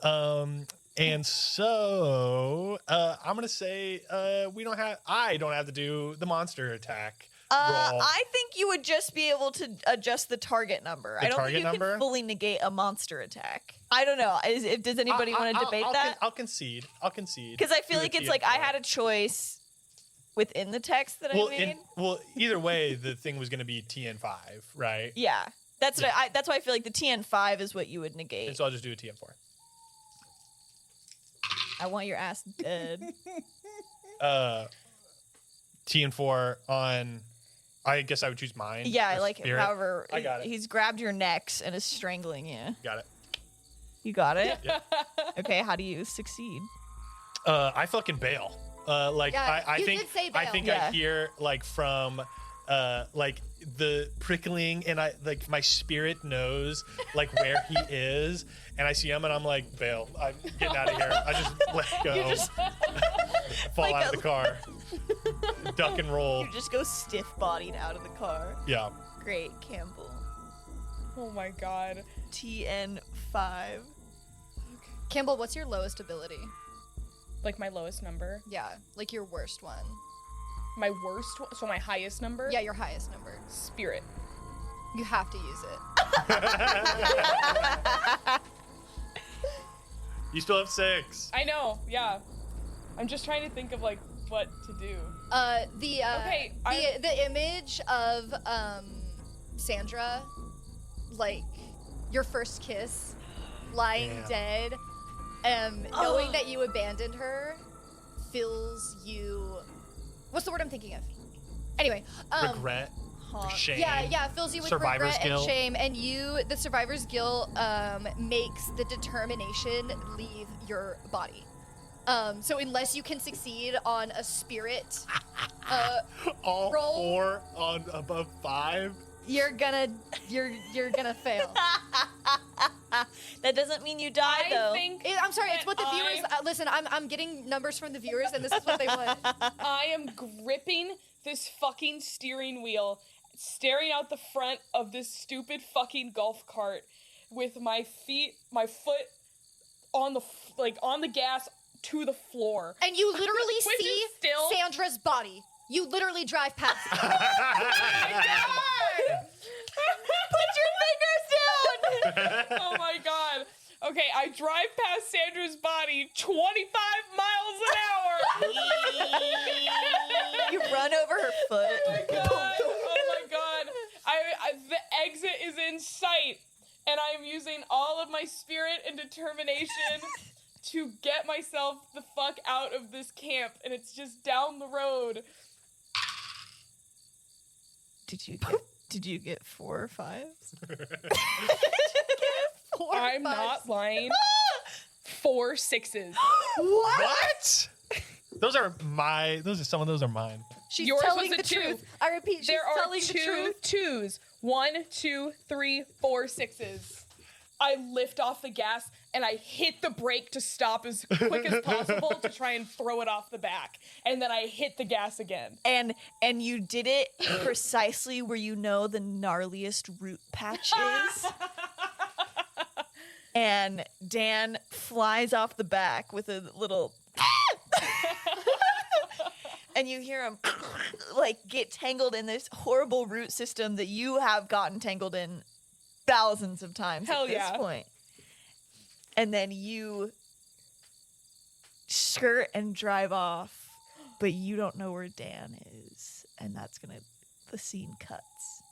S5: And so I'm gonna say I don't have to do the monster attack roll.
S1: I think you would just be able to adjust the target number. I don't think
S5: target
S1: you
S5: number?
S1: can fully negate a monster attack. I don't know. Does anybody want to debate that?
S5: I'll concede.
S1: Because I feel like it's like I had a choice within the text that I made.
S5: Either way, the thing was going to be TN5, right?
S1: Yeah, that's that's why I feel like the TN5 is what you would negate.
S5: And so I'll just do a TN4.
S1: I want your ass dead.
S5: TN4 on. I guess I would choose mine.
S1: Yeah,
S5: the
S1: like
S5: spirit.
S1: however,
S5: I got it.
S1: he's grabbed your necks and is strangling you.
S5: Got it.
S1: You got it?
S5: Yeah.
S1: Okay, how do you succeed?
S5: I fucking bail. I
S3: you
S5: think
S3: did say
S5: I
S3: bail.
S5: think
S1: Yeah.
S5: I hear like from like the prickling, and I like my spirit knows like where he is, and I see him and I'm like, bail. I'm getting out of here. I just let go.
S1: You just
S5: fall
S1: like
S5: out of the car. Duck and roll.
S1: you just go stiff-bodied out of the car.
S5: Yeah.
S1: Great, Campbell.
S4: Oh my god.
S1: TN5.
S3: Campbell, what's your lowest ability?
S4: Like my lowest number.
S3: Yeah, like your worst one.
S4: My worst one. So my highest number.
S3: Yeah, your highest number.
S4: Spirit.
S3: You have to use it.
S5: You still have 6.
S4: I know. Yeah. I'm just trying to think of like what to do.
S3: Okay, the image of Sandra, like your first kiss, lying
S5: Yeah.
S3: dead, knowing that you abandoned her, fills you. What's the word I'm thinking of? Anyway,
S5: Regret. Shame.
S3: Yeah, fills you with
S5: Survivor's
S3: regret
S5: guilt.
S3: and shame, and the survivor's guilt makes the determination leave your body. So unless you can succeed on a spirit
S5: All
S3: roll.
S5: 4 on above 5.
S3: you're gonna fail.
S1: That doesn't mean you die,
S4: I
S1: though.
S4: think
S3: I'm sorry, it's what the
S4: that
S3: viewers listen. I'm getting numbers from the viewers, and this is what they want.
S4: I am gripping this fucking steering wheel, staring out the front of this stupid fucking golf cart with my foot on the gas to the floor.
S3: And you literally
S4: Which
S3: see
S4: is still-
S3: Sandra's body. You literally drive past it.
S1: Put your fingers down!
S4: Oh my god. Okay, I drive past Sandra's body 25 miles an hour.
S1: You run over her foot.
S4: Oh my god. The exit is in sight, and I am using all of my spirit and determination to get myself the fuck out of this camp, and it's just down the road.
S1: Did you get 4 or 5?
S4: I'm not lying. 4 6s.
S5: What? Those are some of those are mine.
S3: She's
S4: Yours
S3: telling
S4: was
S3: the
S4: a 2.
S3: truth. I repeat, she's
S4: There are
S3: telling the
S4: 2
S3: truth.
S4: 2s. 1, 2, 3, 4 6s. I lift off the gas and I hit the brake to stop as quick as possible to try and throw it off the back. And then I hit the gas again.
S1: And you did it precisely where you know the gnarliest root patch is. And Dan flies off the back with a little and you hear him like get tangled in this horrible root system that you have gotten tangled in thousands of times
S4: Hell
S1: at this
S4: yeah.
S1: point. And then you skirt and drive off, but you don't know where Dan is. And that's the scene cuts.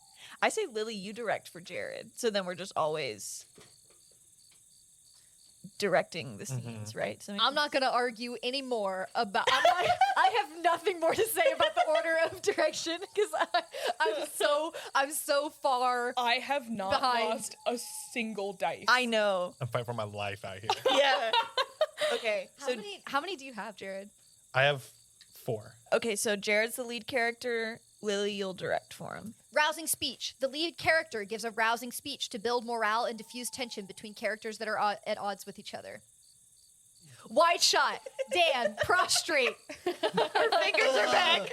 S1: I say, Lily, you direct for Jared. So then we're just always directing the scenes, right? So
S3: I'm not going to argue anymore about. I have nothing more to say about the order of direction because I'm so far.
S4: I have not
S3: Behind.
S4: lost a single dice.
S1: I know.
S5: I'm fighting for my life out here.
S1: Yeah. Okay.
S3: How many do you have, Jared?
S5: I have 4.
S1: Okay, so Jared's the lead character. Lilly, you'll direct for him.
S3: Rousing speech. The lead character gives a rousing speech to build morale and diffuse tension between characters that are at odds with each other. Wide shot. Dan, prostrate.
S1: Her fingers are back.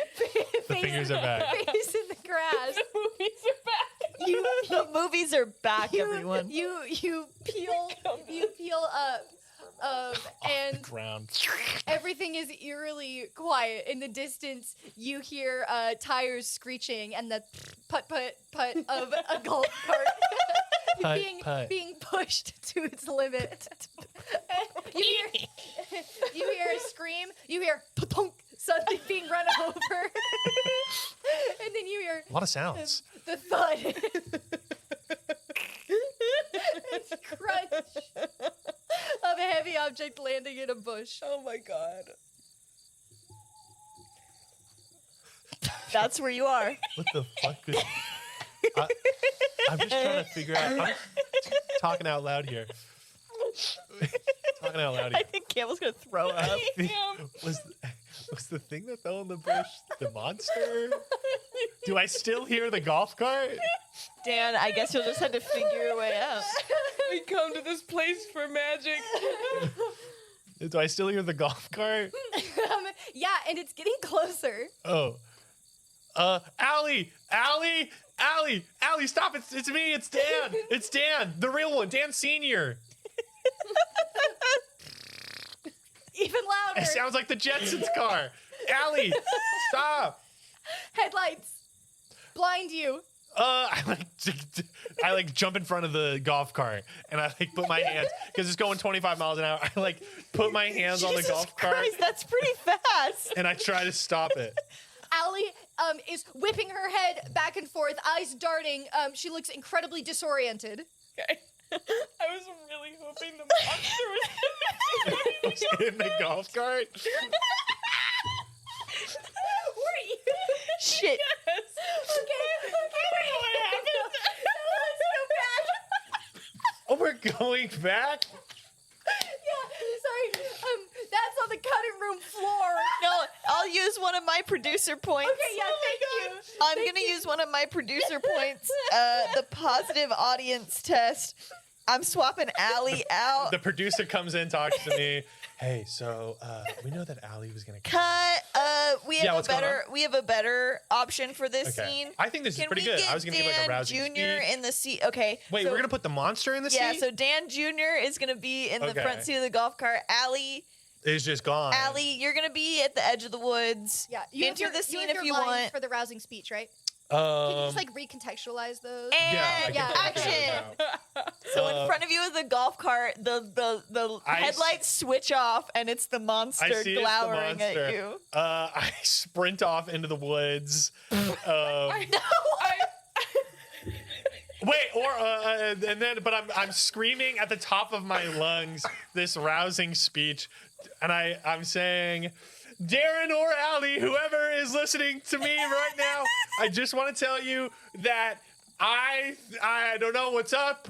S5: The fingers are back.
S3: Face in the grass.
S4: Movies are back.
S1: The movies are back, everyone.
S3: You peel up. And
S5: Ground.
S3: everything is eerily quiet. In the distance, you hear tires screeching and the put of a golf cart being pushed to its limit. you hear a scream. You hear pa-tunk, something being run over, and then you hear
S5: A lot of sounds.
S3: the thud. It's crunch of a heavy object landing in a bush.
S4: Oh my god.
S1: That's where you are.
S5: What the fuck? I'm just trying to figure out. I'm talking out loud here. Talking out loud
S1: I
S5: here.
S1: think Campbell's gonna throw up.
S5: Was the thing that fell in the bush the monster? Do I still hear the golf cart?
S1: Dan, I guess you'll just have to figure your way out.
S4: We come to this place for magic.
S5: Do I still hear the golf cart?
S3: Yeah, and it's getting closer.
S5: Oh. Allie, stop. It's me. It's Dan. It's Dan. The real one. Dan Senior.
S3: Even louder.
S5: It sounds like the Jetsons car. Allie, stop.
S3: Headlights blind you.
S5: I jump in front of the golf cart and I put my hands because it's going 25 miles an hour. I put my hands on the
S1: Jesus
S5: golf cart
S1: Christ, that's pretty fast.
S5: and I try to stop it.
S3: Allie is whipping her head back and forth, eyes darting. She looks incredibly disoriented.
S4: Okay. I was really hoping the monster was
S5: In the golf cart.
S3: Were you?
S1: Shit.
S4: Yes.
S3: Okay.
S4: What happened?
S5: Oh, we're going back?
S3: Yeah, sorry. That's on the cutting room floor.
S1: No, I'll use one of my producer points.
S3: Okay, yeah, thank you.
S1: I'm gonna use one of my producer points, the positive audience test. I'm swapping Allie out.
S5: The producer comes in, talks to me. Hey, so we know that Allie was going to
S1: Cut. We have
S5: what's going on?
S1: we have a better option for this scene.
S5: I think this is
S1: Can
S5: pretty
S1: we
S5: good.
S1: get
S5: I was going to give
S1: Dan
S5: a rousing
S1: Jr.
S5: speech.
S1: in the seat? Okay.
S5: Wait,
S1: so,
S5: we're going to put the monster in the
S1: Yeah,
S5: seat?
S1: so Dan Jr. is gonna be in the
S5: Okay.
S1: front seat of the golf cart. Allie,
S5: It's just gone.
S1: Allie, you're gonna be at the edge of the woods.
S3: Yeah,
S1: Enter the scene
S3: have
S1: if
S3: your
S1: you
S3: lines
S1: want.
S3: for the rousing speech, right? Can you just
S5: Um,
S3: recontextualize those?
S1: And
S5: yeah,
S3: Yeah,
S1: action. So in front of you is a golf cart. The
S5: I
S1: headlights switch off, and it's the
S5: I
S1: monster
S5: see it's the
S1: glowering
S5: monster.
S1: at you.
S5: I sprint off into the woods. Wait, but I'm screaming at the top of my lungs this rousing speech, and I'm saying, Darren or Allie, whoever is listening to me right now, I just want to tell you that I don't know what's up.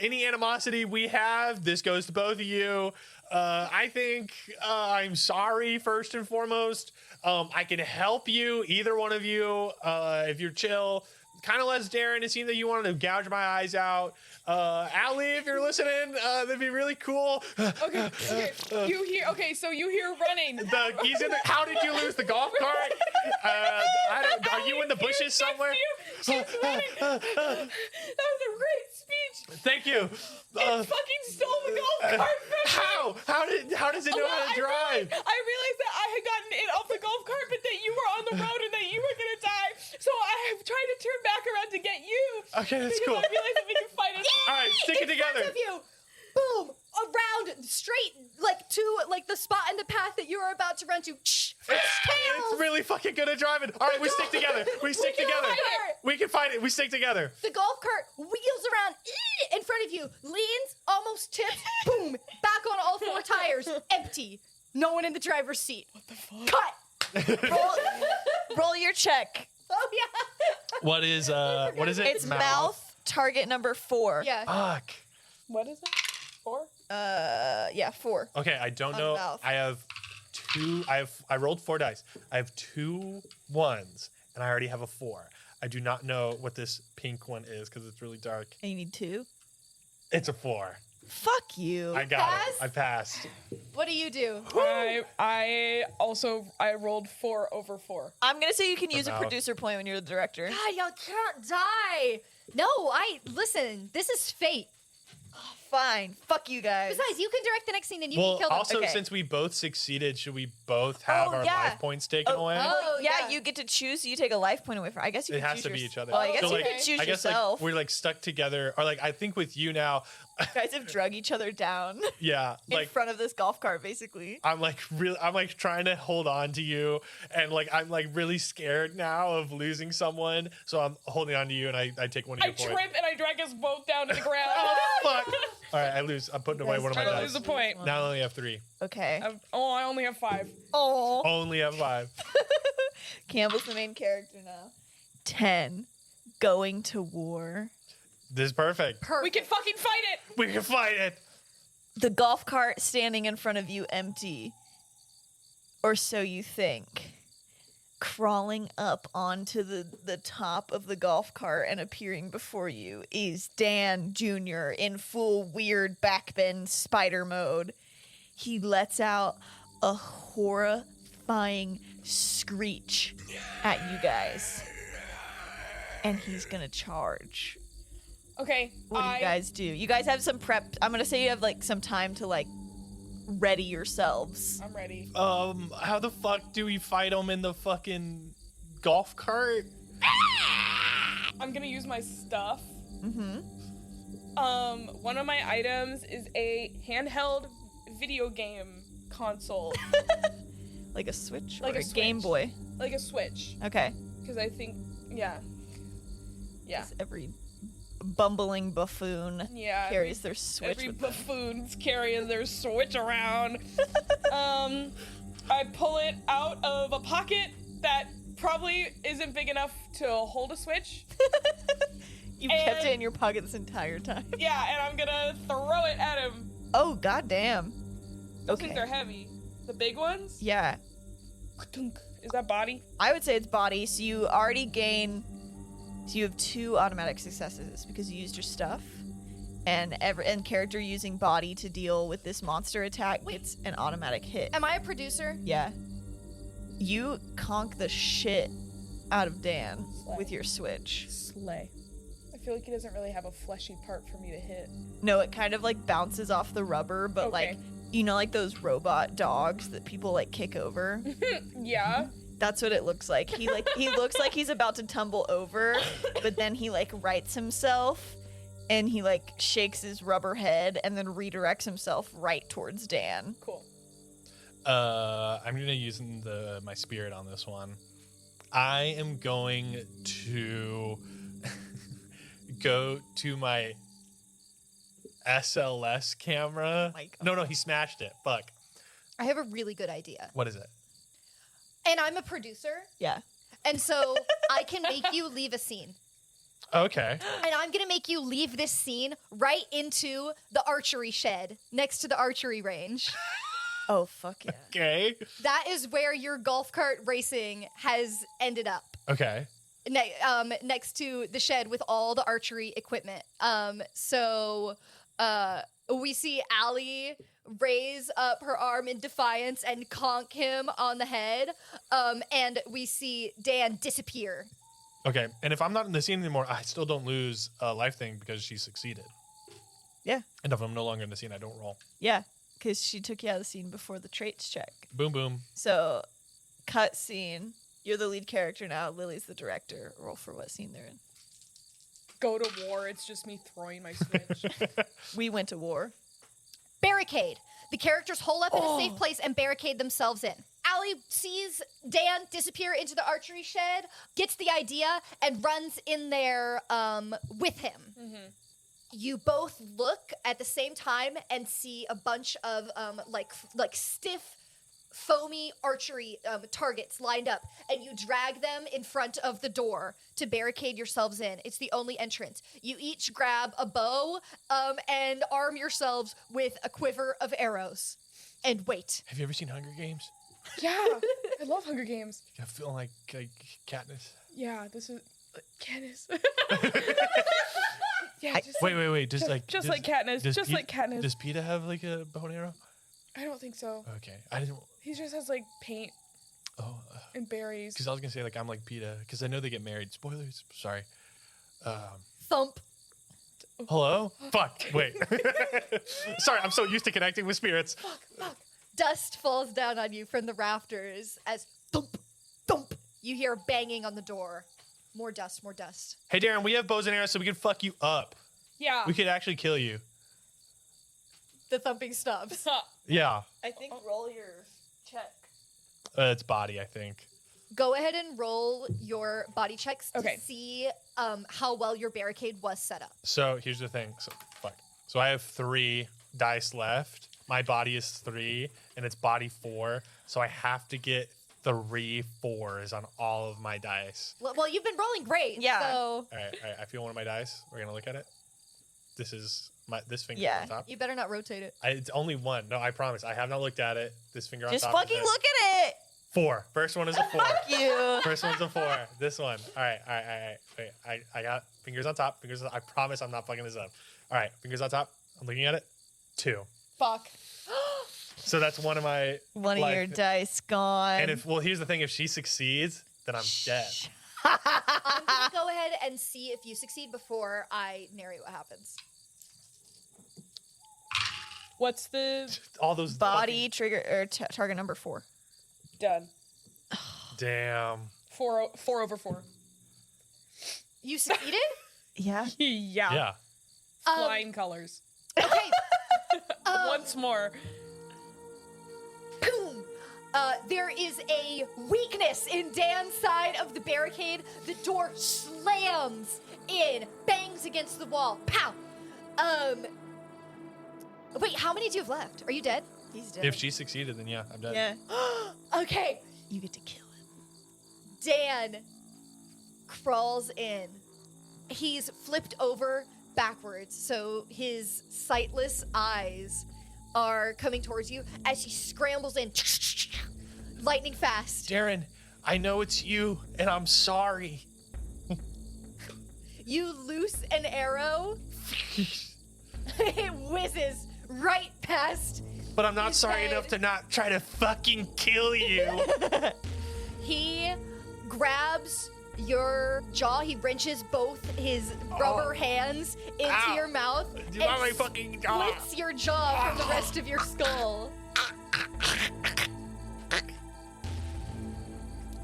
S5: Any animosity we have, this goes to both of you. I think I'm sorry first and foremost. I can help you, either one of you, if you're chill. Kind of less Darren. It seemed that you wanted to gouge my eyes out. Allie, if you're listening, that'd be really cool.
S4: Okay. So you hear running.
S5: He's in the. How did you lose the golf cart? Are you in the bushes somewhere?
S4: She's running. That was a great speech.
S5: Thank you.
S4: Fucking stole the golf cart from me.
S5: How does it know how to drive?
S4: I realized that I had gotten it off the golf cart, but that you were on the road and that you were gonna die. So I have tried to turn back around to get you.
S5: Okay, that's
S4: because
S5: cool.
S4: I realized that we can fight it.
S5: All right, stick it together.
S3: Of you. Boom! Around, straight, to the spot in the path that you are about to run to. Tails!
S5: It's really fucking good at driving. All right, we stick together. We stick together. We can fight it. We stick together.
S3: The golf cart wheels around in front of you, leans, almost tips, boom, back on all four tires, empty. No one in the driver's seat. What the fuck? Cut!
S1: Roll your check.
S3: Oh, yeah.
S5: What is it?
S1: It's mouth. Target number 4.
S3: Yeah.
S5: Fuck.
S4: What is it? 4?
S1: Yeah, 4.
S5: Okay, I don't
S1: On
S5: know.
S1: mouth.
S5: I rolled 4 dice. I have 2 1s, and I already have a 4. I do not know what this pink one is because it's really dark.
S1: And you need 2?
S5: It's a 4.
S1: Fuck you.
S5: I got
S3: Pass?
S5: it. I passed.
S3: What do you do?
S4: I rolled 4 over 4.
S1: I'm going to say you can use a
S5: mouth.
S1: producer point when you're the director.
S3: God, y'all can't die. No, listen, this is fate.
S1: Fine. Fuck you guys.
S3: Besides, you can direct the next scene and you
S5: Well,
S3: can kill them.
S5: also,
S1: Okay.
S5: since we both succeeded, should we both have
S1: Oh,
S5: our
S1: yeah.
S5: life points taken away?
S3: Oh,
S1: yeah,
S3: yeah.
S1: you get to choose. You take a life point away from. I guess you
S5: It
S1: can
S5: has
S1: choose
S5: to be
S1: yours-
S5: each other.
S1: Well, I guess
S5: So,
S1: you
S5: like,
S1: can choose
S5: I guess
S1: yourself.
S5: like we're like stuck together, or like I think with you now,
S1: You guys have drug each other down
S5: yeah,
S1: in
S5: like
S1: front of this golf cart, basically.
S5: I'm like trying to hold on to you, and like I'm like really scared now of losing someone, so I'm holding on to you, and I take one of
S4: I
S5: your points.
S4: trip and I drag us both down to the ground.
S5: Oh fuck! All right, I lose. I'm putting away
S1: Guys,
S5: one of my
S1: try to
S4: I
S5: dice.
S4: lose a point.
S5: Now I only have 3.
S1: Okay.
S4: I only have 5.
S1: Oh,
S5: Only have 5.
S1: Campbell's the main character now. 10. Going to war.
S5: This is perfect.
S4: We can fucking fight it.
S5: We can fight it.
S1: The golf cart standing in front of you empty. Or so you think. Crawling up onto the top of the golf cart and appearing before you is Dan Jr. in full weird backbend spider mode. He lets out a horrifying screech at you guys. And he's gonna charge.
S4: Okay.
S1: What do you guys do? You guys have some prep. I'm gonna say you have like some time to like ready yourselves.
S4: I'm ready.
S5: How the fuck do we fight them in the fucking golf cart?
S4: I'm gonna use my stuff.
S1: Mm-hmm.
S4: One of my items is a handheld video game console,
S1: Like a Switch?
S4: Like
S1: or
S4: a
S1: Game
S4: Switch.
S1: Boy.
S4: like a Switch,
S1: Okay.
S4: because I think, yeah,
S1: 'Cause every bumbling buffoon
S4: yeah.
S1: carries their Switch
S4: Every
S1: with them.
S4: buffoon's carrying their Switch around. I pull it out of a pocket that probably isn't big enough to hold a Switch.
S1: You've kept it
S4: and-
S1: in your pocket this entire time.
S4: Yeah, and I'm gonna throw it at him.
S1: Oh, goddamn.
S4: Those things
S1: Okay.
S4: are heavy. The big ones?
S1: Yeah.
S4: Is that body?
S1: I would say it's body, so you already gain. So you have 2 automatic successes because you used your stuff, and character using body to deal with this monster attack gets an automatic hit.
S3: Am I a producer?
S1: Yeah. You conk the shit out of Dan with your switch.
S4: Slay. I feel like he doesn't really have a fleshy part for me to hit.
S1: No, it kind of like bounces off the rubber, but
S4: Okay.
S1: like, you know, like those robot dogs that people like kick over.
S4: Yeah.
S1: That's what it looks like. He looks like he's about to tumble over, but then he like rights himself and he like shakes his rubber head and then redirects himself right towards Dan.
S4: Cool.
S5: I'm gonna use my spirit on this one. I am going to go to my SLS camera.
S1: Oh my God.
S5: No, he smashed it. Fuck.
S3: I have a really good idea.
S5: What is it?
S3: And I'm a producer,
S1: Yeah.
S3: and so I can make you leave a scene.
S5: Okay.
S3: And I'm gonna make you leave this scene right into the archery shed next to the archery range.
S1: Oh, fuck yeah.
S5: Okay.
S3: That is where your golf cart racing has ended up.
S5: Okay.
S3: Next to the shed with all the archery equipment. So we see Allie raise up her arm in defiance and conk him on the head. And we see Dan disappear.
S5: Okay. And if I'm not in the scene anymore, I still don't lose a life thing because she succeeded.
S1: Yeah.
S5: And if I'm no longer in the scene, I don't roll.
S1: Yeah, because she took you out of the scene before the traits check.
S5: Boom, boom.
S1: So, cut scene. You're the lead character now. Lily's the director. Roll for what scene they're in.
S4: Go to war. It's just me throwing my Switch.
S1: We went to war.
S3: Barricade. The characters hole up in a safe place and barricade themselves in. Allie sees Dan disappear into the archery shed, gets the idea, and runs in there with him.
S4: Mm-hmm.
S3: You both look at the same time and see a bunch of like stiff, foamy archery targets lined up, and you drag them in front of the door to barricade yourselves in. It's the only entrance. You each grab a bow and arm yourselves with a quiver of arrows and wait.
S5: Have you ever seen Hunger Games?
S4: Yeah. I love Hunger Games.
S5: I feel like Katniss.
S4: Yeah, this is Katniss. Yeah, just
S5: Wait.
S4: just like Katniss. Just like Katniss.
S5: Does PETA have like a bow and arrow?
S4: I don't think so.
S5: Okay, I didn't.
S4: He just has like paint
S5: Oh,
S4: and berries.
S5: because I was gonna say like I'm like PETA because I know they get married. Spoilers. Sorry.
S3: Thump.
S5: Hello. Fuck. Wait. Sorry, I'm so used to connecting with spirits.
S3: Fuck. Dust falls down on you from the rafters as thump, thump. You hear banging on the door. More dust, more dust.
S5: Hey, Darren, we have bows and arrows, so we can fuck you up.
S4: Yeah.
S5: We could actually kill you.
S3: The thumping stops.
S5: Yeah.
S1: I think roll your check.
S5: It's body, I think.
S3: Go ahead and roll your body checks to
S4: Okay.
S3: see how well your barricade was set up.
S5: So here's the thing. So I have 3 dice left. My body is 3, and it's body 4. So I have to get 3 4s on all of my dice.
S3: Well, you've been rolling great.
S1: Yeah.
S3: So
S5: All right. I feel one of my dice. We're gonna look at it. This is this finger
S1: Yeah.
S5: on top.
S3: you better not rotate it.
S5: It's only 1. No, I promise. I have not looked at it. This finger on
S1: Just
S5: top.
S1: fucking
S5: is it.
S1: look at it.
S5: 4. First one is a 4.
S1: You.
S5: First one's a 4. This one. All right. Wait, I got fingers on top. I promise I'm not fucking this up. All right, fingers on top. I'm looking at it. 2.
S4: Fuck.
S5: So that's one of my.
S1: One of your dice gone.
S5: And here's the thing: if she succeeds, then I'm dead.
S3: I'm gonna go ahead and see if you succeed before I narrate what happens.
S4: What's the
S5: All those
S1: body trigger or target number 4.
S4: done?
S5: Damn.
S4: 4 over 4.
S3: You succeeded?
S1: Yeah.
S4: Yeah.
S5: Yeah.
S4: Flying colors.
S3: Okay.
S4: Once more.
S3: Boom. There is a weakness in Dan's side of the barricade. The door slams in, bangs against the wall. Pow. Wait, how many do you have left? Are you dead?
S1: He's dead.
S5: If she succeeded, then yeah, I'm dead.
S1: Yeah.
S3: Okay.
S1: You get to kill him.
S3: Dan crawls in. He's flipped over backwards, so his sightless eyes are coming towards you as he scrambles in, lightning fast.
S5: Darren, I know it's you, and I'm sorry.
S3: You loose an arrow. It whizzes right past.
S5: But I'm not
S3: His
S5: sorry
S3: head.
S5: enough to not try to fucking kill you.
S3: He grabs your jaw. He wrenches both his rubber hands into
S5: Ow.
S3: your mouth
S5: You got my fucking jaw.
S3: splits your jaw from the rest of your skull.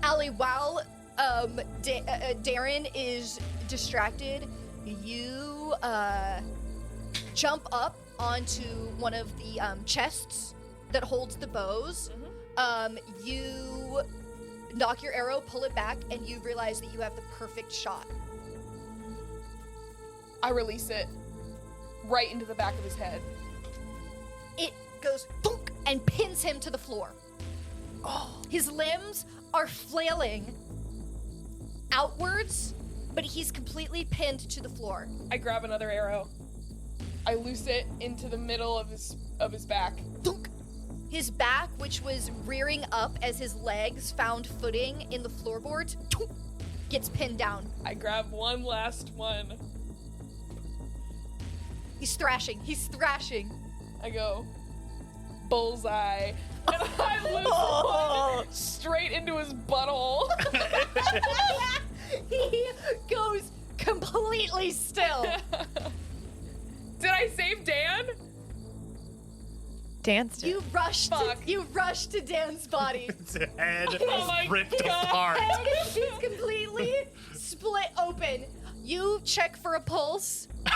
S3: Allie, while Darren is distracted, you jump up onto one of the chests that holds the bows. You knock your arrow, pull it back, and you realize that you have the perfect shot.
S4: I release it right into the back of his head.
S3: It goes thunk and pins him to the floor. His limbs are flailing outwards, but he's completely pinned to the floor.
S4: I grab another arrow. I loose it into the middle of his back.
S3: Thunk. His back, which was rearing up as his legs found footing in the floorboards, thunk, gets pinned down.
S4: I grab one last one.
S3: He's thrashing. He's thrashing.
S4: I go, bullseye. And I loose one straight into his butthole.
S3: He goes completely still.
S4: Did I save Dan?
S1: Danced it.
S3: You rush to Dan's body.
S5: His head
S4: Oh my
S5: ripped
S4: God.
S5: apart.
S3: Head is completely split open. You check for a pulse.
S5: The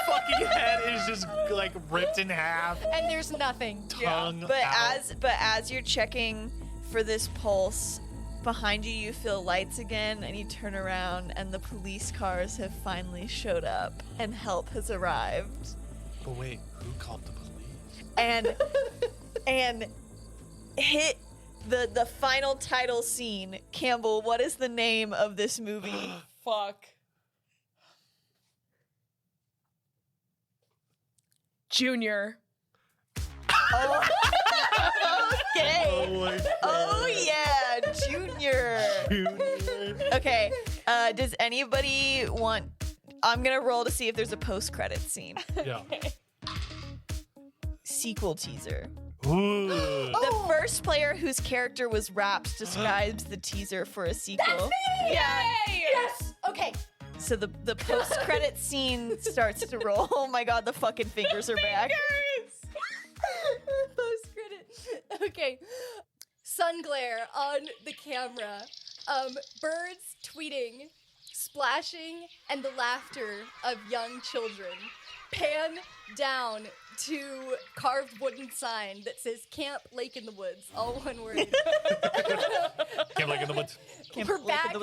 S5: fucking head is just like ripped in half.
S3: And there's nothing.
S5: Tongue
S1: But
S5: out.
S1: as you're checking for this pulse, behind you feel lights again, and you turn around, and the police cars have finally showed up, and help has arrived.
S5: But wait, who called the police?
S1: And hit the final title scene. Campbell, what is the name of this movie?
S4: Fuck. Junior.
S1: Okay.
S5: my
S1: Oh yeah, Junior. Junior. Okay. Does anybody want? I'm gonna roll to see if there's a post-credit scene.
S5: Yeah.
S1: Sequel teaser.
S5: Ooh.
S1: The first player whose character was wrapped describes the teaser for a sequel.
S3: Yeah.
S4: Yay!
S3: Yes. Okay.
S1: So the post-credit scene starts to roll. Oh my god, the fucking fingers are back.
S3: Post credit. Okay. Sun glare on the camera. Birds tweeting, splashing, and the laughter of young children. Pan down to carved wooden sign that says Camp Lake in the Woods, all one word.
S5: Can't look in the woods.
S3: We're back.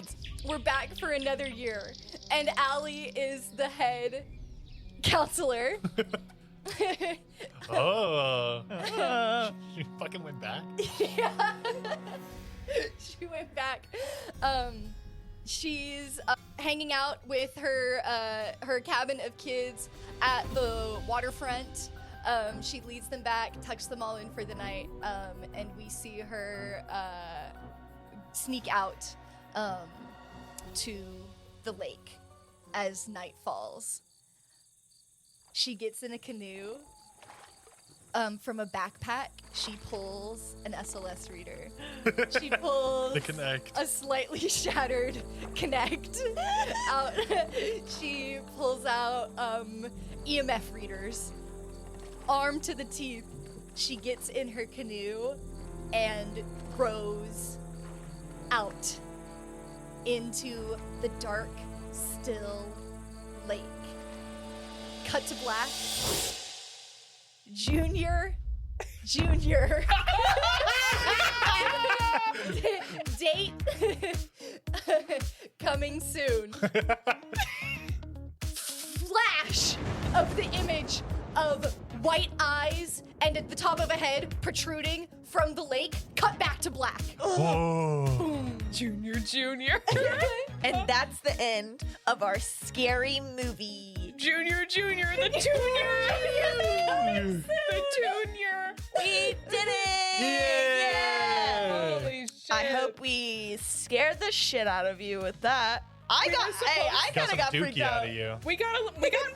S3: We're back for another year, and Allie is the head counselor.
S5: Oh. She fucking went back.
S3: Yeah. She went back. She's hanging out with her cabin of kids at the waterfront. She leads them back, tucks them all in for the night, and we see her sneak out to the lake as night falls. She gets in a canoe. From a backpack, she pulls an SLS reader. She pulls
S5: The Connect.
S3: a slightly shattered Connect out. She pulls out EMF readers. Armed to the teeth, she gets in her canoe and rows out into the dark, still lake. Cut to black. Junior. Date coming soon. Flash of the image of white eyes and at the top of a head protruding from the lake. Cut back to black.
S5: Whoa.
S4: Junior.
S1: And that's the end of our scary movie.
S4: Junior, the junior. The junior.
S1: We did it!
S5: Yeah!
S4: Holy shit.
S1: I hope we scared the shit out of you with that. I
S5: Got
S1: kind
S5: some
S1: of got freaked
S5: dookie
S1: out.
S5: out of you.
S4: We got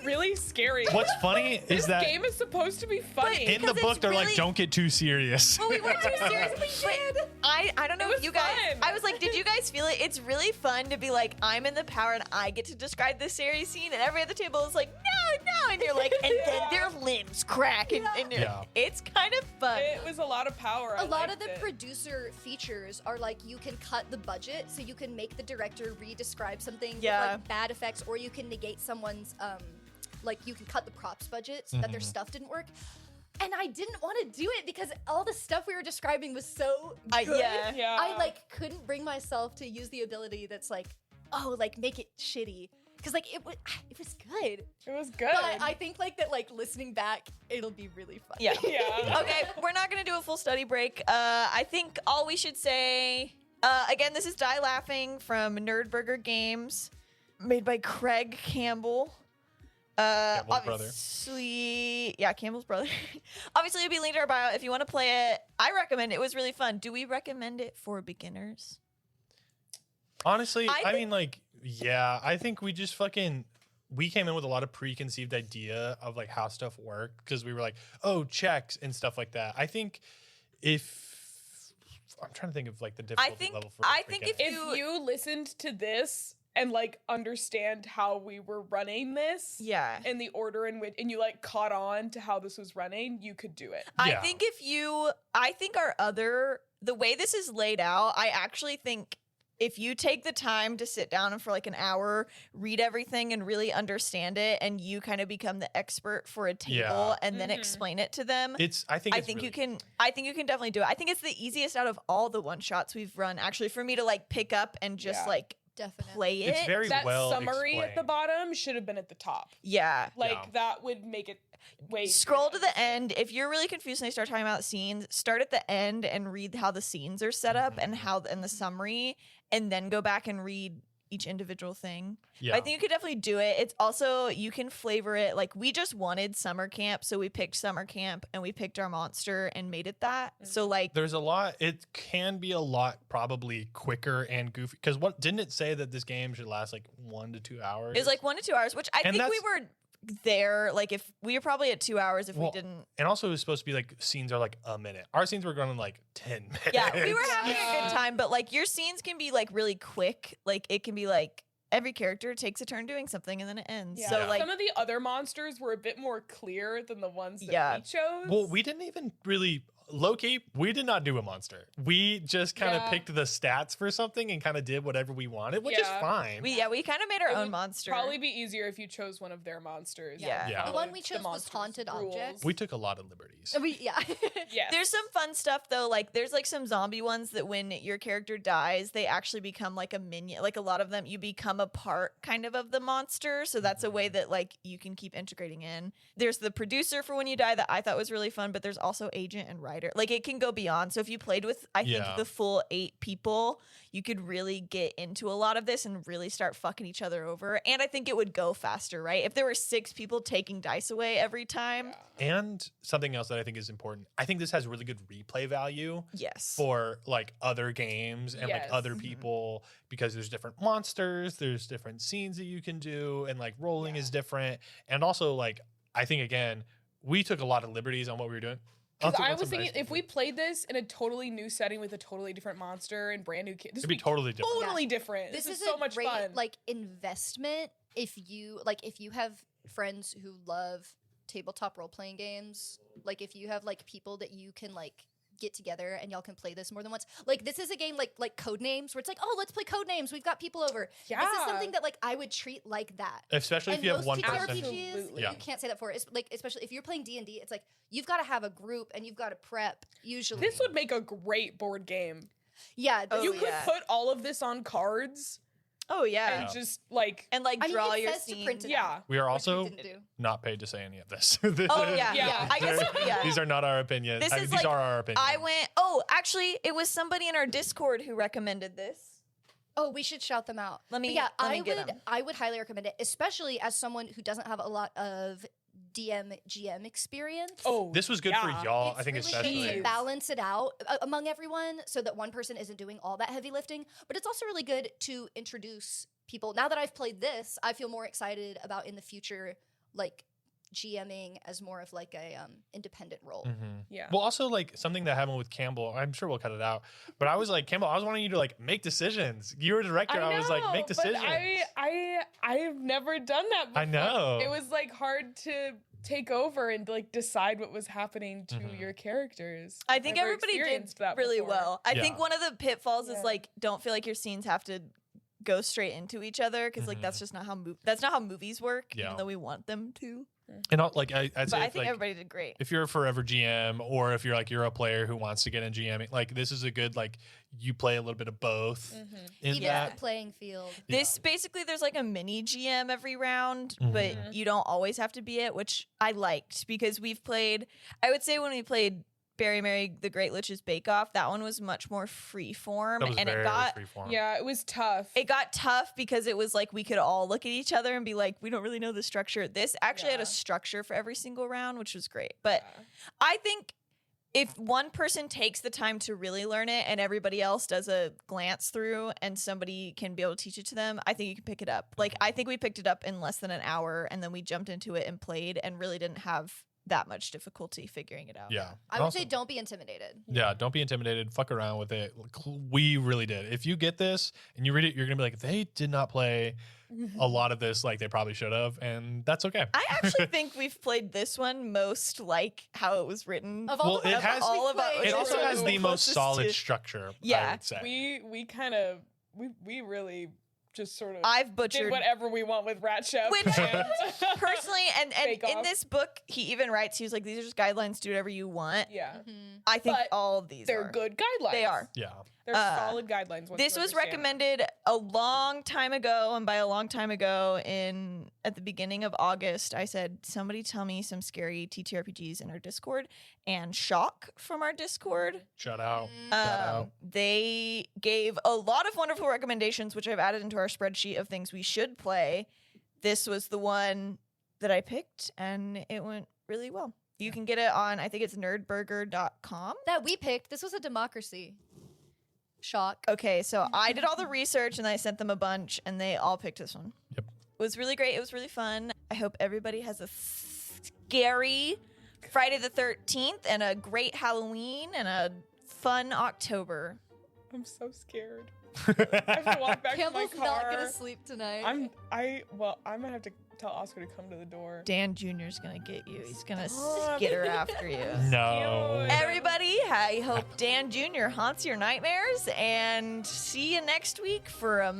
S4: really scary.
S5: What's funny is
S4: This
S5: that
S4: game is supposed to be funny.
S5: in the
S1: because
S5: book
S1: it's
S5: they're
S1: really-
S5: like, don't get too serious.
S1: Well, we weren't too serious. We did. I don't know
S4: It
S1: if
S4: was
S1: you guys.
S4: fun.
S1: I was like, did you guys feel it? It's really fun to be like, I'm in the power and I get to describe this series scene, and every other table is like, no, and you're like, and then their limbs crack, and you're,
S5: Yeah.
S1: it's kind of fun.
S4: It was a lot of power.
S3: A lot of
S4: liked
S3: the
S4: it.
S3: producer features are like you can cut the budget, so you can make the director re-describe something
S1: Yeah.
S3: with like bad effects, or you can negate someone's like you can cut the props budget so that their stuff didn't work. And I didn't want to do it because all the stuff we were describing was so good.
S4: Yeah.
S3: I like couldn't bring myself to use the ability that's like, oh, like make it shitty. Cause like it was good.
S4: It was good.
S3: But I think like that like listening back, it'll be really fun.
S1: Yeah.
S4: Yeah.
S1: Okay, we're not gonna do a full study break. I think all we should say, again, this is Die Laughing from Nerdburger Games, made by Craig Campbell.
S5: Campbell's brother.
S1: Obviously, yeah, Campbell's brother. Obviously, it'll be linked in our bio if you want to play it. I recommend it. It was really fun. Do we recommend it for beginners?
S5: Honestly,
S1: I
S5: I
S1: thi-
S5: mean, like, yeah, I think we just we came in with a lot of preconceived idea of like how stuff worked because we were like, oh, checks and stuff like that. I think I'm trying to think of like the difficulty level for
S1: I think if
S5: beginners.
S4: if you listened to this and like understand how we were running this,
S1: Yeah.
S4: and the order in which, and you like caught on to how this was running, you could do it.
S1: I
S5: Yeah.
S1: think the way this is laid out, I actually think if you take the time to sit down and for like an hour, read everything and really understand it, and you kind of become the expert for a table
S5: Yeah.
S1: and then explain it to them,
S5: I think
S1: I
S5: it's
S1: think
S5: really
S1: you can. I think you can definitely do it. I think it's the easiest out of all the one shots we've run, actually, for me to like pick up and just
S4: Yeah.
S1: like
S3: Definitely.
S1: play it.
S5: It's very
S4: That
S5: well
S4: summary at the
S5: explained.
S4: bottom should have been at the top.
S1: Yeah.
S4: Like
S5: Yeah.
S4: that would make it way
S1: Scroll to the end. If you're really confused and they start talking about scenes, start at the end and read how the scenes are set up and how and the summary, and then go back and read each individual thing.
S5: Yeah.
S1: I think you could definitely do it. It's also, you can flavor it. Like, we just wanted summer camp, so we picked summer camp and we picked our monster and made it that. So like,
S5: There's a lot. It can be a lot probably quicker and goofy. Because what didn't it say that this game should last like 1 to 2 hours?
S1: it was like 1 to 2 hours, which I
S5: And
S1: think we
S5: that's-
S1: were there. Like, if we were probably at 2 hours if we
S5: Well,
S1: didn't.
S5: And also, it was supposed to be like scenes are like a minute. Our scenes were going like 10 minutes.
S1: Yeah, we were having a
S4: Yeah.
S1: good time, but like your scenes can be like really quick. Like, it can be like every character takes a turn doing something and then it ends.
S4: Yeah.
S1: So like,
S4: some of the other monsters were a bit more clear than the ones that
S1: Yeah.
S4: we chose.
S5: Well, we didn't even really low key. We did not do a monster. We just kind of
S4: Yeah.
S5: picked the stats for something and kind of did whatever we wanted, which is
S4: Yeah.
S5: fine.
S1: we kind of made our
S4: It
S1: own
S4: would
S1: monster.
S4: Probably be easier if you chose one of their monsters.
S1: Yeah.
S5: Yeah.
S3: The one we
S4: The
S3: chose was
S4: monster's
S3: haunted
S4: rules.
S3: objects.
S5: We took a lot of liberties.
S3: Yeah.
S4: Yes.
S1: There's some fun stuff though. Like, there's like some zombie ones that when your character dies, they actually become like a minion. Like, a lot of them, you become a part kind of the monster. So that's a way that like you can keep integrating in. There's the producer for when you die that I thought was really fun, but there's also agent and writer. Like, it can go beyond. So if you played with, I think,
S5: Yeah.
S1: the full 8 people, you could really get into a lot of this and really start fucking each other over. And I think it would go faster, right? If there were 6 people taking dice away every time.
S5: And something else that I think is important. I think this has really good replay value
S1: Yes.
S5: for like other games and like
S4: Yes.
S5: other people because there's different monsters, there's different scenes that you can do, and like rolling is different. And also, like, I think again, we took a lot of liberties on what we were doing.
S4: Because
S5: Also,
S4: I
S5: that's
S4: was
S5: some
S4: thinking,
S5: nice
S4: if we played this in a totally new setting with a totally different monster and brand new kids, this
S5: it'd
S4: would
S5: be totally different.
S4: totally different.
S3: This
S4: is
S3: is
S4: so
S3: a
S4: much
S3: great
S4: fun.
S3: like investment if you have friends who love tabletop role playing games. Like, if you have like people that you can like get together and y'all can play this more than once. Like, this is a game like Codenames where it's like, oh, let's play Codenames. We've got people over. This is
S4: Yeah.
S3: something that like I would treat like that.
S5: Especially if
S3: And
S5: you have
S3: most
S5: one person.
S3: TTRPGs,
S4: Absolutely.
S5: Yeah.
S3: you can't say that for. It's like, especially if you're playing D&D, it's like you've got to have a group and you've got to prep usually.
S4: this would make a great board game.
S3: yeah,
S1: Oh,
S4: You
S3: this-
S4: could
S1: yeah.
S4: put all of this on cards
S1: Oh, yeah.
S4: and just like,
S1: And like
S3: I mean,
S1: draw
S3: it
S1: your
S3: says to
S1: scene.
S3: print it
S4: yeah.
S3: out,
S5: We are
S3: which
S5: also
S3: didn't do.
S5: not paid to say any of this.
S1: Oh yeah,
S4: Yeah.
S1: I guess yeah.
S5: These are not our opinions.
S1: This
S5: I mean,
S1: is
S5: these
S1: like-
S5: are our opinions.
S1: I went. Oh, actually, it was somebody in our Discord who recommended this.
S3: Oh, we should shout them out.
S1: Let me-
S3: But yeah,
S1: let me get 'em.
S3: I would highly recommend it, especially as someone who doesn't have a lot of GM experience.
S4: Oh,
S5: This was good for
S4: yeah.
S5: y'all,
S3: It's
S5: I think
S3: really
S5: especially.
S3: good to
S4: Jeez.
S3: balance it out among everyone so that one person isn't doing all that heavy lifting. But it's also really good to introduce people. Now that I've played this, I feel more excited about in the future, like GMing as more of like a independent role.
S5: Mhm.
S4: Yeah.
S5: Well, also like something that happened with Campbell. I'm sure we'll cut it out. But I was like, Campbell, I was wanting you to like make decisions. You were a director. I was like, make
S4: but
S5: decisions.
S4: I've never done that before.
S5: I know.
S4: It was like hard to take over and like decide what was happening to
S5: Mhm.
S4: your characters.
S1: I think
S4: Never
S1: everybody did
S4: experienced that
S1: really
S4: before.
S1: well. I think
S5: Yeah.
S1: one of the pitfalls is
S4: Yeah.
S1: like don't feel like your scenes have to go straight into each other because like that's just not how that's not how movies work.
S5: Yeah.
S1: Even though we want them to.
S5: And like I'd
S1: But
S5: say
S1: I
S5: if,
S1: think
S5: like,
S1: everybody did great.
S5: if you're a forever GM or if you're a player who wants to get in GMing, like this is a good like you play a little bit of both in
S3: Even
S5: that.
S3: the playing field.
S1: This basically there's like a mini GM every round,
S5: Mhm.
S1: but you don't always have to be it, which I liked because we've played. I would say when we played Barry Mary the Great Lich's Bake Off, that one was much more free form,
S5: That was
S1: and
S5: very
S1: it got
S5: freeform.
S4: Yeah, it was tough.
S1: it got tough because it was like we could all look at each other and be like, we don't really know the structure. This actually had
S4: Yeah.
S1: a structure for every single round, which was great. But
S4: Yeah.
S1: I think if one person takes the time to really learn it and everybody else does a glance through and somebody can be able to teach it to them, I think you can pick it up. Like, I think we picked it up in less than an hour and then we jumped into it and played and really didn't have that much difficulty figuring it out.
S5: Yeah.
S3: I
S5: And
S3: would
S5: also-
S3: say don't be intimidated.
S5: Yeah, don't be intimidated. Fuck around with it. We really did. If you get this and you read it, you're gonna be like, they did not play a lot of this like they probably should have, and that's okay.
S1: I actually think we've played this one most like how it was written.
S3: Of all
S5: Well,
S3: the
S5: it
S3: ones
S5: has-
S3: we've
S1: all about-
S3: played,
S5: It also has the most
S1: closest
S5: solid
S1: to-
S5: structure. I
S1: Yeah.
S5: would say.
S4: we kind of we really just sort of
S1: I've
S4: did
S1: butchered
S4: whatever we want with Rat Chef.
S1: Which-
S4: and-
S1: personally, and
S4: Bake
S1: in
S4: Off.
S1: this book, he even writes, he was like, these are just guidelines, do whatever you want.
S4: yeah,
S3: Mhm.
S1: I think
S4: But
S1: all of these
S4: they're
S1: are.
S4: good guidelines.
S1: They are.
S5: Yeah.
S4: They're solid guidelines. once
S1: This
S4: you
S1: was
S4: understand.
S1: recommended a long time ago, and by a long time ago, at the beginning of August, I said, somebody tell me some scary TTRPGs in our Discord, and Shock from our Discord.
S2: Shout out. Shout out.
S1: They gave a lot of wonderful recommendations, which I've added into our spreadsheet of things we should play. This was the one that I picked, and it went really well. You can get it on, I think it's nerdburger.com.
S3: That we picked. This was a democracy. Shock.
S1: Okay, so I did all the research and I sent them a bunch and they all picked this one.
S2: Yep.
S1: It was really great. It was really fun. I hope everybody has a scary Friday the 13th and a great Halloween and a fun October.
S4: I'm so scared. I have to walk back
S3: Campbell's
S4: to my car.
S3: not gonna sleep tonight.
S4: I'm gonna have to tell Oscar to come to the door.
S1: Dan Jr.'s gonna get you. He's gonna skitter after you.
S5: No.
S1: Everybody, I hope Dan Jr. haunts your nightmares and see you next week for a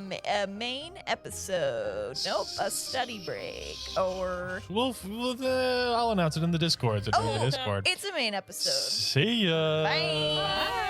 S1: main episode. Nope, a study break. Or
S2: I'll announce it in the Discord. So join the Discord.
S1: it's a main episode.
S2: See ya.
S1: Bye.